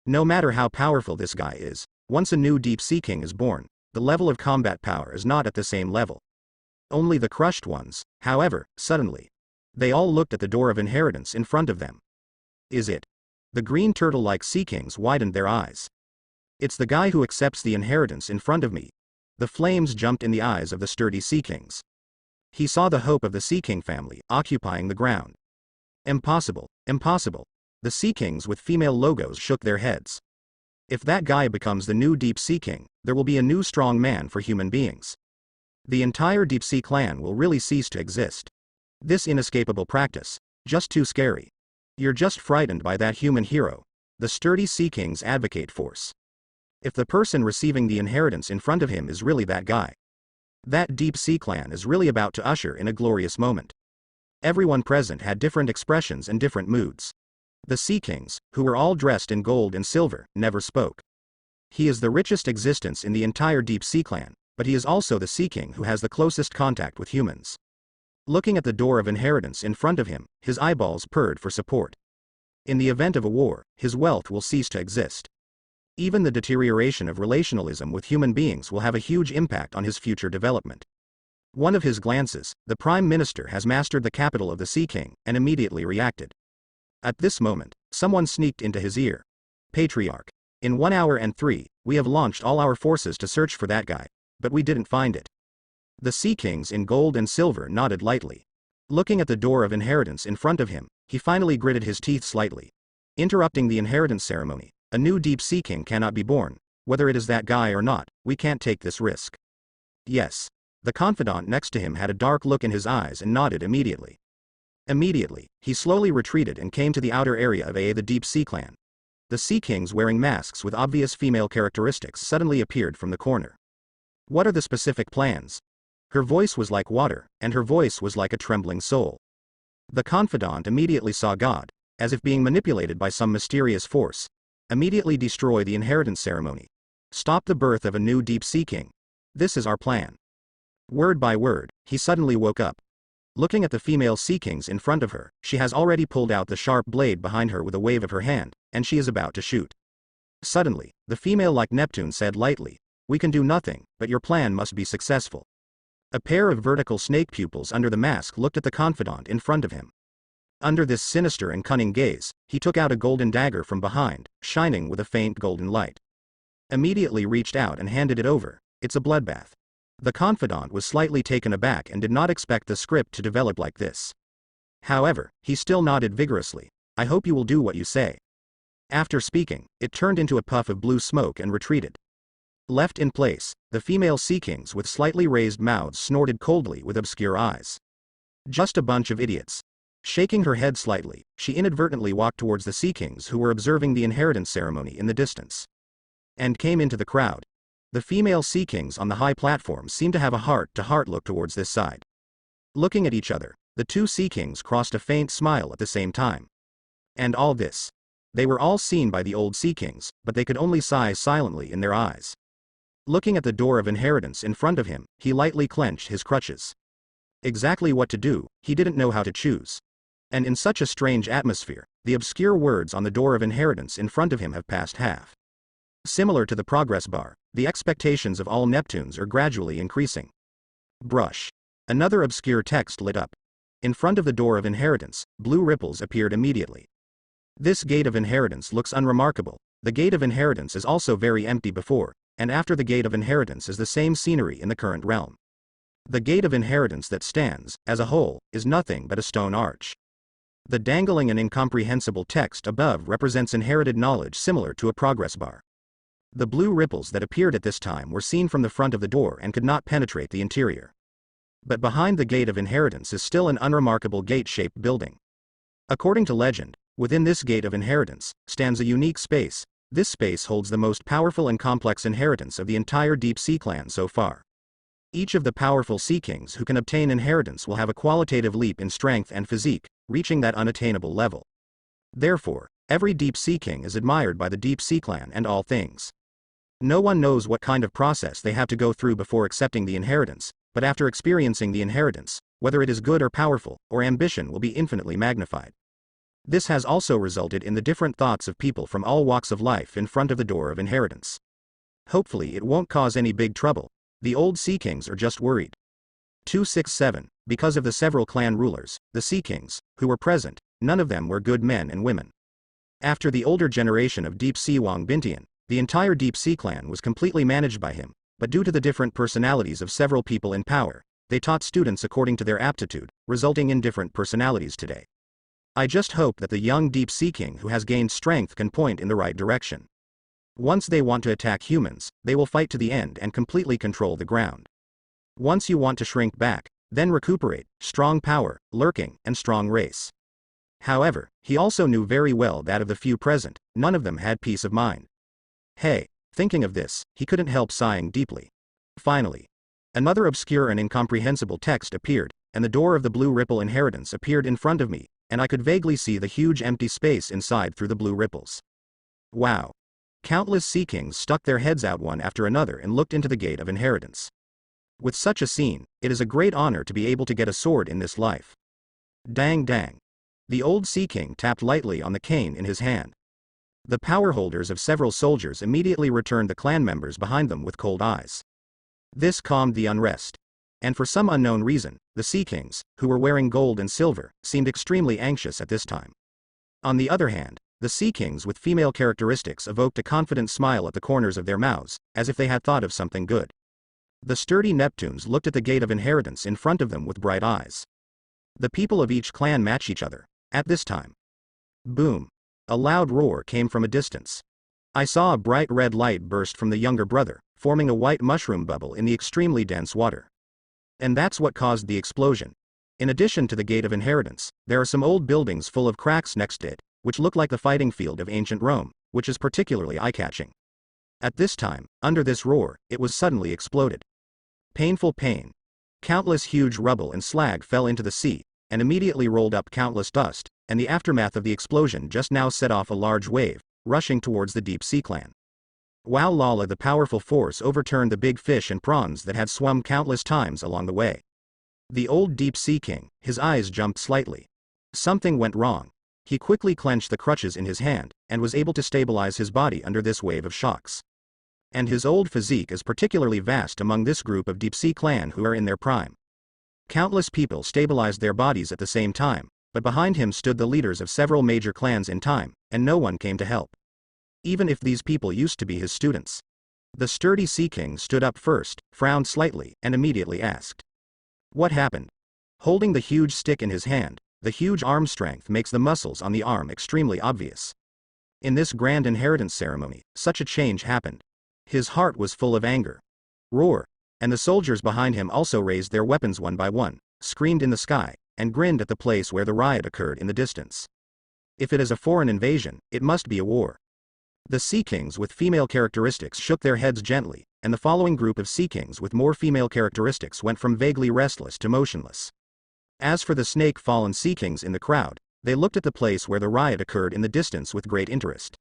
No matter how powerful this guy is, once a new Deep Sea King is born, the level of combat power is not at the same level. Only the crushed ones, however, suddenly. They all looked at the door of inheritance in front of them. Is it? The green turtle-like Sea Kings widened their eyes. It's the guy who accepts the inheritance in front of me. The flames jumped in the eyes of the sturdy Sea Kings. He saw the hope of the Sea King family occupying the ground. Impossible, impossible. The Sea Kings with female logos shook their heads. If that guy becomes the new Deep Sea King, there will be a new strong man for human beings. The entire Deep Sea clan will really cease to exist. This inescapable practice, just too scary. You're just frightened by that human hero. The sturdy Sea Kings advocate force. If the person receiving the inheritance in front of him is really that guy, that Deep Sea clan is really about to usher in a glorious moment. Everyone present had different expressions and different moods. The Sea Kings, who were all dressed in gold and silver, never spoke. He is the richest existence in the entire Deep Sea clan, but he is also the Sea King who has the closest contact with humans. Looking at the door of inheritance in front of him, his eyeballs purred for support. In the event of a war, his wealth will cease to exist. Even the deterioration of relationalism with human beings will have a huge impact on his future development. One of his glances, the Prime Minister has mastered the capital of the Sea King, and immediately reacted. At this moment, someone sneaked into his ear. Patriarch. In 1 hour and 3, we have launched all our forces to search for that guy, but we didn't find it. The Sea Kings in gold and silver nodded lightly. Looking at the door of inheritance in front of him, he finally gritted his teeth slightly. Interrupting the inheritance ceremony, a new Deep Sea King cannot be born. Whether it is that guy or not, we can't take this risk. Yes. The confidant next to him had a dark look in his eyes and nodded immediately. Immediately, he slowly retreated and came to the outer area of the Deep Sea Clan. The Sea Kings wearing masks with obvious female characteristics suddenly appeared from the corner. What are the specific plans? Her voice was like water, and her voice was like a trembling soul. The confidant immediately saw God, as if being manipulated by some mysterious force. Immediately destroy the inheritance ceremony. Stop the birth of a new Deep Sea King. This is our plan. Word by word, he suddenly woke up. Looking at the female Sea Kings in front of her, she has already pulled out the sharp blade behind her with a wave of her hand, and she is about to shoot. Suddenly, the female like Neptune said lightly, "We can do nothing, but your plan must be successful." A pair of vertical snake pupils under the mask looked at the confidant in front of him. Under this sinister and cunning gaze, he took out a golden dagger from behind, shining with a faint golden light. Immediately reached out and handed it over. It's a bloodbath. The confidant was slightly taken aback and did not expect the script to develop like this. However, he still nodded vigorously. "I hope you will do what you say." After speaking, it turned into a puff of blue smoke and retreated. Left in place, the female Sea Kings with slightly raised mouths snorted coldly with obscure eyes. Just a bunch of idiots. Shaking her head slightly, she inadvertently walked towards the Sea Kings who were observing the inheritance ceremony in the distance. And came into the crowd. The female Sea Kings on the high platform seemed to have a heart-to-heart look towards this side. Looking at each other, the two Sea Kings crossed a faint smile at the same time. And all this. They were all seen by the old Sea Kings, but they could only sigh silently in their eyes. Looking at the door of inheritance in front of him, he lightly clenched his crutches. Exactly what to do, he didn't know how to choose. And in such a strange atmosphere, the obscure words on the door of inheritance in front of him have passed half. Similar to the progress bar, the expectations of all Neptunes are gradually increasing. Brush. Another obscure text lit up. In front of the door of inheritance, blue ripples appeared immediately. This gate of inheritance looks unremarkable. The gate of inheritance is also very empty before, and after the gate of inheritance is the same scenery in the current realm. The gate of inheritance that stands, as a whole, is nothing but a stone arch. The dangling and incomprehensible text above represents inherited knowledge similar to a progress bar. The blue ripples that appeared at this time were seen from the front of the door and could not penetrate the interior. But behind the gate of inheritance is still an unremarkable gate-shaped building. According to legend, within this gate of inheritance stands a unique space. This space holds the most powerful and complex inheritance of the entire Deep Sea clan so far. Each of the powerful Sea Kings who can obtain inheritance will have a qualitative leap in strength and physique, reaching that unattainable level. Therefore, every Deep Sea King is admired by the Deep Sea clan and all things. No one knows what kind of process they have to go through before accepting the inheritance, but after experiencing the inheritance, whether it is good or powerful, or ambition will be infinitely magnified. This has also resulted in the different thoughts of people from all walks of life in front of the door of inheritance. Hopefully it won't cause any big trouble. The old Sea Kings are just worried. 267. Because of the several clan rulers, the Sea Kings, who were present, none of them were good men and women. After the older generation of Deep Sea Wang Bintian, the entire Deep Sea clan was completely managed by him, but due to the different personalities of several people in power, they taught students according to their aptitude, resulting in different personalities today. I just hope that the young Deep Sea King who has gained strength can point in the right direction. Once they want to attack humans, they will fight to the end and completely control the ground. Once you want to shrink back, then recuperate, strong power, lurking, and strong race. However, he also knew very well that of the few present, none of them had peace of mind. Hey, thinking of this, he couldn't help sighing deeply. Finally, another obscure and incomprehensible text appeared, and the door of the blue ripple inheritance appeared in front of me, and I could vaguely see the huge empty space inside through the blue ripples. Wow. Countless Sea Kings stuck their heads out one after another and looked into the gate of inheritance. With such a scene, it is a great honor to be able to get a sword in this life. Dang dang. The old Sea King tapped lightly on the cane in his hand. The power holders of several soldiers immediately returned the clan members behind them with cold eyes. This calmed the unrest. And for some unknown reason, the Sea Kings, who were wearing gold and silver, seemed extremely anxious at this time. On the other hand, the Sea Kings with female characteristics evoked a confident smile at the corners of their mouths, as if they had thought of something good. The sturdy Neptunes looked at the gate of inheritance in front of them with bright eyes. The people of each clan match each other, at this time. Boom. A loud roar came from a distance. I saw a bright red light burst from the younger brother, forming a white mushroom bubble in the extremely dense water. And that's what caused the explosion. In addition to the gate of inheritance, there are some old buildings full of cracks next to it, which look like the fighting field of ancient Rome, which is particularly eye-catching. At this time, under this roar, it was suddenly exploded. Painful pain. Countless huge rubble and slag fell into the sea, and immediately rolled up countless dust, and the aftermath of the explosion just now set off a large wave, rushing towards the Deep Sea clan. Wow lala, the powerful force overturned the big fish and prawns that had swum countless times along the way. The old Deep Sea King, his eyes jumped slightly. Something went wrong. He quickly clenched the crutches in his hand, and was able to stabilize his body under this wave of shocks. And his old physique is particularly vast among this group of Deep Sea clan who are in their prime. Countless people stabilized their bodies at the same time, but behind him stood the leaders of several major clans in time, and no one came to help. Even if these people used to be his students. The sturdy Sea King stood up first, frowned slightly, and immediately asked. What happened? Holding the huge stick in his hand, the huge arm strength makes the muscles on the arm extremely obvious. In this grand inheritance ceremony, such a change happened. His heart was full of anger. Roar! And the soldiers behind him also raised their weapons one by one, screamed in the sky, and grinned at the place where the riot occurred in the distance. If it is a foreign invasion, it must be a war. The Sea Kings with female characteristics shook their heads gently, and the following group of Sea Kings with more female characteristics went from vaguely restless to motionless. As for the snake-fallen Sea Kings in the crowd, they looked at the place where the riot occurred in the distance with great interest.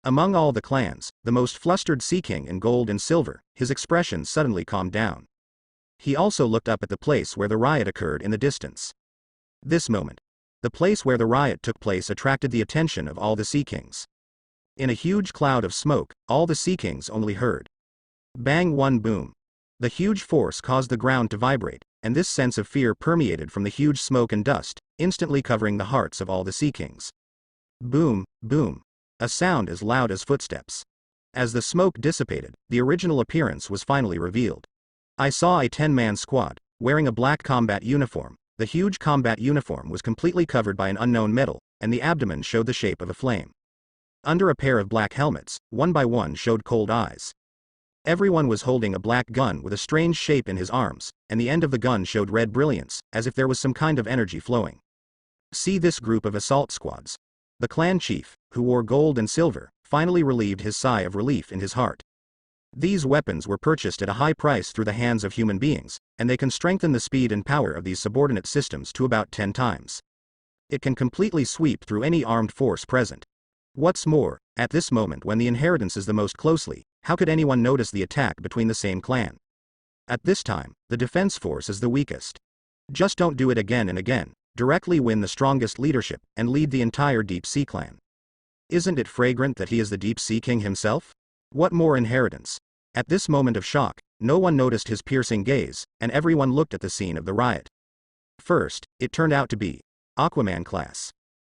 Among all the clans, the most flustered Sea King in gold and silver, his expression suddenly calmed down. He also looked up at the place where the riot occurred in the distance. This moment, the place where the riot took place attracted the attention of all the Sea Kings. In a huge cloud of smoke, all the Sea Kings only heard bang, one boom. The huge force caused the ground to vibrate, and this sense of fear permeated from the huge smoke and dust, instantly covering the hearts of all the Sea Kings. Boom, boom. A sound as loud as footsteps. As the smoke dissipated, the original appearance was finally revealed. I saw a 10-man squad, wearing a black combat uniform. The huge combat uniform was completely covered by an unknown metal, and the abdomen showed the shape of a flame. Under a pair of black helmets, one by one showed cold eyes. Everyone was holding a black gun with a strange shape in his arms, and the end of the gun showed red brilliance, as if there was some kind of energy flowing. See this group of assault squads. The clan chief, who wore gold and silver, finally relieved his sigh of relief in his heart. These weapons were purchased at a high price through the hands of human beings, and they can strengthen the speed and power of these subordinate systems to about 10 times. It can completely sweep through any armed force present. What's more, at this moment when the inheritance is the most closely, how could anyone notice the attack between the same clan? At this time, the defense force is the weakest. Just don't do it again and again. Directly win the strongest leadership, and lead the entire Deep Sea clan. Isn't it fragrant that he is the Deep Sea King himself? What more inheritance? At this moment of shock, no one noticed his piercing gaze, and everyone looked at the scene of the riot. First, it turned out to be Aquaman class.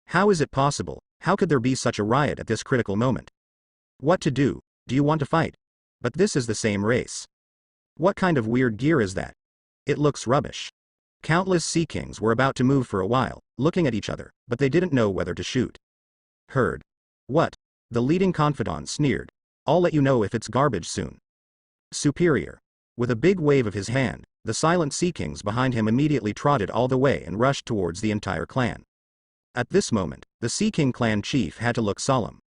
How is it possible? How could there be such a riot at this critical moment? What to do? Do you want to fight? But this is the same race. What kind of weird gear is that? It looks rubbish. Countless Sea Kings were about to move for a while, looking at each other, but they didn't know whether to shoot. Heard. What? The leading confidant sneered. I'll let you know if it's garbage soon. Superior. With a big wave of his hand, the silent Sea Kings behind him immediately trotted all the way and rushed towards the entire clan. At this moment, the Sea King clan chief had to look solemn.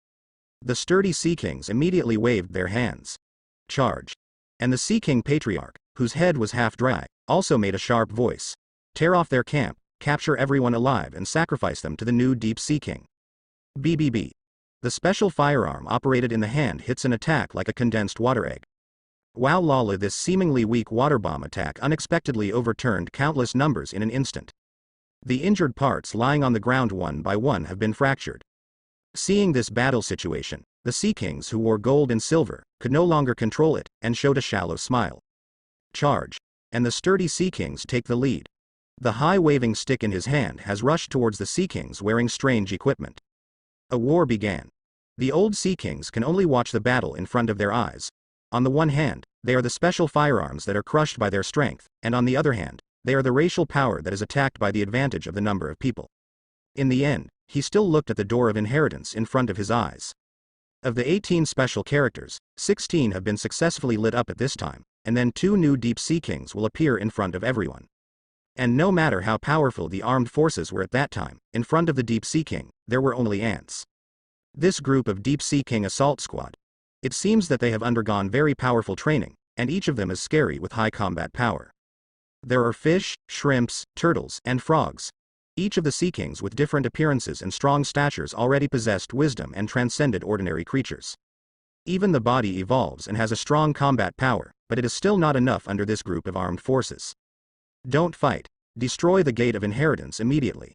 The sturdy Sea Kings immediately waved their hands. Charge. And the Sea King patriarch, whose head was half dry, also made a sharp voice. Tear off their camp, capture everyone alive and sacrifice them to the new Deep Sea King. BBB. The special firearm operated in the hand hits an attack like a condensed water egg. Wow lala, this seemingly weak water bomb attack unexpectedly overturned countless numbers in an instant. The injured parts lying on the ground one by one have been fractured. Seeing this battle situation, the Sea Kings who wore gold and silver could no longer control it and showed a shallow smile. Charge. And the sturdy Sea Kings take the lead. The high waving stick in his hand has rushed towards the Sea Kings wearing strange equipment. A war began. The old Sea Kings can only watch the battle in front of their eyes. On the one hand, they are the special firearms that are crushed by their strength, and on the other hand, they are the racial power that is attacked by the advantage of the number of people. In the end, he still looked at the door of inheritance in front of his eyes. Of the 18 special characters, 16 have been successfully lit up at this time, and then 2 new Deep Sea Kings will appear in front of everyone. And no matter how powerful the armed forces were at that time, in front of the Deep Sea King, there were only ants. This group of Deep Sea King assault squad. It seems that they have undergone very powerful training, and each of them is scary with high combat power. There are fish, shrimps, turtles, and frogs. Each of the Sea Kings with different appearances and strong statures already possessed wisdom and transcended ordinary creatures. Even the body evolves and has a strong combat power, but it is still not enough under this group of armed forces. Don't fight. Destroy the gate of inheritance immediately.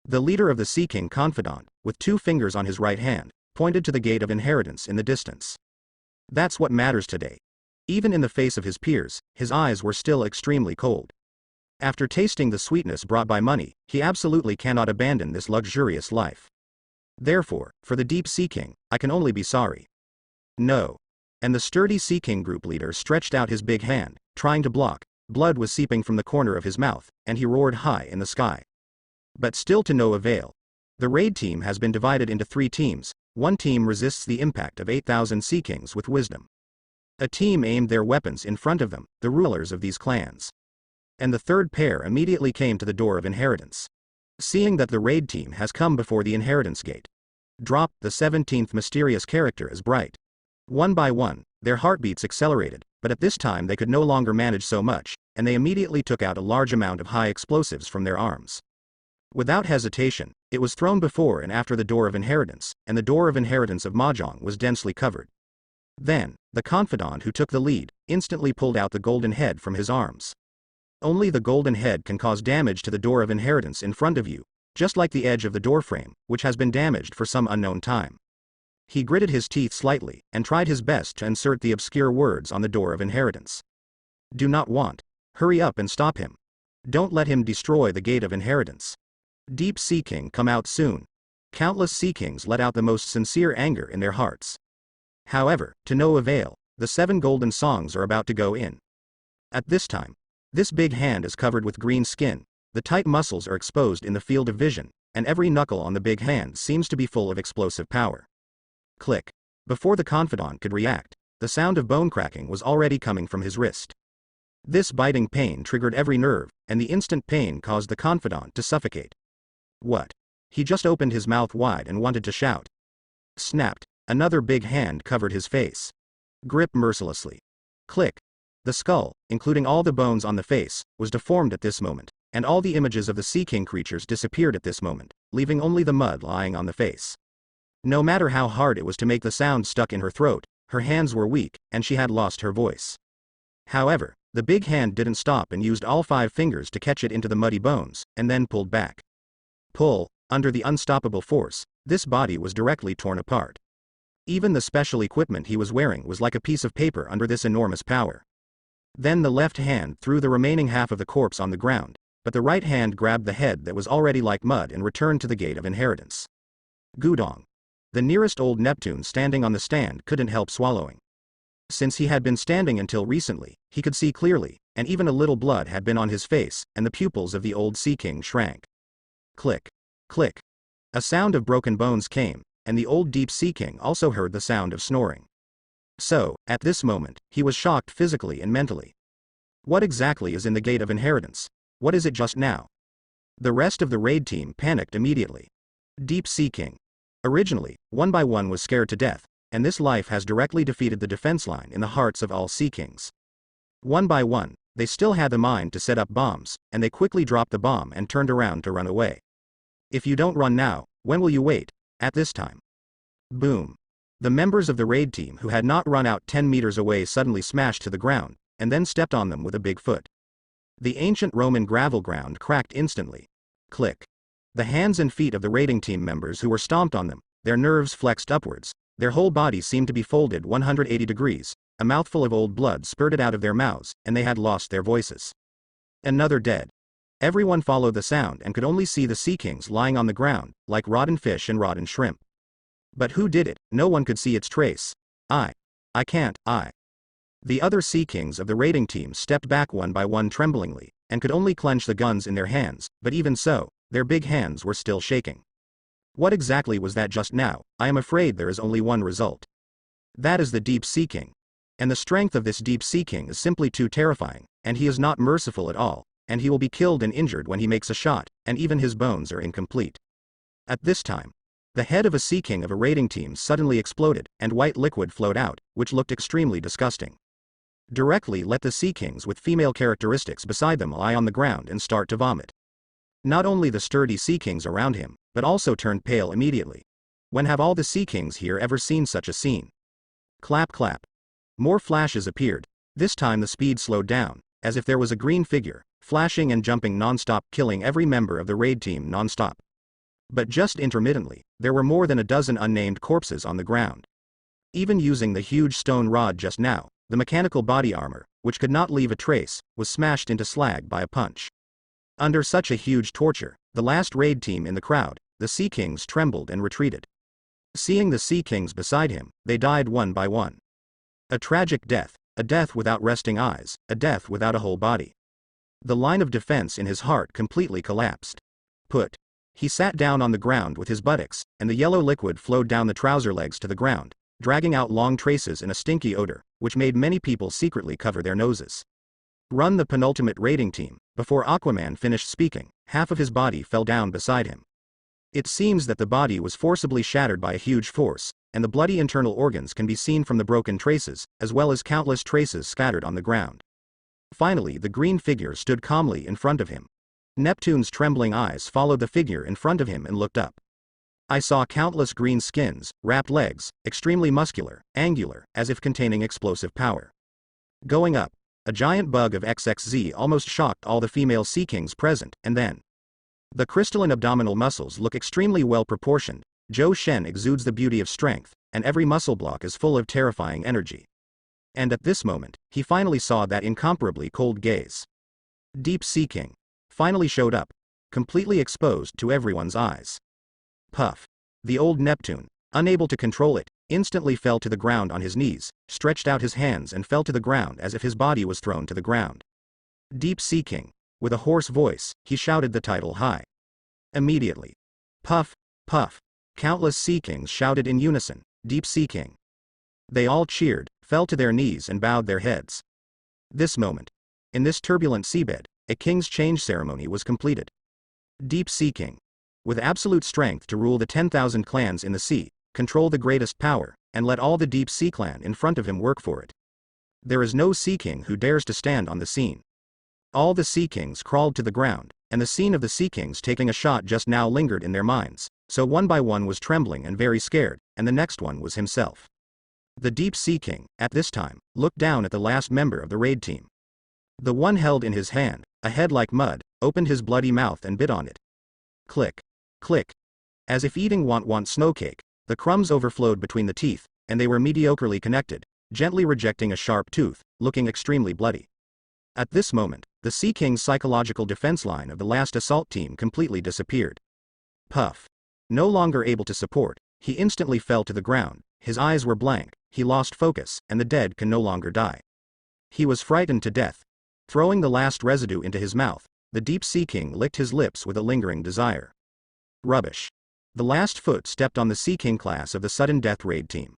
The leader of the Sea King confidant, with 2 fingers on his right hand, pointed to the gate of inheritance in the distance. That's what matters today. Even in the face of his peers, his eyes were still extremely cold. After tasting the sweetness brought by money, he absolutely cannot abandon this luxurious life. Therefore, for the Deep Sea King, I can only be sorry. No. And the sturdy Sea King group leader stretched out his big hand, trying to block. Blood was seeping from the corner of his mouth, and he roared high in the sky. But still to no avail. The raid team has been divided into 3 teams. One team resists the impact of 8,000 Sea Kings with wisdom. A team aimed their weapons in front of them, the rulers of these clans. And the third pair immediately came to the door of inheritance. Seeing that the raid team has come before the inheritance gate. Drop, the 17th mysterious character is bright. One by one, their heartbeats accelerated, but at this time they could no longer manage so much, and they immediately took out a large amount of high explosives from their arms. Without hesitation, It was thrown before and after the door of inheritance, and the door of inheritance of Mahjong was densely covered. Then, the confidant who took the lead, instantly pulled out the golden head from his arms. Only the golden head can cause damage to the door of inheritance in front of you, just like the edge of the doorframe, which has been damaged for some unknown time. He gritted his teeth slightly, and tried his best to insert the obscure words on the door of inheritance. Do not want. Hurry up and stop him. Don't let him destroy the gate of inheritance. Deep Sea King come out soon. Countless Sea Kings let out the most sincere anger in their hearts. However, to no avail, the 7 golden songs are about to go in. At this time, this big hand is covered with green skin, the tight muscles are exposed in the field of vision, and every knuckle on the big hand seems to be full of explosive power. Click. Before the confidant could react, the sound of bone cracking was already coming from his wrist. This biting pain triggered every nerve, and the instant pain caused the confidant to suffocate. What? He just opened his mouth wide and wanted to shout. Snapped. Another big hand covered his face. Grip mercilessly. Click. The skull, including all the bones on the face, was deformed at this moment, and all the images of the Sea King creatures disappeared at this moment, leaving only the mud lying on the face. No matter how hard it was to make the sound stuck in her throat, her hands were weak, and she had lost her voice. However, the big hand didn't stop and used all 5 fingers to catch it into the muddy bones, and then pulled back. Pull. Under the unstoppable force, this body was directly torn apart. Even the special equipment he was wearing was like a piece of paper under this enormous power. Then the left hand threw the remaining half of the corpse on the ground, but the right hand grabbed the head that was already like mud and returned to the gate of inheritance. Gudong. The nearest old Neptune standing on the stand couldn't help swallowing. Since he had been standing until recently, he could see clearly, and even a little blood had been on his face, and the pupils of the old Sea King shrank. Click. Click. A sound of broken bones came, and the old Deep Sea King also heard the sound of snoring. So, at this moment, he was shocked physically and mentally. What exactly is in the gate of inheritance? What is it just now? The rest of the raid team panicked immediately. Deep Sea King. Originally, 1 by 1 was scared to death, and this life has directly defeated the defense line in the hearts of all Sea Kings. 1 by 1, they still had the mind to set up bombs, and they quickly dropped the bomb and turned around to run away. If you don't run now, when will you wait? At this time. Boom. The members of the raid team who had not run out 10 meters away suddenly smashed to the ground, and then stepped on them with a big foot. The ancient Roman gravel ground cracked instantly. Click. The hands and feet of the raiding team members who were stomped on them, their nerves flexed upwards, their whole bodies seemed to be folded 180 degrees, a mouthful of old blood spurted out of their mouths, and they had lost their voices. Another dead. Everyone followed the sound and could only see the Sea Kings lying on the ground, like rotten fish and rotten shrimp. But who did it? No one could see its trace. I can't. The other Sea Kings of the raiding team stepped back 1 by 1 tremblingly, and could only clench the guns in their hands, but even so, their big hands were still shaking. What exactly was that just now? I am afraid there is only one result. That is the Deep Sea King. And the strength of this Deep Sea King is simply too terrifying, and he is not merciful at all, and he will be killed and injured when he makes a shot, and even his bones are incomplete. At this time, the head of a Sea King of a raiding team suddenly exploded, and white liquid flowed out, which looked extremely disgusting. Directly let the Sea Kings with female characteristics beside them lie on the ground and start to vomit. Not only the sturdy Sea Kings around him, but also turned pale immediately. When have all the Sea Kings here ever seen such a scene? Clap clap. More flashes appeared. This time the speed slowed down, as if there was a green figure, flashing and jumping non-stop, killing every member of the raid team non-stop. But just intermittently, there were more than a dozen unnamed corpses on the ground. Even using the huge stone rod just now, the mechanical body armor, which could not leave a trace, was smashed into slag by a punch. Under such a huge torture, the last raid team in the crowd, the Sea Kings trembled and retreated. Seeing the Sea Kings beside him, they died 1 by 1. A tragic death, a death without resting eyes, a death without a whole body. The line of defense in his heart completely collapsed. He sat down on the ground with his buttocks, and the yellow liquid flowed down the trouser legs to the ground, dragging out long traces in a stinky odor, which made many people secretly cover their noses. Run the penultimate raiding team. Before Aquaman finished speaking, half of his body fell down beside him. It seems that the body was forcibly shattered by a huge force, and the bloody internal organs can be seen from the broken traces, as well as countless traces scattered on the ground. Finally, the green figure stood calmly in front of him. Neptune's trembling eyes followed the figure in front of him and looked up. I saw countless green skins, wrapped legs, extremely muscular, angular, as if containing explosive power. Going up, a giant bug of XXZ almost shocked all the female sea kings present, and then. The crystalline abdominal muscles look extremely well proportioned, Zhou Shen exudes the beauty of strength, and every muscle block is full of terrifying energy. And at this moment, he finally saw that incomparably cold gaze. Deep Sea King finally showed up, completely exposed to everyone's eyes. Puff. The old Neptune, unable to control it, instantly fell to the ground on his knees, stretched out his hands and fell to the ground as if his body was thrown to the ground. Deep Sea King. With a hoarse voice, he shouted the title high. Immediately. Puff, puff. Countless sea kings shouted in unison, Deep Sea King. They all cheered, fell to their knees and bowed their heads. This moment. In this turbulent seabed, a king's change ceremony was completed. Deep Sea King. With absolute strength to rule the 10,000 clans in the sea, control the greatest power, and let all the Deep Sea clan in front of him work for it. There is no Sea King who dares to stand on the scene. All the Sea Kings crawled to the ground, and the scene of the Sea Kings taking a shot just now lingered in their minds, so one by one was trembling and very scared, and the next one was himself. The Deep Sea King, at this time, looked down at the last member of the raid team. The one held in his hand, a head like mud, opened his bloody mouth and bit on it. Click. Click. As if eating want snow cake, the crumbs overflowed between the teeth, and they were mediocrely connected, gently rejecting a sharp tooth, looking extremely bloody. At this moment, the Sea King's psychological defense line of the last assault team completely disappeared. Puff. No longer able to support, he instantly fell to the ground, his eyes were blank, he lost focus, and the dead can no longer die. He was frightened to death. Throwing the last residue into his mouth, the Deep Sea King licked his lips with a lingering desire. Rubbish. The last foot stepped on the Sea King class of the sudden death raid team.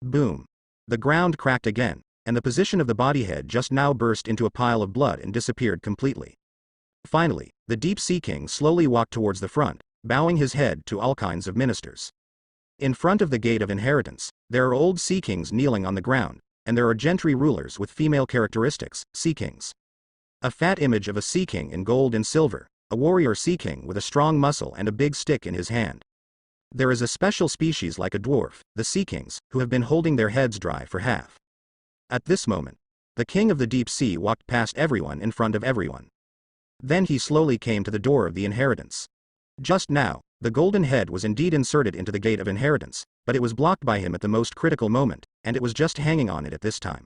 Boom. The ground cracked again, and the position of the body head just now burst into a pile of blood and disappeared completely. Finally, the Deep Sea King slowly walked towards the front, bowing his head to all kinds of ministers. In front of the Gate of Inheritance, there are old Sea Kings kneeling on the ground, and there are gentry rulers with female characteristics, Sea Kings. A fat image of a Sea King in gold and silver, a warrior Sea King with a strong muscle and a big stick in his hand. There is a special species like a dwarf, the Sea Kings, who have been holding their heads dry for half. At this moment, the King of the Deep Sea walked past everyone in front of everyone. Then he slowly came to the door of the inheritance. Just now, the golden head was indeed inserted into the Gate of Inheritance, but it was blocked by him at the most critical moment, and it was just hanging on it at this time.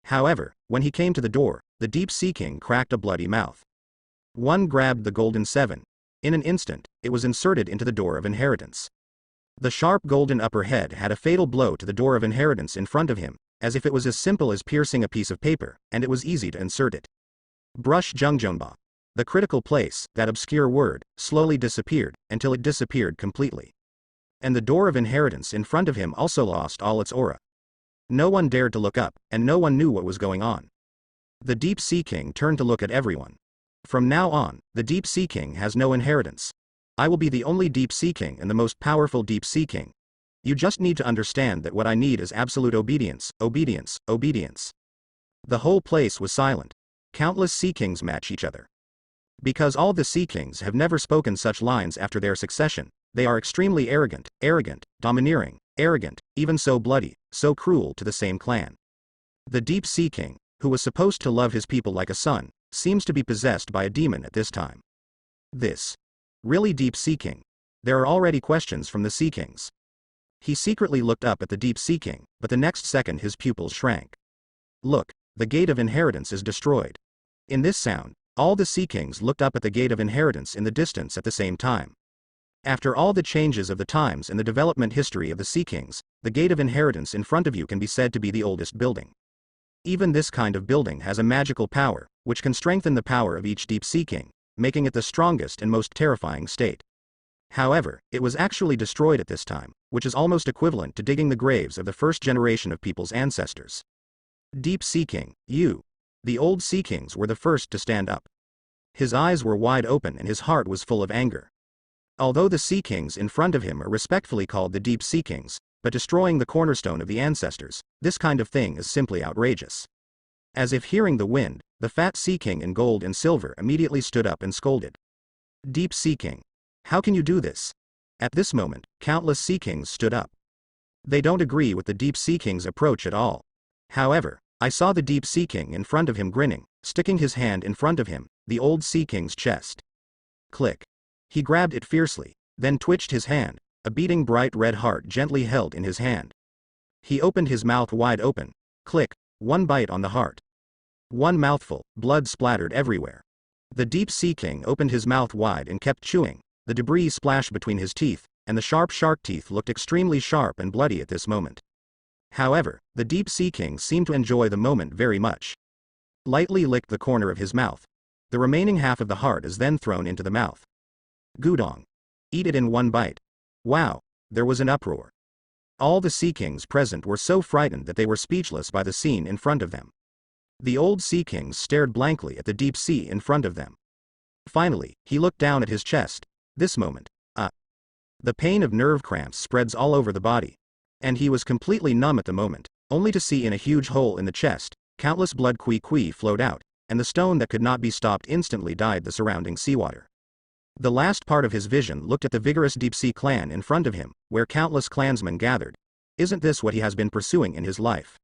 However, when he came to the door, the Deep Sea King cracked a bloody mouth. One grabbed the golden seven. In an instant, it was inserted into the door of inheritance. The sharp golden upper head had a fatal blow to the door of inheritance in front of him, as if it was as simple as piercing a piece of paper, and it was easy to insert it. Brush Zhengzhonba. The critical place, that obscure word, slowly disappeared, until it disappeared completely. And the door of inheritance in front of him also lost all its aura. No one dared to look up, and no one knew what was going on. The Deep Sea King turned to look at everyone. From now on, the Deep Sea King has no inheritance. I will be the only Deep Sea King and the most powerful Deep Sea King. You just need to understand that what I need is absolute obedience, obedience, obedience. The whole place was silent. Countless Sea Kings match each other. Because all the Sea Kings have never spoken such lines after their succession, they are extremely arrogant, domineering, arrogant, even so bloody, so cruel to the same clan. The Deep Sea King, who was supposed to love his people like a son, seems to be possessed by a demon at this time. This. Really Deep Sea King? There are already questions from the Sea Kings. He secretly looked up at the Deep Sea King, but the next second his pupils shrank. Look, the Gate of Inheritance is destroyed. In this sound, all the Sea Kings looked up at the Gate of Inheritance in the distance at the same time. After all the changes of the times and the development history of the Sea Kings, the Gate of Inheritance in front of you can be said to be the oldest building. Even this kind of building has a magical power, which can strengthen the power of each Deep Sea King, making it the strongest and most terrifying state. However, it was actually destroyed at this time, which is almost equivalent to digging the graves of the first generation of people's ancestors. Deep Sea King, you. The old Sea Kings were the first to stand up. His eyes were wide open and his heart was full of anger. Although the Sea Kings in front of him are respectfully called the Deep Sea Kings, but destroying the cornerstone of the ancestors, this kind of thing is simply outrageous. As if hearing the wind, The fat Sea King in gold and silver immediately stood up and scolded. Deep Sea King. How can you do this? At this moment, countless Sea Kings stood up. They don't agree with the Deep Sea King's approach at all. However, I saw the Deep Sea King in front of him grinning, sticking his hand in front of him, the old Sea King's chest. Click. He grabbed it fiercely, then twitched his hand, a beating bright red heart gently held in his hand. He opened his mouth wide open. Click, one bite on the heart. One mouthful, blood splattered everywhere. The Deep Sea King opened his mouth wide and kept chewing, the debris splashed between his teeth, and the sharp shark teeth looked extremely sharp and bloody at this moment. However, the Deep Sea King seemed to enjoy the moment very much. Lightly licked the corner of his mouth. The remaining half of the heart is then thrown into the mouth. Gudong. Eat it in one bite. Wow, there was an uproar. All the Sea Kings present were so frightened that they were speechless by the scene in front of them. The old Sea Kings stared blankly at the deep sea in front of them. Finally, he looked down at his chest. This moment, the pain of nerve cramps spreads all over the body. And he was completely numb at the moment, only to see in a huge hole in the chest, countless blood qui flowed out, and the stone that could not be stopped instantly dyed the surrounding seawater. The last part of his vision looked at the vigorous Deep Sea clan in front of him, where countless clansmen gathered. Isn't this what he has been pursuing in his life?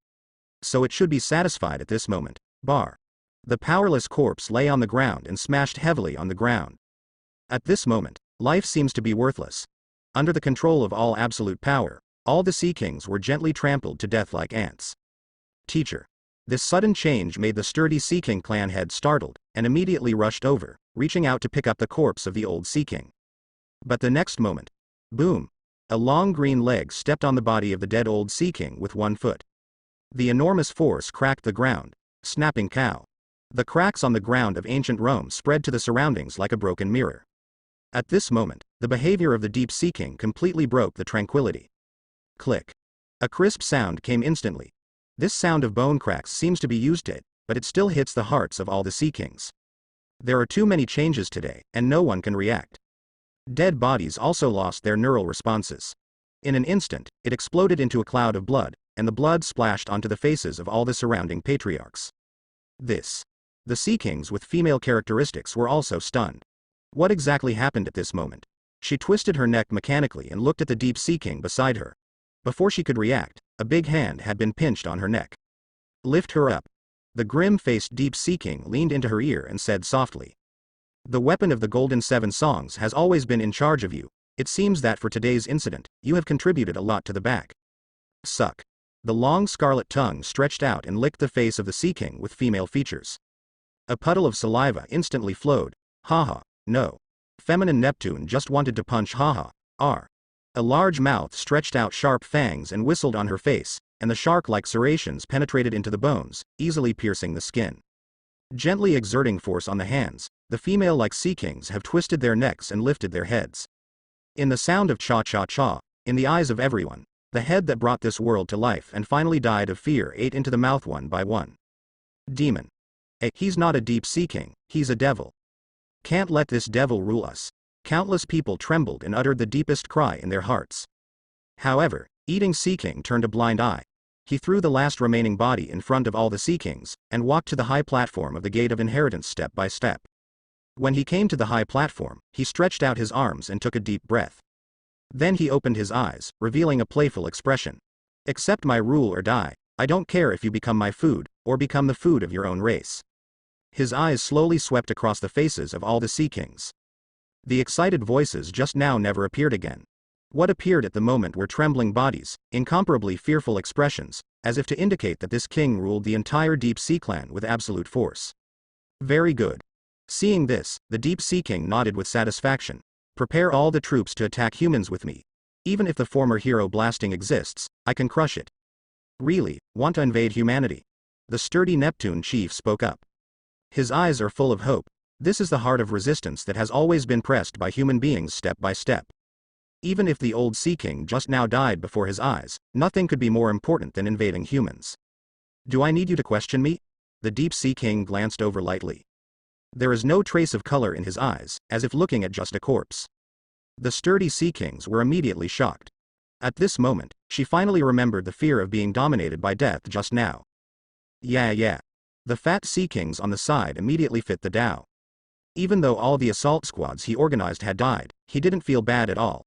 So it should be satisfied at this moment. Bar. The powerless corpse lay on the ground and smashed heavily on the ground. At this moment, life seems to be worthless. Under the control of all absolute power, all the Sea Kings were gently trampled to death like ants. Teacher. This sudden change made the sturdy Sea King clan head startled, and immediately rushed over, reaching out to pick up the corpse of the old Sea King. But the next moment, boom! A long green leg stepped on the body of the dead old Sea King with one foot. The enormous force cracked the ground, snapping cow. The cracks on the ground of ancient Rome spread to the surroundings like a broken mirror. At this moment, the behavior of the Deep Sea King completely broke the tranquility. Click. A crisp sound came instantly. This sound of bone cracks seems to be used to it, but it still hits the hearts of all the Sea Kings. There are too many changes today, and no one can react. Dead bodies also lost their neural responses. In an instant, it exploded into a cloud of blood, and the blood splashed onto the faces of all the surrounding patriarchs. The Sea Kings with female characteristics were also stunned. What exactly happened at this moment? She twisted her neck mechanically and looked at the Deep Sea King beside her. Before she could react, a big hand had been pinched on her neck. Lift her up. The grim-faced Deep Sea King leaned into her ear and said softly. The weapon of the Golden Seven Songs has always been in charge of you. It seems that for today's incident, you have contributed a lot to the back. Suck. The long scarlet tongue stretched out and licked the face of the Sea King with female features. A puddle of saliva instantly flowed. Haha, no. Feminine Neptune just wanted to punch haha, r. A large mouth stretched out sharp fangs and whistled on her face, and the shark-like serrations penetrated into the bones, easily piercing the skin. Gently exerting force on the hands, the female-like Sea Kings have twisted their necks and lifted their heads. In the sound of cha-cha-cha, in the eyes of everyone, the head that brought this world to life and finally died of fear ate into the mouth one by one. Demon. He's not a Deep Sea King, he's a devil. Can't let this devil rule us. Countless people trembled and uttered the deepest cry in their hearts. However, Eating Sea King turned a blind eye. He threw the last remaining body in front of all the Sea Kings, and walked to the high platform of the Gate of Inheritance step by step. When he came to the high platform, he stretched out his arms and took a deep breath. Then he opened his eyes, revealing a playful expression. Accept my rule or die. I don't care if you become my food, or become the food of your own race. His eyes slowly swept across the faces of all the Sea Kings. The excited voices just now never appeared again. What appeared at the moment were trembling bodies, incomparably fearful expressions, as if to indicate that this king ruled the entire Deep Sea clan with absolute force. Very good. Seeing this, the Deep Sea King nodded with satisfaction. Prepare all the troops to attack humans with me. Even if the former hero blasting exists, I can crush it. Really, want to invade humanity? The sturdy Neptune chief spoke up. His eyes are full of hope. This is the heart of resistance that has always been pressed by human beings step by step. Even if the old Sea King just now died before his eyes, nothing could be more important than invading humans. Do I need you to question me? The Deep Sea King glanced over lightly. There is no trace of color in his eyes, as if looking at just a corpse. The sturdy Sea Kings were immediately shocked. At this moment, she finally remembered the fear of being dominated by death just now. Yeah. The fat sea kings on the side immediately fit the Tao. Even though all the assault squads he organized had died, he didn't feel bad at all.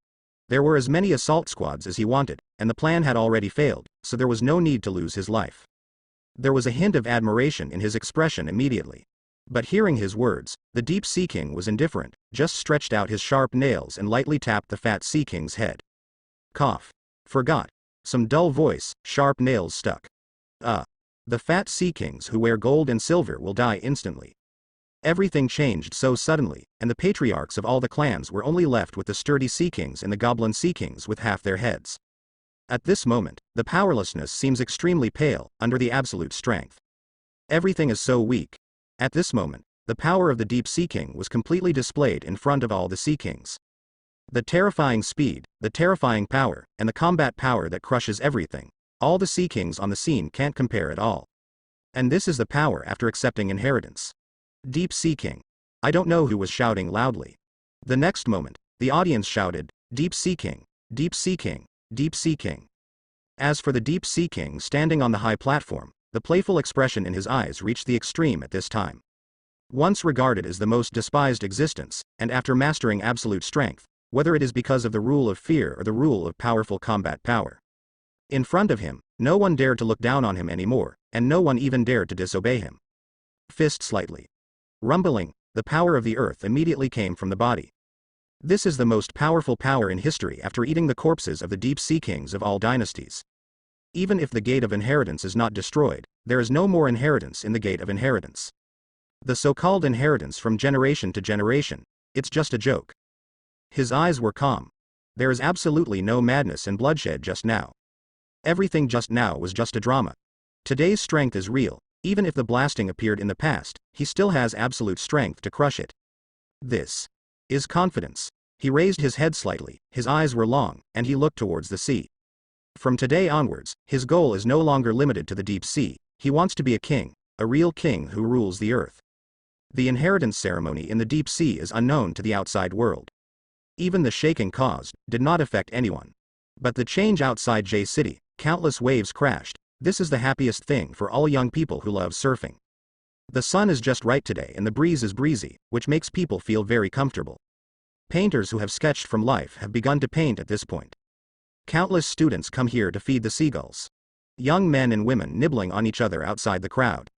There were as many assault squads as he wanted, and the plan had already failed, so there was no need to lose his life. There was a hint of admiration in his expression immediately. But hearing his words, the Deep Sea King was indifferent, just stretched out his sharp nails and lightly tapped the Fat Sea King's head. Cough. Forgot. Some dull voice, sharp nails stuck. The Fat Sea Kings who wear gold and silver will die instantly. Everything changed so suddenly, and the patriarchs of all the clans were only left with the sturdy Sea Kings and the Goblin Sea Kings with half their heads. At this moment, the powerlessness seems extremely pale, under the absolute strength. Everything is so weak. At this moment, the power of the Deep Sea King was completely displayed in front of all the Sea Kings. The terrifying speed, the terrifying power, and the combat power that crushes everything, all the Sea Kings on the scene can't compare at all. And this is the power after accepting inheritance. Deep Sea King. I don't know who was shouting loudly. The next moment, the audience shouted, Deep Sea King, Deep Sea King, Deep Sea King. As for the Deep Sea King standing on the high platform, the playful expression in his eyes reached the extreme at this time. Once regarded as the most despised existence, and after mastering absolute strength, whether it is because of the rule of fear or the rule of powerful combat power. In front of him, no one dared to look down on him anymore, and no one even dared to disobey him. Fist slightly. Rumbling, the power of the earth immediately came from the body. This is the most powerful power in history after eating the corpses of the Deep Sea Kings of all dynasties. Even if the gate of inheritance is not destroyed, there is no more inheritance in the gate of inheritance. The so-called inheritance from generation to generation, it's just a joke. His eyes were calm. There is absolutely no madness and bloodshed just now. Everything just now was just a drama. Today's strength is real. Even if the blasting appeared in the past, he still has absolute strength to crush it. This is confidence. He raised his head slightly, his eyes were long, and he looked towards the sea. From today onwards, his goal is no longer limited to the deep sea. He wants to be a king, a real king who rules the earth. The inheritance ceremony in the deep sea is unknown to the outside world. Even the shaking caused did not affect anyone. But the change outside J City, countless waves crashed. This is the happiest thing for all young people who love surfing. The sun is just right today and the breeze is breezy, which makes people feel very comfortable. Painters who have sketched from life have begun to paint at this point. Countless students come here to feed the seagulls. Young men and women nibbling on each other outside the crowd.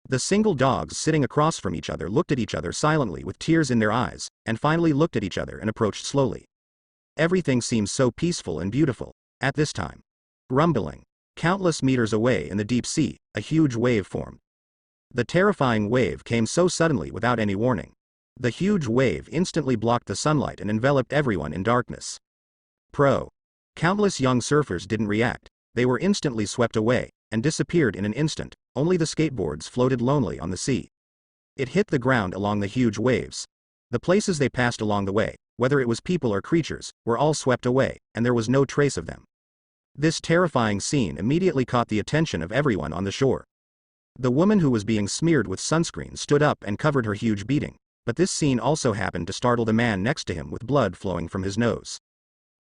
The single dogs sitting across from each other looked at each other silently with tears in their eyes, and finally looked at each other and approached slowly. Everything seems so peaceful and beautiful at this time. Rumbling. Countless meters away in the deep sea, a huge wave formed. The terrifying wave came so suddenly without any warning. The huge wave instantly blocked the sunlight and enveloped everyone in darkness. Countless young surfers didn't react. They were instantly swept away, and disappeared in an instant. Only the skateboards floated lonely on the sea. It hit the ground along the huge waves. The places they passed along the way, whether it was people or creatures, were all swept away, and there was no trace of them. This terrifying scene immediately caught the attention of everyone on the shore. The woman who was being smeared with sunscreen stood up and covered her huge beating, but this scene also happened to startle the man next to him with blood flowing from his nose.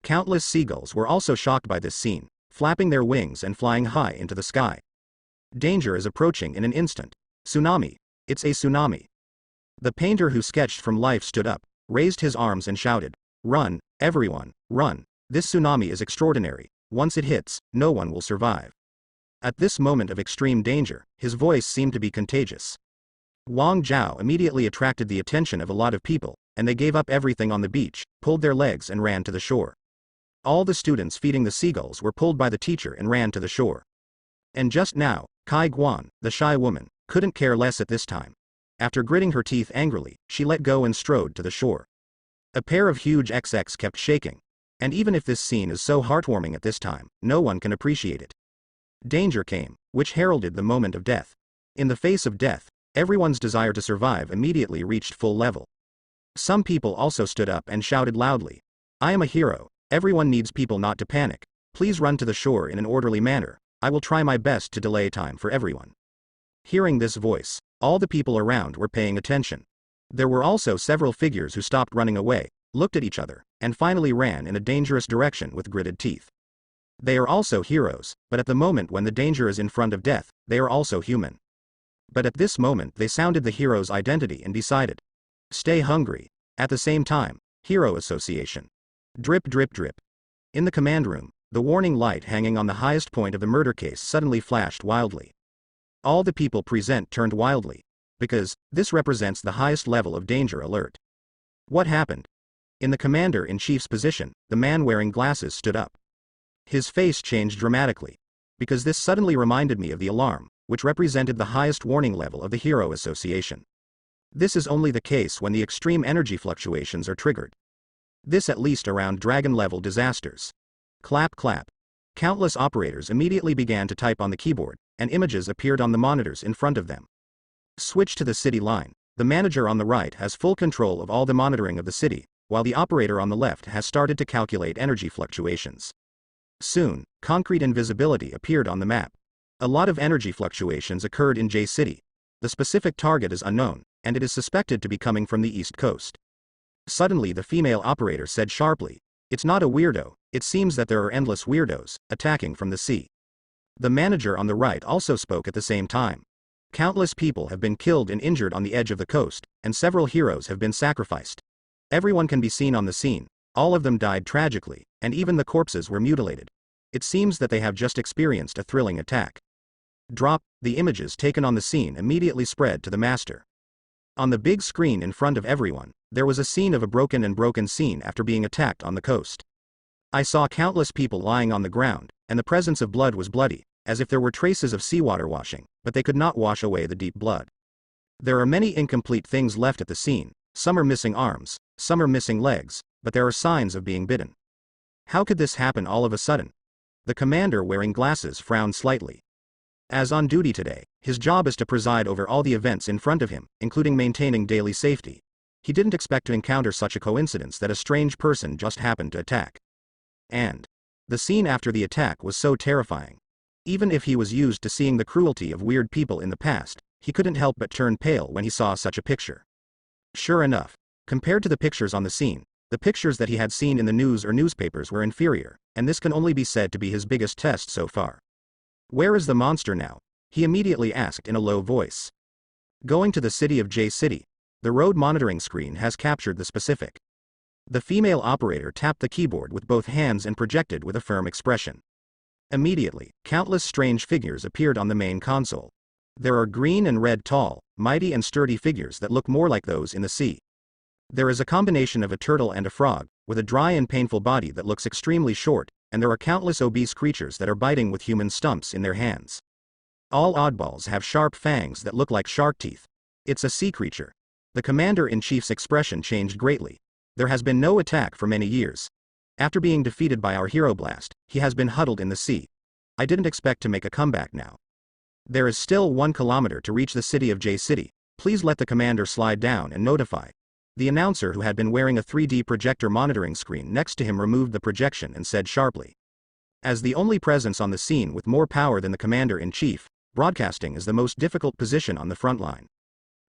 Countless seagulls were also shocked by this scene, flapping their wings and flying high into the sky. Danger is approaching in an instant. Tsunami. It's a tsunami. The painter who sketched from life stood up, raised his arms and shouted, "Run, everyone, run. This tsunami is extraordinary. Once it hits, no one will survive." At this moment of extreme danger, his voice seemed to be contagious. Wang Zhao immediately attracted the attention of a lot of people, and they gave up everything on the beach, pulled their legs and ran to the shore. All the students feeding the seagulls were pulled by the teacher and ran to the shore. And just now, Kai Guan, the shy woman, couldn't care less at this time. After gritting her teeth angrily, she let go and strode to the shore. A pair of huge XX kept shaking. And even if this scene is so heartwarming at this time, no one can appreciate it. Danger came, which heralded the moment of death. In the face of death, everyone's desire to survive immediately reached full level. Some people also stood up and shouted loudly, "I am a hero. Everyone needs people not to panic. Please run to the shore in an orderly manner. I will try my best to delay time for everyone." Hearing this voice, all the people around were paying attention. There were also several figures who stopped running away, looked at each other, and finally ran in a dangerous direction with gritted teeth. They are also heroes, but at the moment when the danger is in front of death, they are also human. But at this moment they sounded the hero's identity and decided. Stay hungry. At the same time, Hero Association. Drip drip drip. In the command room, the warning light hanging on the highest point of the murder case suddenly flashed wildly. All the people present turned wildly, because this represents the highest level of danger alert. What happened? In the commander-in-chief's position, the man wearing glasses stood up. His face changed dramatically, because this suddenly reminded me of the alarm, which represented the highest warning level of the Hero Association. This is only the case when the extreme energy fluctuations are triggered. This at least around dragon-level disasters. Clap clap. Countless operators immediately began to type on the keyboard, and images appeared on the monitors in front of them. Switch to the city line. The manager on the right has full control of all the monitoring of the city, while the operator on the left has started to calculate energy fluctuations. Soon, concrete invisibility appeared on the map. A lot of energy fluctuations occurred in J City. The specific target is unknown, and it is suspected to be coming from the east coast. Suddenly the female operator said sharply, "It's not a weirdo, it seems that there are endless weirdos, attacking from the sea." The manager on the right also spoke at the same time. Countless people have been killed and injured on the edge of the coast, and several heroes have been sacrificed. Everyone can be seen on the scene, all of them died tragically, and even the corpses were mutilated. It seems that they have just experienced a thrilling attack. Drop. The images taken on the scene immediately spread to the master. On the big screen in front of everyone, there was a scene of a broken scene after being attacked on the coast. I saw countless people lying on the ground, and the presence of blood was bloody, as if there were traces of seawater washing, but they could not wash away the deep blood. There are many incomplete things left at the scene, some are missing arms, some are missing legs, but there are signs of being bitten. How could this happen all of a sudden? The commander wearing glasses frowned slightly. As on duty today, his job is to preside over all the events in front of him, including maintaining daily safety. He didn't expect to encounter such a coincidence that a strange person just happened to attack. And the scene after the attack was so terrifying. Even if he was used to seeing the cruelty of weird people in the past, he couldn't help but turn pale when he saw such a picture. Sure enough, compared to the pictures on the scene, the pictures that he had seen in the news or newspapers were inferior, and this can only be said to be his biggest test so far. Where is the monster now? He immediately asked in a low voice. Going to the city of J City. The road monitoring screen has captured the specific. The female operator tapped the keyboard with both hands and projected with a firm expression. Immediately, countless strange figures appeared on the main console. There are green and red tall, mighty and sturdy figures that look more like those in the sea. There is a combination of a turtle and a frog, with a dry and painful body that looks extremely short, and there are countless obese creatures that are biting with human stumps in their hands. All oddballs have sharp fangs that look like shark teeth. It's a sea creature. The commander-in-chief's expression changed greatly. There has been no attack for many years. After being defeated by our hero blast, he has been huddled in the sea. I didn't expect to make a comeback now. There is still 1 kilometer to reach the city of J City. Please let the commander slide down and notify. The announcer who had been wearing a 3D projector monitoring screen next to him removed the projection and said sharply. As the only presence on the scene with more power than the commander-in-chief, broadcasting is the most difficult position on the front line.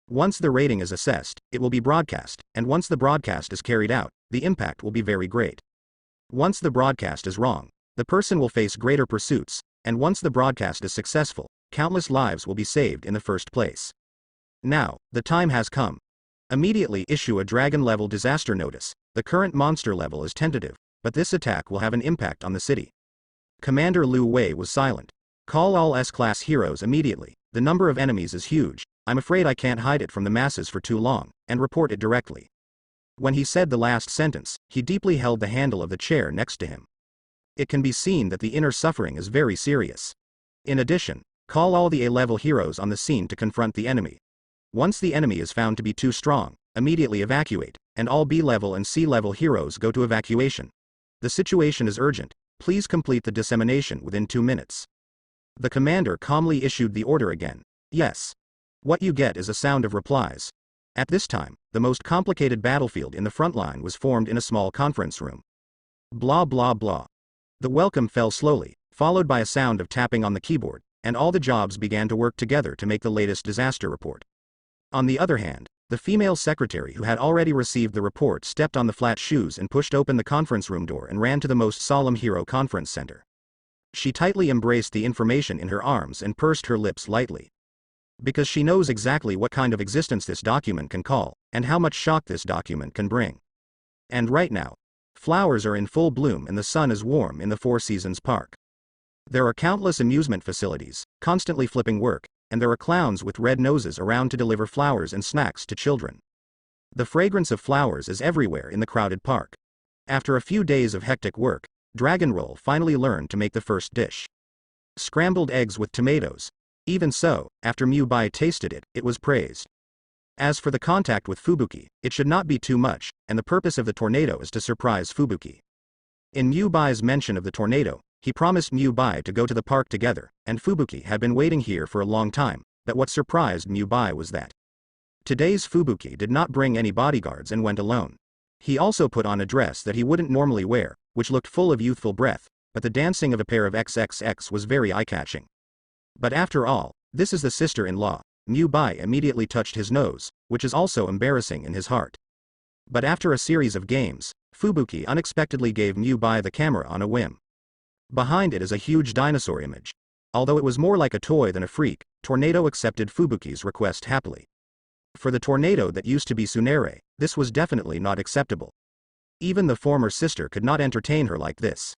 Once the rating is assessed, it will be broadcast, and once the broadcast is carried out, the impact will be very great. Once the broadcast is wrong, the person will face greater pursuits, and once the broadcast is successful, countless lives will be saved in the first place. Now, the time has come. Immediately issue a dragon-level disaster notice. The current monster level is tentative, but this attack will have an impact on the city. Commander Liu Wei was silent. Call all S-class heroes immediately. The number of enemies is huge. I'm afraid I can't hide it from the masses for too long, and report it directly. When he said the last sentence, he deeply held the handle of the chair next to him. It can be seen that the inner suffering is very serious. In addition, call all the A-level heroes on the scene to confront the enemy. Once the enemy is found to be too strong, immediately evacuate, and all B-level and C-level heroes go to evacuation. The situation is urgent. Please complete the dissemination within 2 minutes. The commander calmly issued the order again. Yes. What you get is a sound of replies. At this time, the most complicated battlefield in the front line was formed in a small conference room. Blah blah blah. The welcome fell slowly, followed by a sound of tapping on the keyboard, and all the jobs began to work together to make the latest disaster report. On the other hand, the female secretary who had already received the report stepped on the flat shoes and pushed open the conference room door and ran to the most solemn hero conference center. She tightly embraced the information in her arms and pursed her lips lightly. Because she knows exactly what kind of existence this document can call, and how much shock this document can bring. And right now, flowers are in full bloom and the sun is warm in the Four Seasons Park. There are countless amusement facilities, constantly flipping work, and there are clowns with red noses around to deliver flowers and snacks to children. The fragrance of flowers is everywhere in the crowded park. After a few days of hectic work, Dragonroll finally learned to make the first dish. Scrambled eggs with tomatoes. Even so, after Mubai tasted it, it was praised. As for the contact with Fubuki, it should not be too much, and the purpose of the tornado is to surprise Fubuki. In Mubai's mention of the tornado, he promised Mubai to go to the park together, and Fubuki had been waiting here for a long time, but what surprised Mubai was that today's Fubuki did not bring any bodyguards and went alone. He also put on a dress that he wouldn't normally wear, which looked full of youthful breath, but the dancing of a pair of XXX was very eye-catching. But after all, this is the sister-in-law. Mubai immediately touched his nose, which is also embarrassing in his heart. But after a series of games, Fubuki unexpectedly gave Mubai the camera on a whim. Behind it is a huge dinosaur image. Although it was more like a toy than a freak, Tornado accepted Fubuki's request happily. For the tornado that used to be Tsunami, this was definitely not acceptable. Even the former sister could not entertain her like this.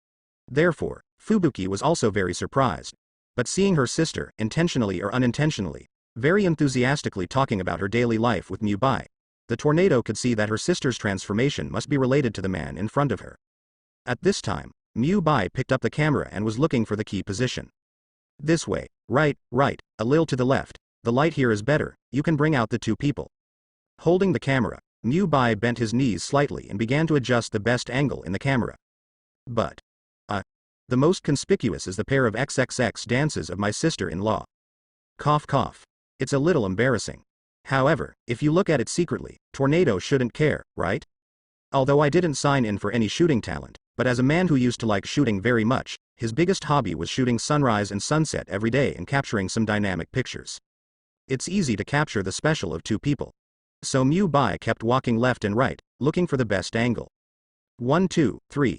Therefore, Fubuki was also very surprised. But seeing her sister, intentionally or unintentionally, very enthusiastically talking about her daily life with Mubai, the tornado could see that her sister's transformation must be related to the man in front of her. At this time, Mubai picked up the camera and was looking for the key position. This way, right, a little to the left, the light here is better, you can bring out the two people. Holding the camera, Mubai bent his knees slightly and began to adjust the best angle in the camera. But, the most conspicuous is the pair of XXX dances of my sister-in-law. Cough cough. It's a little embarrassing. However, if you look at it secretly, Tornado shouldn't care, right? Although I didn't sign in for any shooting talent, but as a man who used to like shooting very much, his biggest hobby was shooting sunrise and sunset every day and capturing some dynamic pictures. It's easy to capture the special of two people. So Mubai kept walking left and right, looking for the best angle. 1, 2, 3.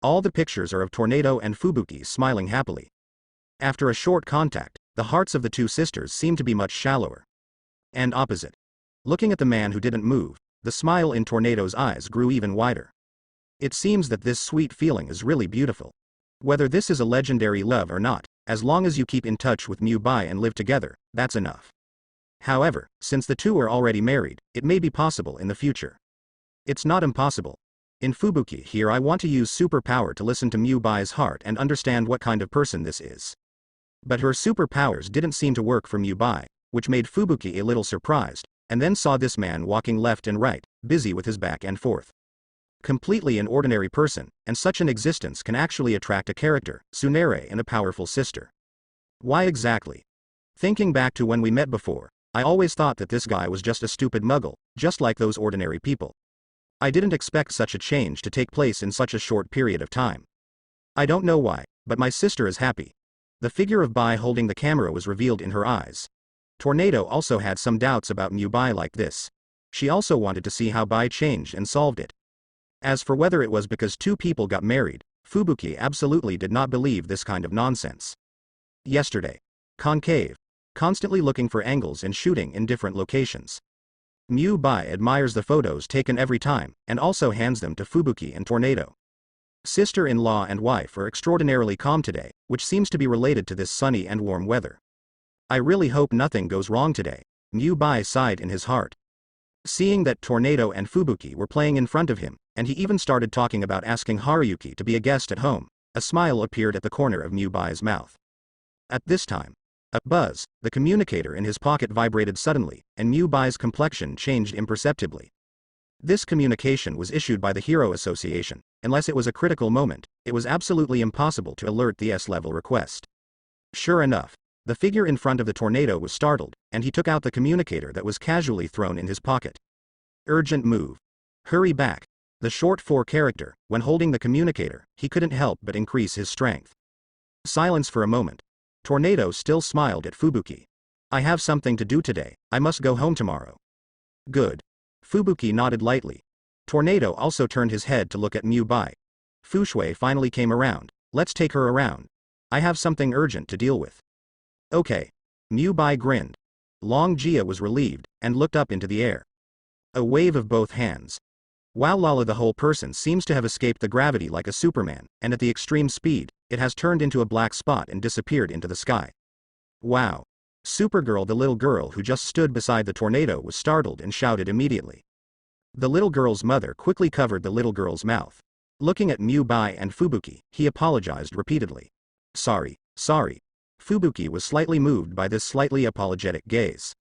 All the pictures are of Tornado and Fubuki smiling happily. After a short contact, the hearts of the two sisters seemed to be much shallower. And opposite. Looking at the man who didn't move, the smile in Tornado's eyes grew even wider. It seems that this sweet feeling is really beautiful. Whether this is a legendary love or not, as long as you keep in touch with Mubai and live together, that's enough. However, since the two are already married, it may be possible in the future. It's not impossible. In Fubuki here I want to use superpower to listen to Mubai's heart and understand what kind of person this is. But her superpowers didn't seem to work for Mubai, which made Fubuki a little surprised, and then saw this man walking left and right, busy with his back and forth. Completely an ordinary person, and such an existence can actually attract a character, Tsunami and a powerful sister. Why exactly? Thinking back to when we met before, I always thought that this guy was just a stupid muggle, just like those ordinary people. I didn't expect such a change to take place in such a short period of time. I don't know why, but my sister is happy. The figure of Bai holding the camera was revealed in her eyes. Tornado also had some doubts about Mubai like this. She also wanted to see how Bai changed and solved it. As for whether it was because two people got married, Fubuki absolutely did not believe this kind of nonsense. Yesterday. Concave. Constantly looking for angles and shooting in different locations. Mubai admires the photos taken every time, and also hands them to Fubuki and Tornado. Sister-in-law and wife are extraordinarily calm today, which seems to be related to this sunny and warm weather. I really hope nothing goes wrong today, Mubai sighed in his heart. Seeing that Tornado and Fubuki were playing in front of him, and he even started talking about asking Haruyuki to be a guest at home, a smile appeared at the corner of Mubai's mouth. At this time, a buzz, the communicator in his pocket vibrated suddenly, and Mubai's complexion changed imperceptibly. This communication was issued by the Hero Association. Unless it was a critical moment, it was absolutely impossible to alert the S-level request. Sure enough, the figure in front of the tornado was startled, and he took out the communicator that was casually thrown in his pocket. Urgent move. Hurry back. The short 4 character, when holding the communicator, he couldn't help but increase his strength. Silence for a moment. Tornado still smiled at Fubuki. I have something to do today, I must go home tomorrow. Good. Fubuki nodded lightly. Tornado also turned his head to look at Mubai. Fushui finally came around. Let's take her around. I have something urgent to deal with. Okay. Mubai grinned. Long Jia was relieved, and looked up into the air. A wave of both hands. Wow, Lala, the whole person seems to have escaped the gravity like a Superman, and at the extreme speed, it has turned into a black spot and disappeared into the sky. Wow. Supergirl, the little girl who just stood beside the tornado, was startled and shouted immediately. The little girl's mother quickly covered the little girl's mouth. Looking at Mubai and Fubuki, he apologized repeatedly. Sorry. Fubuki was slightly moved by this slightly apologetic gaze.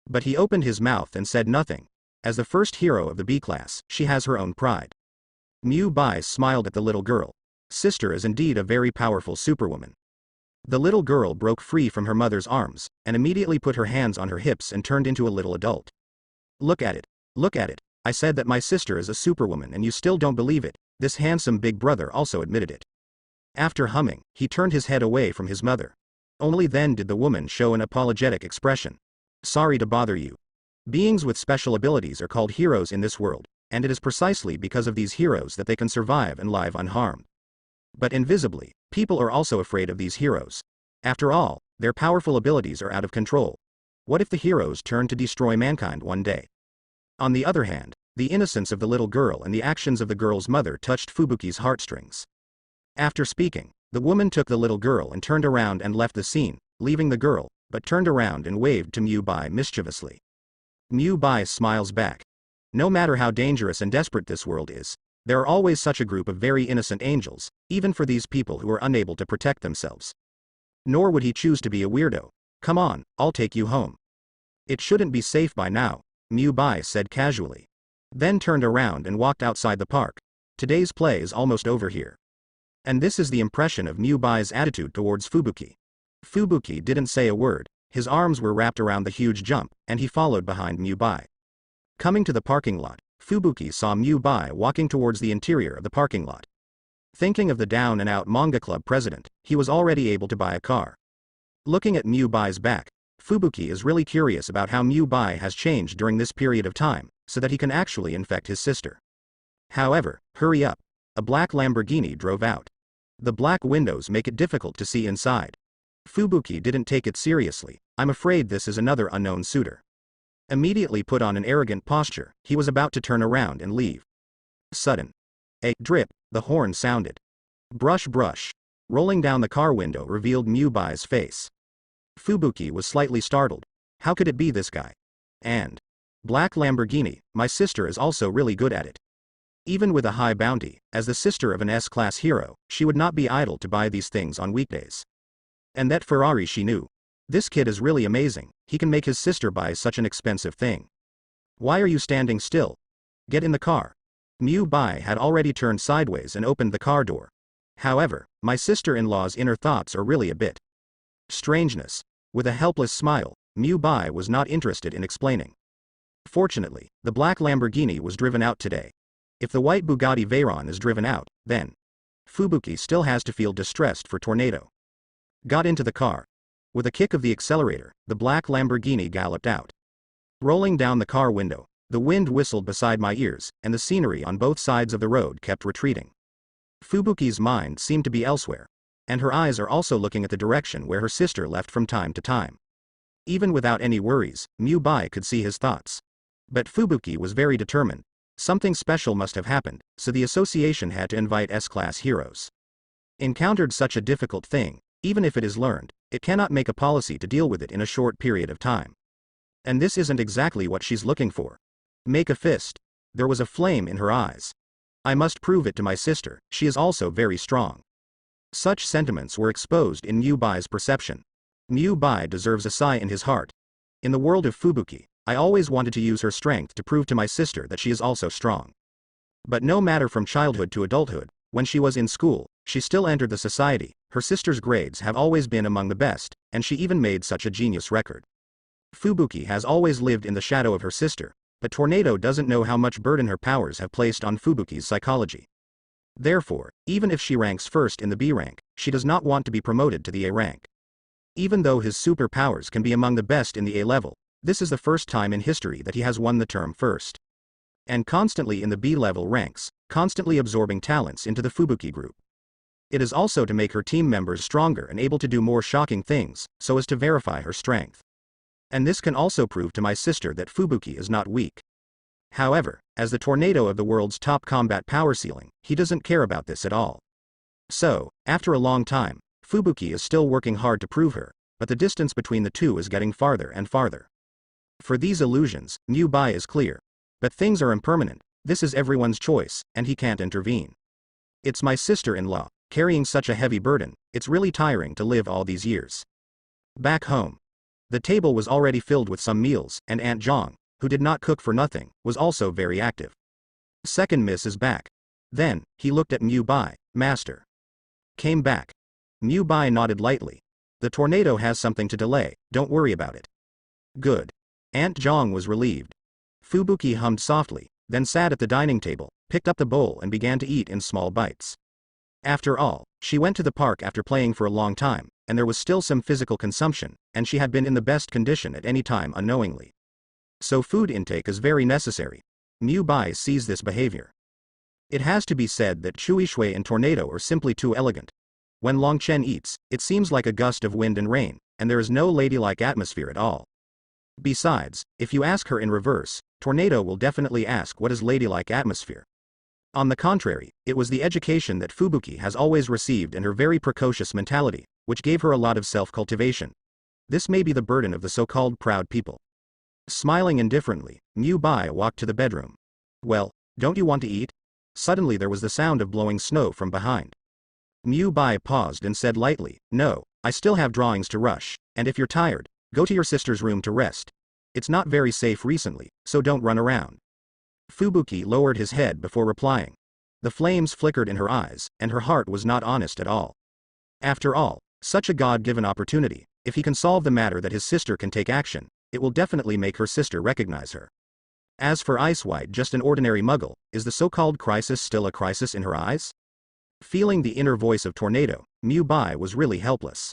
But he opened his mouth and said nothing. As the first hero of the B-class, she has her own pride. Mubai smiled at the little girl. Sister is indeed a very powerful superwoman. The little girl broke free from her mother's arms, and immediately put her hands on her hips and turned into a little adult. Look at it. I said that my sister is a superwoman and you still don't believe it. This handsome big brother also admitted it. After humming, he turned his head away from his mother. Only then did the woman show an apologetic expression. Sorry to bother you. Beings with special abilities are called heroes in this world, and it is precisely because of these heroes that they can survive and live unharmed. But invisibly, people are also afraid of these heroes. After all, their powerful abilities are out of control. What if the heroes turn to destroy mankind one day? On the other hand, the innocence of the little girl and the actions of the girl's mother touched Fubuki's heartstrings. After speaking, the woman took the little girl and turned around and left the scene, leaving the girl, but turned around and waved to Mubai mischievously. Mubai smiles back. No matter how dangerous and desperate this world is, there are always such a group of very innocent angels, even for these people who are unable to protect themselves. Nor would he choose to be a weirdo. Come on, I'll take you home. It shouldn't be safe by now, Mubai said casually. Then turned around and walked outside the park. Today's play is almost over here. And this is the impression of Mubai's attitude towards Fubuki. Fubuki didn't say a word, his arms were wrapped around the huge jump, and he followed behind Mubai. Coming to the parking lot, Fubuki saw Mubai walking towards the interior of the parking lot. Thinking of the Down and Out Manga Club president, he was already able to buy a car. Looking at Mubai's back, Fubuki is really curious about how Mubai has changed during this period of time, so that he can actually infect his sister. However, hurry up. A black Lamborghini drove out. The black windows make it difficult to see inside. Fubuki didn't take it seriously. I'm afraid this is another unknown suitor. Immediately put on an arrogant posture, he was about to turn around and leave. Sudden. A drip, the horn sounded. Brush. Rolling down the car window revealed Mubai's face. Fubuki was slightly startled. How could it be this guy? And black Lamborghini, my sister is also really good at it. Even with a high bounty, as the sister of an S-class hero, she would not be idle to buy these things on weekdays. And that Ferrari, she knew. This kid is really amazing, he can make his sister buy such an expensive thing. Why are you standing still? Get in the car. Mubai had already turned sideways and opened the car door. However, my sister-in-law's inner thoughts are really a bit strangeness. With a helpless smile, Mubai was not interested in explaining. Fortunately, the black Lamborghini was driven out today. If the white Bugatti Veyron is driven out, then Fubuki still has to feel distressed for Tornado. Got into the car. With a kick of the accelerator, the black Lamborghini galloped out. Rolling down the car window, the wind whistled beside my ears, and the scenery on both sides of the road kept retreating. Fubuki's mind seemed to be elsewhere, and her eyes are also looking at the direction where her sister left from time to time. Even without any worries, Mubai could see his thoughts. But Fubuki was very determined. Something special must have happened, so the association had to invite S-class heroes. Encountered such a difficult thing, even if it is learned, it cannot make a policy to deal with it in a short period of time. And this isn't exactly what she's looking for. Make a fist. There was a flame in her eyes. I must prove it to my sister, she is also very strong. Such sentiments were exposed in Mubai's perception. Mubai deserves a sigh in his heart. In the world of Fubuki, I always wanted to use her strength to prove to my sister that she is also strong. But no matter from childhood to adulthood, when she was in school, she still entered the society, her sister's grades have always been among the best, and she even made such a genius record. Fubuki has always lived in the shadow of her sister, but Tornado doesn't know how much burden her powers have placed on Fubuki's psychology. Therefore, even if she ranks first in the B rank, she does not want to be promoted to the A rank. Even though his superpowers can be among the best in the A level, this is the first time in history that he has won the term first. And constantly in the B-level ranks, constantly absorbing talents into the Fubuki group. It is also to make her team members stronger and able to do more shocking things, so as to verify her strength. And this can also prove to my sister that Fubuki is not weak. However, as the tornado of the world's top combat power ceiling, he doesn't care about this at all. So, after a long time, Fubuki is still working hard to prove her, but the distance between the two is getting farther and farther. For these illusions, Mubai is clear. But things are impermanent, this is everyone's choice, and he can't intervene. It's my sister-in-law, carrying such a heavy burden, it's really tiring to live all these years. Back home. The table was already filled with some meals, and Aunt Zhang, who did not cook for nothing, was also very active. Second miss is back. Then, he looked at Mubai, master. Came back. Mubai nodded lightly. The tornado has something to delay, don't worry about it. Good. Aunt Zhang was relieved. Fubuki hummed softly, then sat at the dining table, picked up the bowl and began to eat in small bites. After all, she went to the park after playing for a long time, and there was still some physical consumption, and she had been in the best condition at any time unknowingly. So food intake is very necessary. Mubai sees this behavior. It has to be said that Chui Shui and Tornado are simply too elegant. When Longchen eats, it seems like a gust of wind and rain, and there is no ladylike atmosphere at all. Besides, if you ask her in reverse, Tornado will definitely ask what is ladylike atmosphere. On the contrary, it was the education that Fubuki has always received and her very precocious mentality, which gave her a lot of self-cultivation. This may be the burden of the so-called proud people. Smiling indifferently, Mubai walked to the bedroom. Well, don't you want to eat? Suddenly there was the sound of blowing snow from behind. Mubai paused and said lightly, no, I still have drawings to rush, and if you're tired, go to your sister's room to rest. It's not very safe recently, so don't run around. Fubuki lowered his head before replying. The flames flickered in her eyes, and her heart was not honest at all. After all, such a God-given opportunity, if he can solve the matter that his sister can take action, it will definitely make her sister recognize her. As for Ice White, just an ordinary muggle, is the so-called crisis still a crisis in her eyes? Feeling the inner voice of Tornado, Mubai was really helpless.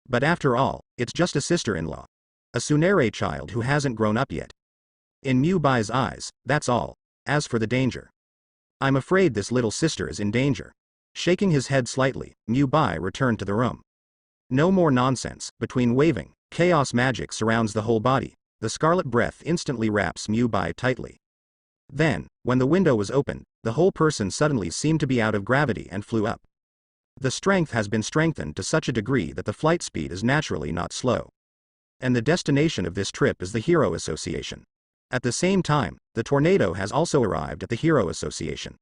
But after all, it's just a sister-in-law. A Tsunami child who hasn't grown up yet. In Mubai's eyes, that's all. As for the danger. I'm afraid this little sister is in danger. Shaking his head slightly, Mubai returned to the room. No more nonsense, between waving, chaos magic surrounds the whole body, the scarlet breath instantly wraps Mubai tightly. Then, when the window was opened, the whole person suddenly seemed to be out of gravity and flew up. The strength has been strengthened to such a degree that the flight speed is naturally not slow. And the destination of this trip is the Hero Association. At the same time, the tornado has also arrived at the Hero Association.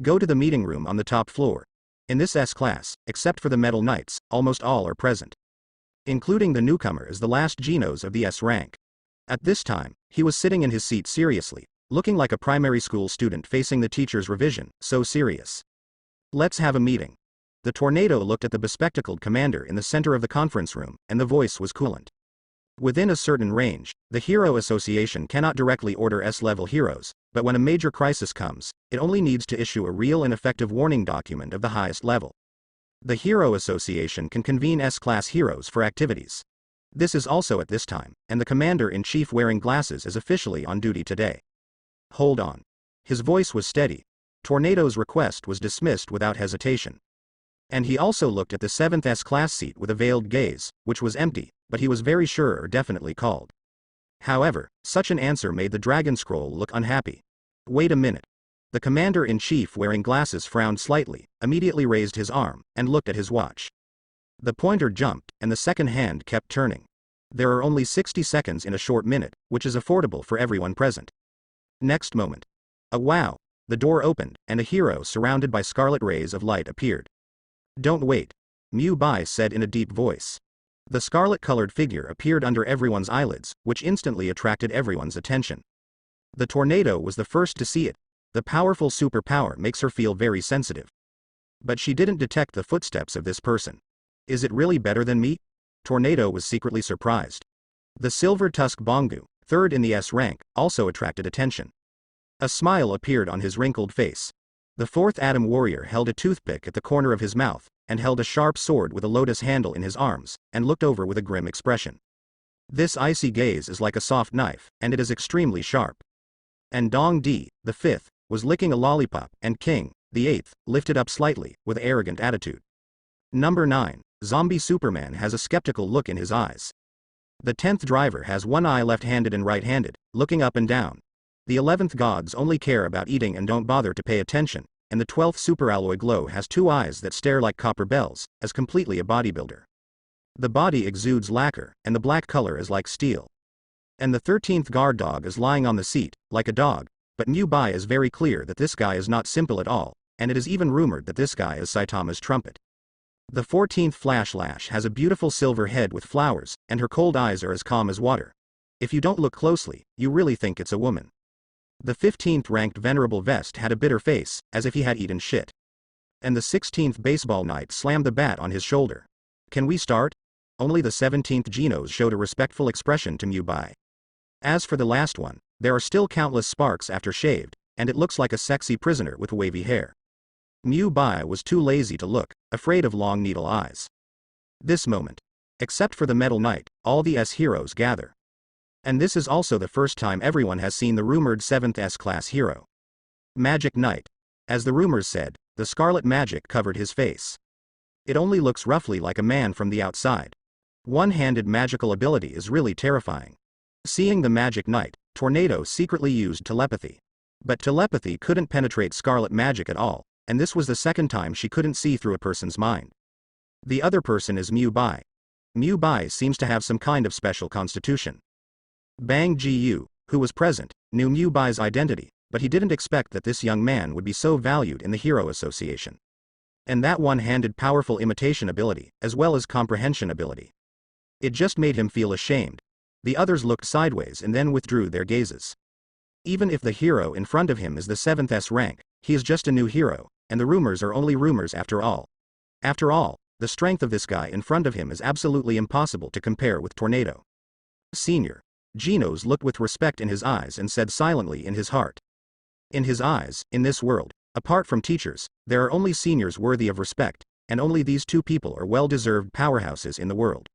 Go to the meeting room on the top floor. In this S-class, except for the Metal Knights, almost all are present. Including the newcomer as the last Genos of the S rank. At this time, he was sitting in his seat seriously, looking like a primary school student facing the teacher's revision, so serious. Let's have a meeting. The tornado looked at the bespectacled commander in the center of the conference room, and the voice was coolant. Within a certain range, the Hero Association cannot directly order S-level heroes, but when a major crisis comes, it only needs to issue a real and effective warning document of the highest level. The Hero Association can convene S-class heroes for activities. This is also at this time, and the commander-in-chief wearing glasses is officially on duty today. Hold on. His voice was steady. Tornado's request was dismissed without hesitation. And he also looked at the 7th S-class seat with a veiled gaze, which was empty, but he was very sure or definitely called. However, such an answer made the Dragon Scroll look unhappy. Wait a minute. The commander-in-chief wearing glasses frowned slightly, immediately raised his arm, and looked at his watch. The pointer jumped, and the second hand kept turning. There are only 60 seconds in a short minute, which is affordable for everyone present. Next moment. Wow! The door opened, and a hero surrounded by scarlet rays of light appeared. Don't wait. Mubai said in a deep voice. The scarlet-colored figure appeared under everyone's eyelids, which instantly attracted everyone's attention. The tornado was the first to see it. The powerful superpower makes her feel very sensitive. But she didn't detect the footsteps of this person. Is it really better than me? Tornado was secretly surprised. The silver tusk Bongu, third in the S rank, also attracted attention. A smile appeared on his wrinkled face. The 4th Atom warrior held a toothpick at the corner of his mouth, and held a sharp sword with a lotus handle in his arms, and looked over with a grim expression. This icy gaze is like a soft knife, and it is extremely sharp. And Dong Di, the 5th, was licking a lollipop, and King, the 8th, lifted up slightly, with arrogant attitude. Number 9, Zombie Superman has a skeptical look in his eyes. The 10th driver has one eye left-handed and right-handed, looking up and down. The 11th gods only care about eating and don't bother to pay attention, and the 12th superalloy glow has two eyes that stare like copper bells, as completely a bodybuilder. The body exudes lacquer, and the black color is like steel. And the 13th guard dog is lying on the seat, like a dog, but Mubai is very clear that this guy is not simple at all, and it is even rumored that this guy is Saitama's trumpet. The 14th Flash Lash has a beautiful silver head with flowers, and her cold eyes are as calm as water. If you don't look closely, you really think it's a woman. The 15th ranked Venerable Vest had a bitter face, as if he had eaten shit. And the 16th Baseball Knight slammed the bat on his shoulder. Can we start? Only the 17th Genos showed a respectful expression to Mubai. As for the last one, there are still countless sparks after shaved, and it looks like a sexy prisoner with wavy hair. Mubai was too lazy to look, afraid of long needle eyes. This moment. Except for the Metal Knight, all the S heroes gather. And this is also the first time everyone has seen the rumored 7th S-class hero. Magic Knight. As the rumors said, the scarlet magic covered his face. It only looks roughly like a man from the outside. One-handed magical ability is really terrifying. Seeing the Magic Knight, Tornado secretly used telepathy. But telepathy couldn't penetrate scarlet magic at all, and this was the second time she couldn't see through a person's mind. The other person is Mubai. Mubai seems to have some kind of special constitution. Bang Ji-yu, who was present, knew Mubai's identity, but he didn't expect that this young man would be so valued in the Hero Association. And that one-handed powerful imitation ability, as well as comprehension ability. It just made him feel ashamed. The others looked sideways and then withdrew their gazes. Even if the hero in front of him is the 7th S rank, he is just a new hero, and the rumors are only rumors after all. After all, the strength of this guy in front of him is absolutely impossible to compare with Tornado. Senior. Genos looked with respect in his eyes and said silently in his heart. In his eyes, in this world, apart from teachers, there are only seniors worthy of respect, and only these two people are well-deserved powerhouses in the world.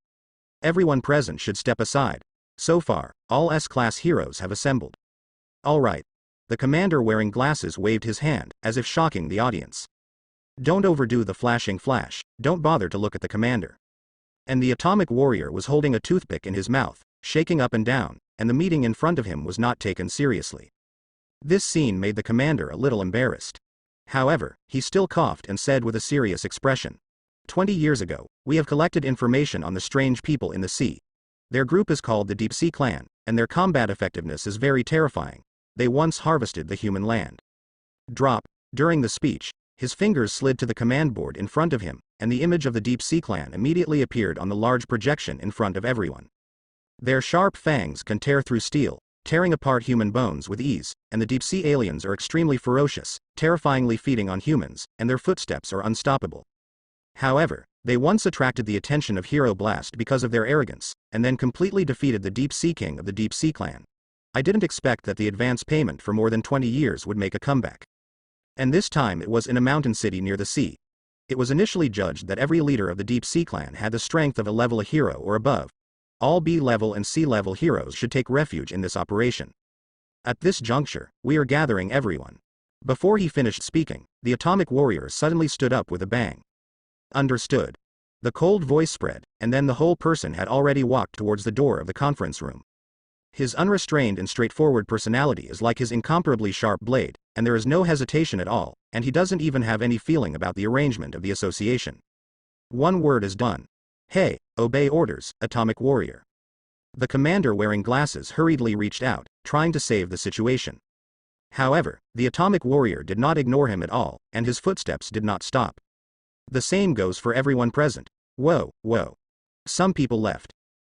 Everyone present should step aside. So far, all S-class heroes have assembled. All right. The commander wearing glasses waved his hand, as if shocking the audience. Don't overdo the flashing flash, don't bother to look at the commander. And the atomic warrior was holding a toothpick in his mouth, shaking up and down, and the meeting in front of him was not taken seriously. This scene made the commander a little embarrassed. However, he still coughed and said with a serious expression. 20 years ago, we have collected information on the strange people in the sea. Their group is called the Deep Sea Clan, and their combat effectiveness is very terrifying. They once harvested the human land. Drop. During the speech, his fingers slid to the command board in front of him, and the image of the Deep Sea Clan immediately appeared on the large projection in front of everyone. Their sharp fangs can tear through steel, tearing apart human bones with ease, and the deep sea aliens are extremely ferocious, terrifyingly feeding on humans, and their footsteps are unstoppable. However, they once attracted the attention of Hero Blast because of their arrogance, and then completely defeated the Deep Sea King of the Deep Sea Clan. I didn't expect that the advance payment for more than 20 years would make a comeback. And this time it was in a mountain city near the sea. It was initially judged that every leader of the Deep Sea Clan had the strength of a level a hero or above. All B-level and C-level heroes should take refuge in this operation. At this juncture, we are gathering everyone. Before he finished speaking, the atomic warrior suddenly stood up with a bang. Understood. The cold voice spread, and then the whole person had already walked towards the door of the conference room. His unrestrained and straightforward personality is like his incomparably sharp blade, and there is no hesitation at all, and he doesn't even have any feeling about the arrangement of the association. One word is done. Hey, obey orders, atomic warrior. The commander wearing glasses hurriedly reached out, trying to save the situation. However, the atomic warrior did not ignore him at all, and his footsteps did not stop. The same goes for everyone present. Whoa, whoa. Some people left.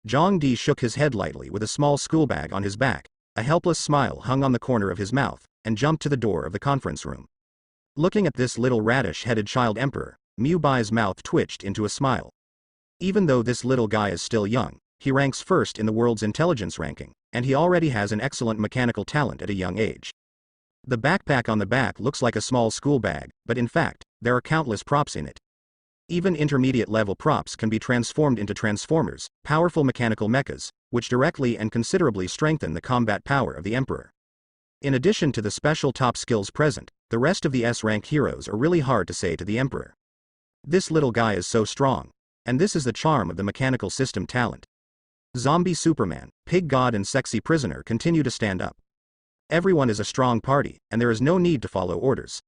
Zhang Di shook his head lightly with a small school bag on his back, a helpless smile hung on the corner of his mouth, and jumped to the door of the conference room. Looking at this little radish-headed child emperor, Mubai's mouth twitched into a smile. Even though this little guy is still young, he ranks first in the world's intelligence ranking, and he already has an excellent mechanical talent at a young age. The backpack on the back looks like a small school bag, but in fact, there are countless props in it. Even intermediate-level props can be transformed into transformers, powerful mechanical mechas, which directly and considerably strengthen the combat power of the Emperor. In addition to the special top skills present, the rest of the S-rank heroes are really hard to say to the Emperor. This little guy is so strong. And this is the charm of the mechanical system talent. Zombie Superman, Pig God and Sexy Prisoner continue to stand up. Everyone is a strong party, and there is no need to follow orders.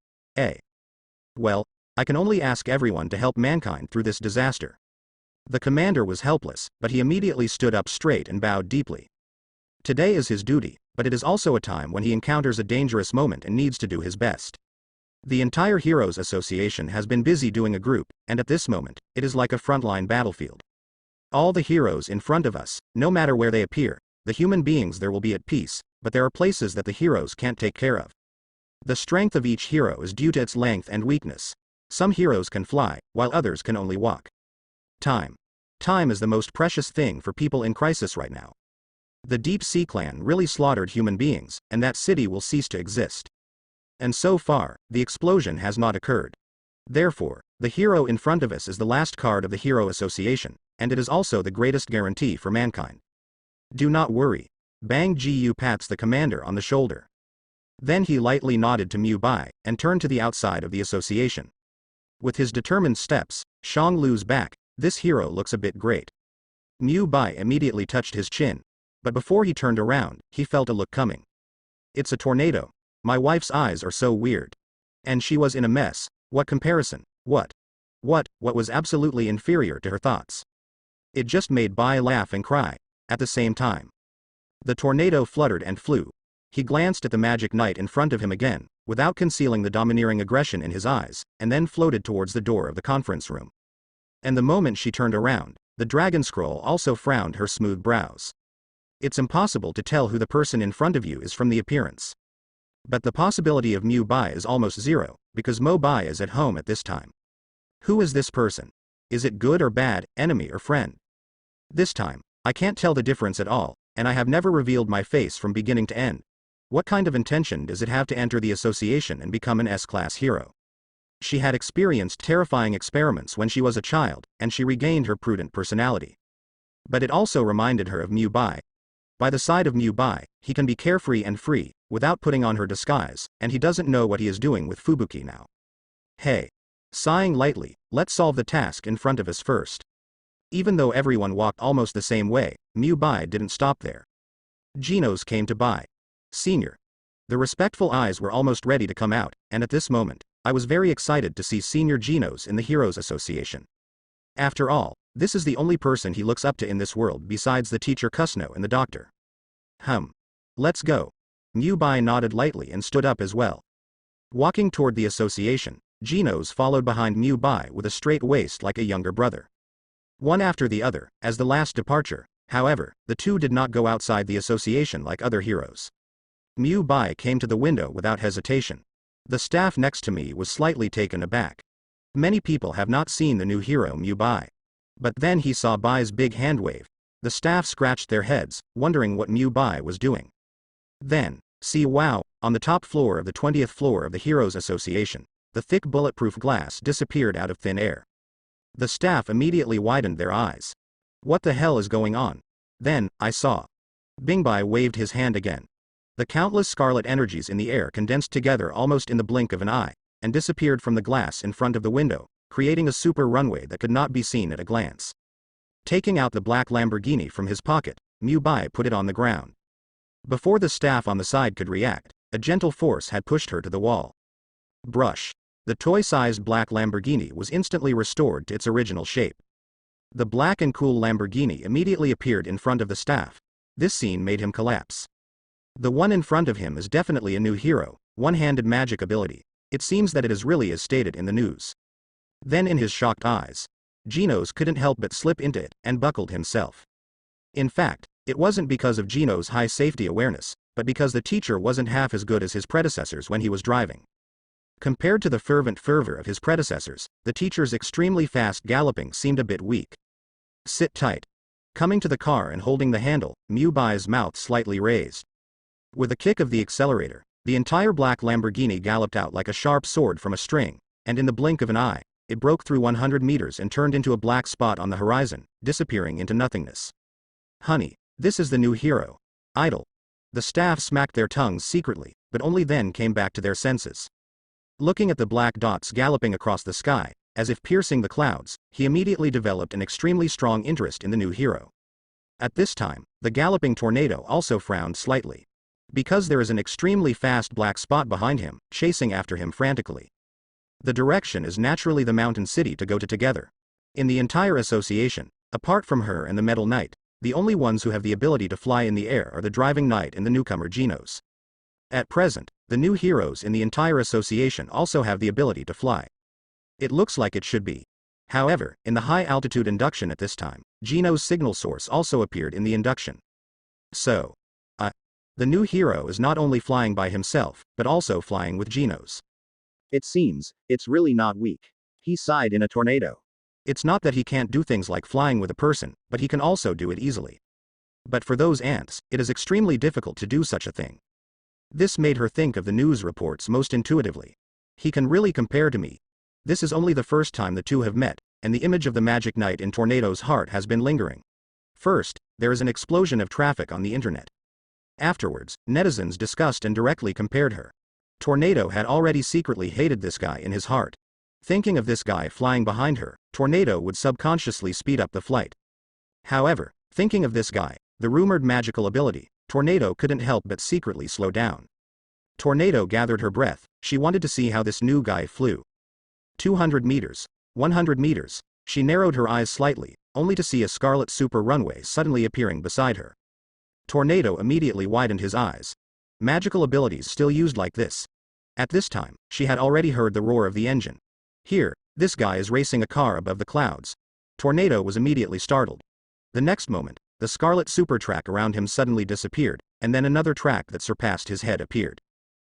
Well, I can only ask everyone to help mankind through this disaster. The commander was helpless, but he immediately stood up straight and bowed deeply. Today is his duty, but it is also a time when he encounters a dangerous moment and needs to do his best. The entire Heroes Association has been busy doing a group, and at this moment, it is like a frontline battlefield. All the heroes in front of us, no matter where they appear, the human beings there will be at peace, but there are places that the heroes can't take care of. The strength of each hero is due to its length and weakness. Some heroes can fly, while others can only walk. Time. Time is the most precious thing for people in crisis right now. The Deep Sea Clan really slaughtered human beings, and that city will cease to exist. And so far, the explosion has not occurred. Therefore, the hero in front of us is the last card of the Hero Association, and it is also the greatest guarantee for mankind. Do not worry. Bang Gu pats the commander on the shoulder. Then he lightly nodded to Mubai, and turned to the outside of the association. With his determined steps, Shang Lu's back, this hero looks a bit great. Mubai immediately touched his chin. But before he turned around, he felt a look coming. It's a tornado. My wife's eyes are so weird. And she was in a mess. What comparison? What was absolutely inferior to her thoughts. It just made Bai laugh and cry, at the same time. The tornado fluttered and flew. He glanced at the magic knight in front of him again, without concealing the domineering aggression in his eyes, and then floated towards the door of the conference room. And the moment she turned around, the dragon scroll also frowned her smooth brows. It's impossible to tell who the person in front of you is from the appearance. But the possibility of Mubai is almost zero, because Mubai is at home at this time. Who is this person? Is it good or bad, enemy or friend? This time, I can't tell the difference at all, and I have never revealed my face from beginning to end. What kind of intention does it have to enter the association and become an S-class hero? She had experienced terrifying experiments when she was a child, and she regained her prudent personality. But it also reminded her of Mubai. By the side of Mubai, he can be carefree and free, without putting on her disguise, and he doesn't know what he is doing with Fubuki now. Hey. Sighing lightly, let's solve the task in front of us first. Even though everyone walked almost the same way, Mubai didn't stop there. Genos came to Bai. Senior. The respectful eyes were almost ready to come out, and at this moment, I was very excited to see Senior Genos in the Heroes Association. After all, this is the only person he looks up to in this world besides the teacher Kusno and the doctor. Let's go. Mubai nodded lightly and stood up as well. Walking toward the association, Genos followed behind Mubai with a straight waist like a younger brother. One after the other, as the last departure, however, the two did not go outside the association like other heroes. Mubai came to the window without hesitation. The staff next to me was slightly taken aback. Many people have not seen the new hero Mubai. But then he saw Bai's big hand wave. The staff scratched their heads, wondering what Mubai was doing. Then, see wow, on the top floor of the 20th floor of the Heroes Association, the thick bulletproof glass disappeared out of thin air. The staff immediately widened their eyes. What the hell is going on? Then, I saw. Bingbai waved his hand again. The countless scarlet energies in the air condensed together almost in the blink of an eye, and disappeared from the glass in front of the window, creating a super runway that could not be seen at a glance. Taking out the black Lamborghini from his pocket, Mubai put it on the ground. Before the staff on the side could react, a gentle force had pushed her to the wall. Brush. The toy-sized black Lamborghini was instantly restored to its original shape. The black and cool Lamborghini immediately appeared in front of the staff. This scene made him collapse. The one in front of him is definitely a new hero, one-handed magic ability. It seems that it is really as stated in the news. Then in his shocked eyes, Genos couldn't help but slip into it, and buckled himself. In fact, it wasn't because of Genos' high safety awareness, but because the teacher wasn't half as good as his predecessors when he was driving. Compared to the fervent fervor of his predecessors, the teacher's extremely fast galloping seemed a bit weak. Sit tight. Coming to the car and holding the handle, Mubai's mouth slightly raised. With a kick of the accelerator, the entire black Lamborghini galloped out like a sharp sword from a string, and in the blink of an eye, it broke through 100 meters and turned into a black spot on the horizon, disappearing into nothingness. Honey, this is the new hero. Idle. The staff smacked their tongues secretly, but only then came back to their senses. Looking at the black dots galloping across the sky, as if piercing the clouds, he immediately developed an extremely strong interest in the new hero. At this time, the galloping tornado also frowned slightly. Because there is an extremely fast black spot behind him, chasing after him frantically. The direction is naturally the mountain city to go to together. In the entire association, apart from her and the Metal Knight, the only ones who have the ability to fly in the air are the driving knight and the newcomer Genos. At present, the new heroes in the entire association also have the ability to fly. It looks like it should be. However, in the high-altitude induction at this time, Genos' signal source also appeared in the induction. So, the new hero is not only flying by himself, but also flying with Genos. It seems, it's really not weak. He sighed in a tornado. It's not that he can't do things like flying with a person, but he can also do it easily. But for those ants, it is extremely difficult to do such a thing. This made her think of the news reports most intuitively. He can really compare to me. This is only the first time the two have met, and the image of the Magic Knight in Tornado's heart has been lingering. First, there is an explosion of traffic on the internet. Afterwards, netizens discussed and directly compared her. Tornado had already secretly hated this guy in his heart. Thinking of this guy flying behind her, Tornado would subconsciously speed up the flight. However, thinking of this guy, the rumored magical ability, Tornado couldn't help but secretly slow down. Tornado gathered her breath. She wanted to see how this new guy flew. 200 meters. 100 meters. She narrowed her eyes slightly, only to see a scarlet super runway suddenly appearing beside her. Tornado immediately widened his eyes. Magical abilities still used like this. At this time, she had already heard the roar of the engine. Here, this guy is racing a car above the clouds. Tornado was immediately startled. The next moment, the scarlet super track around him suddenly disappeared, and then another track that surpassed his head appeared.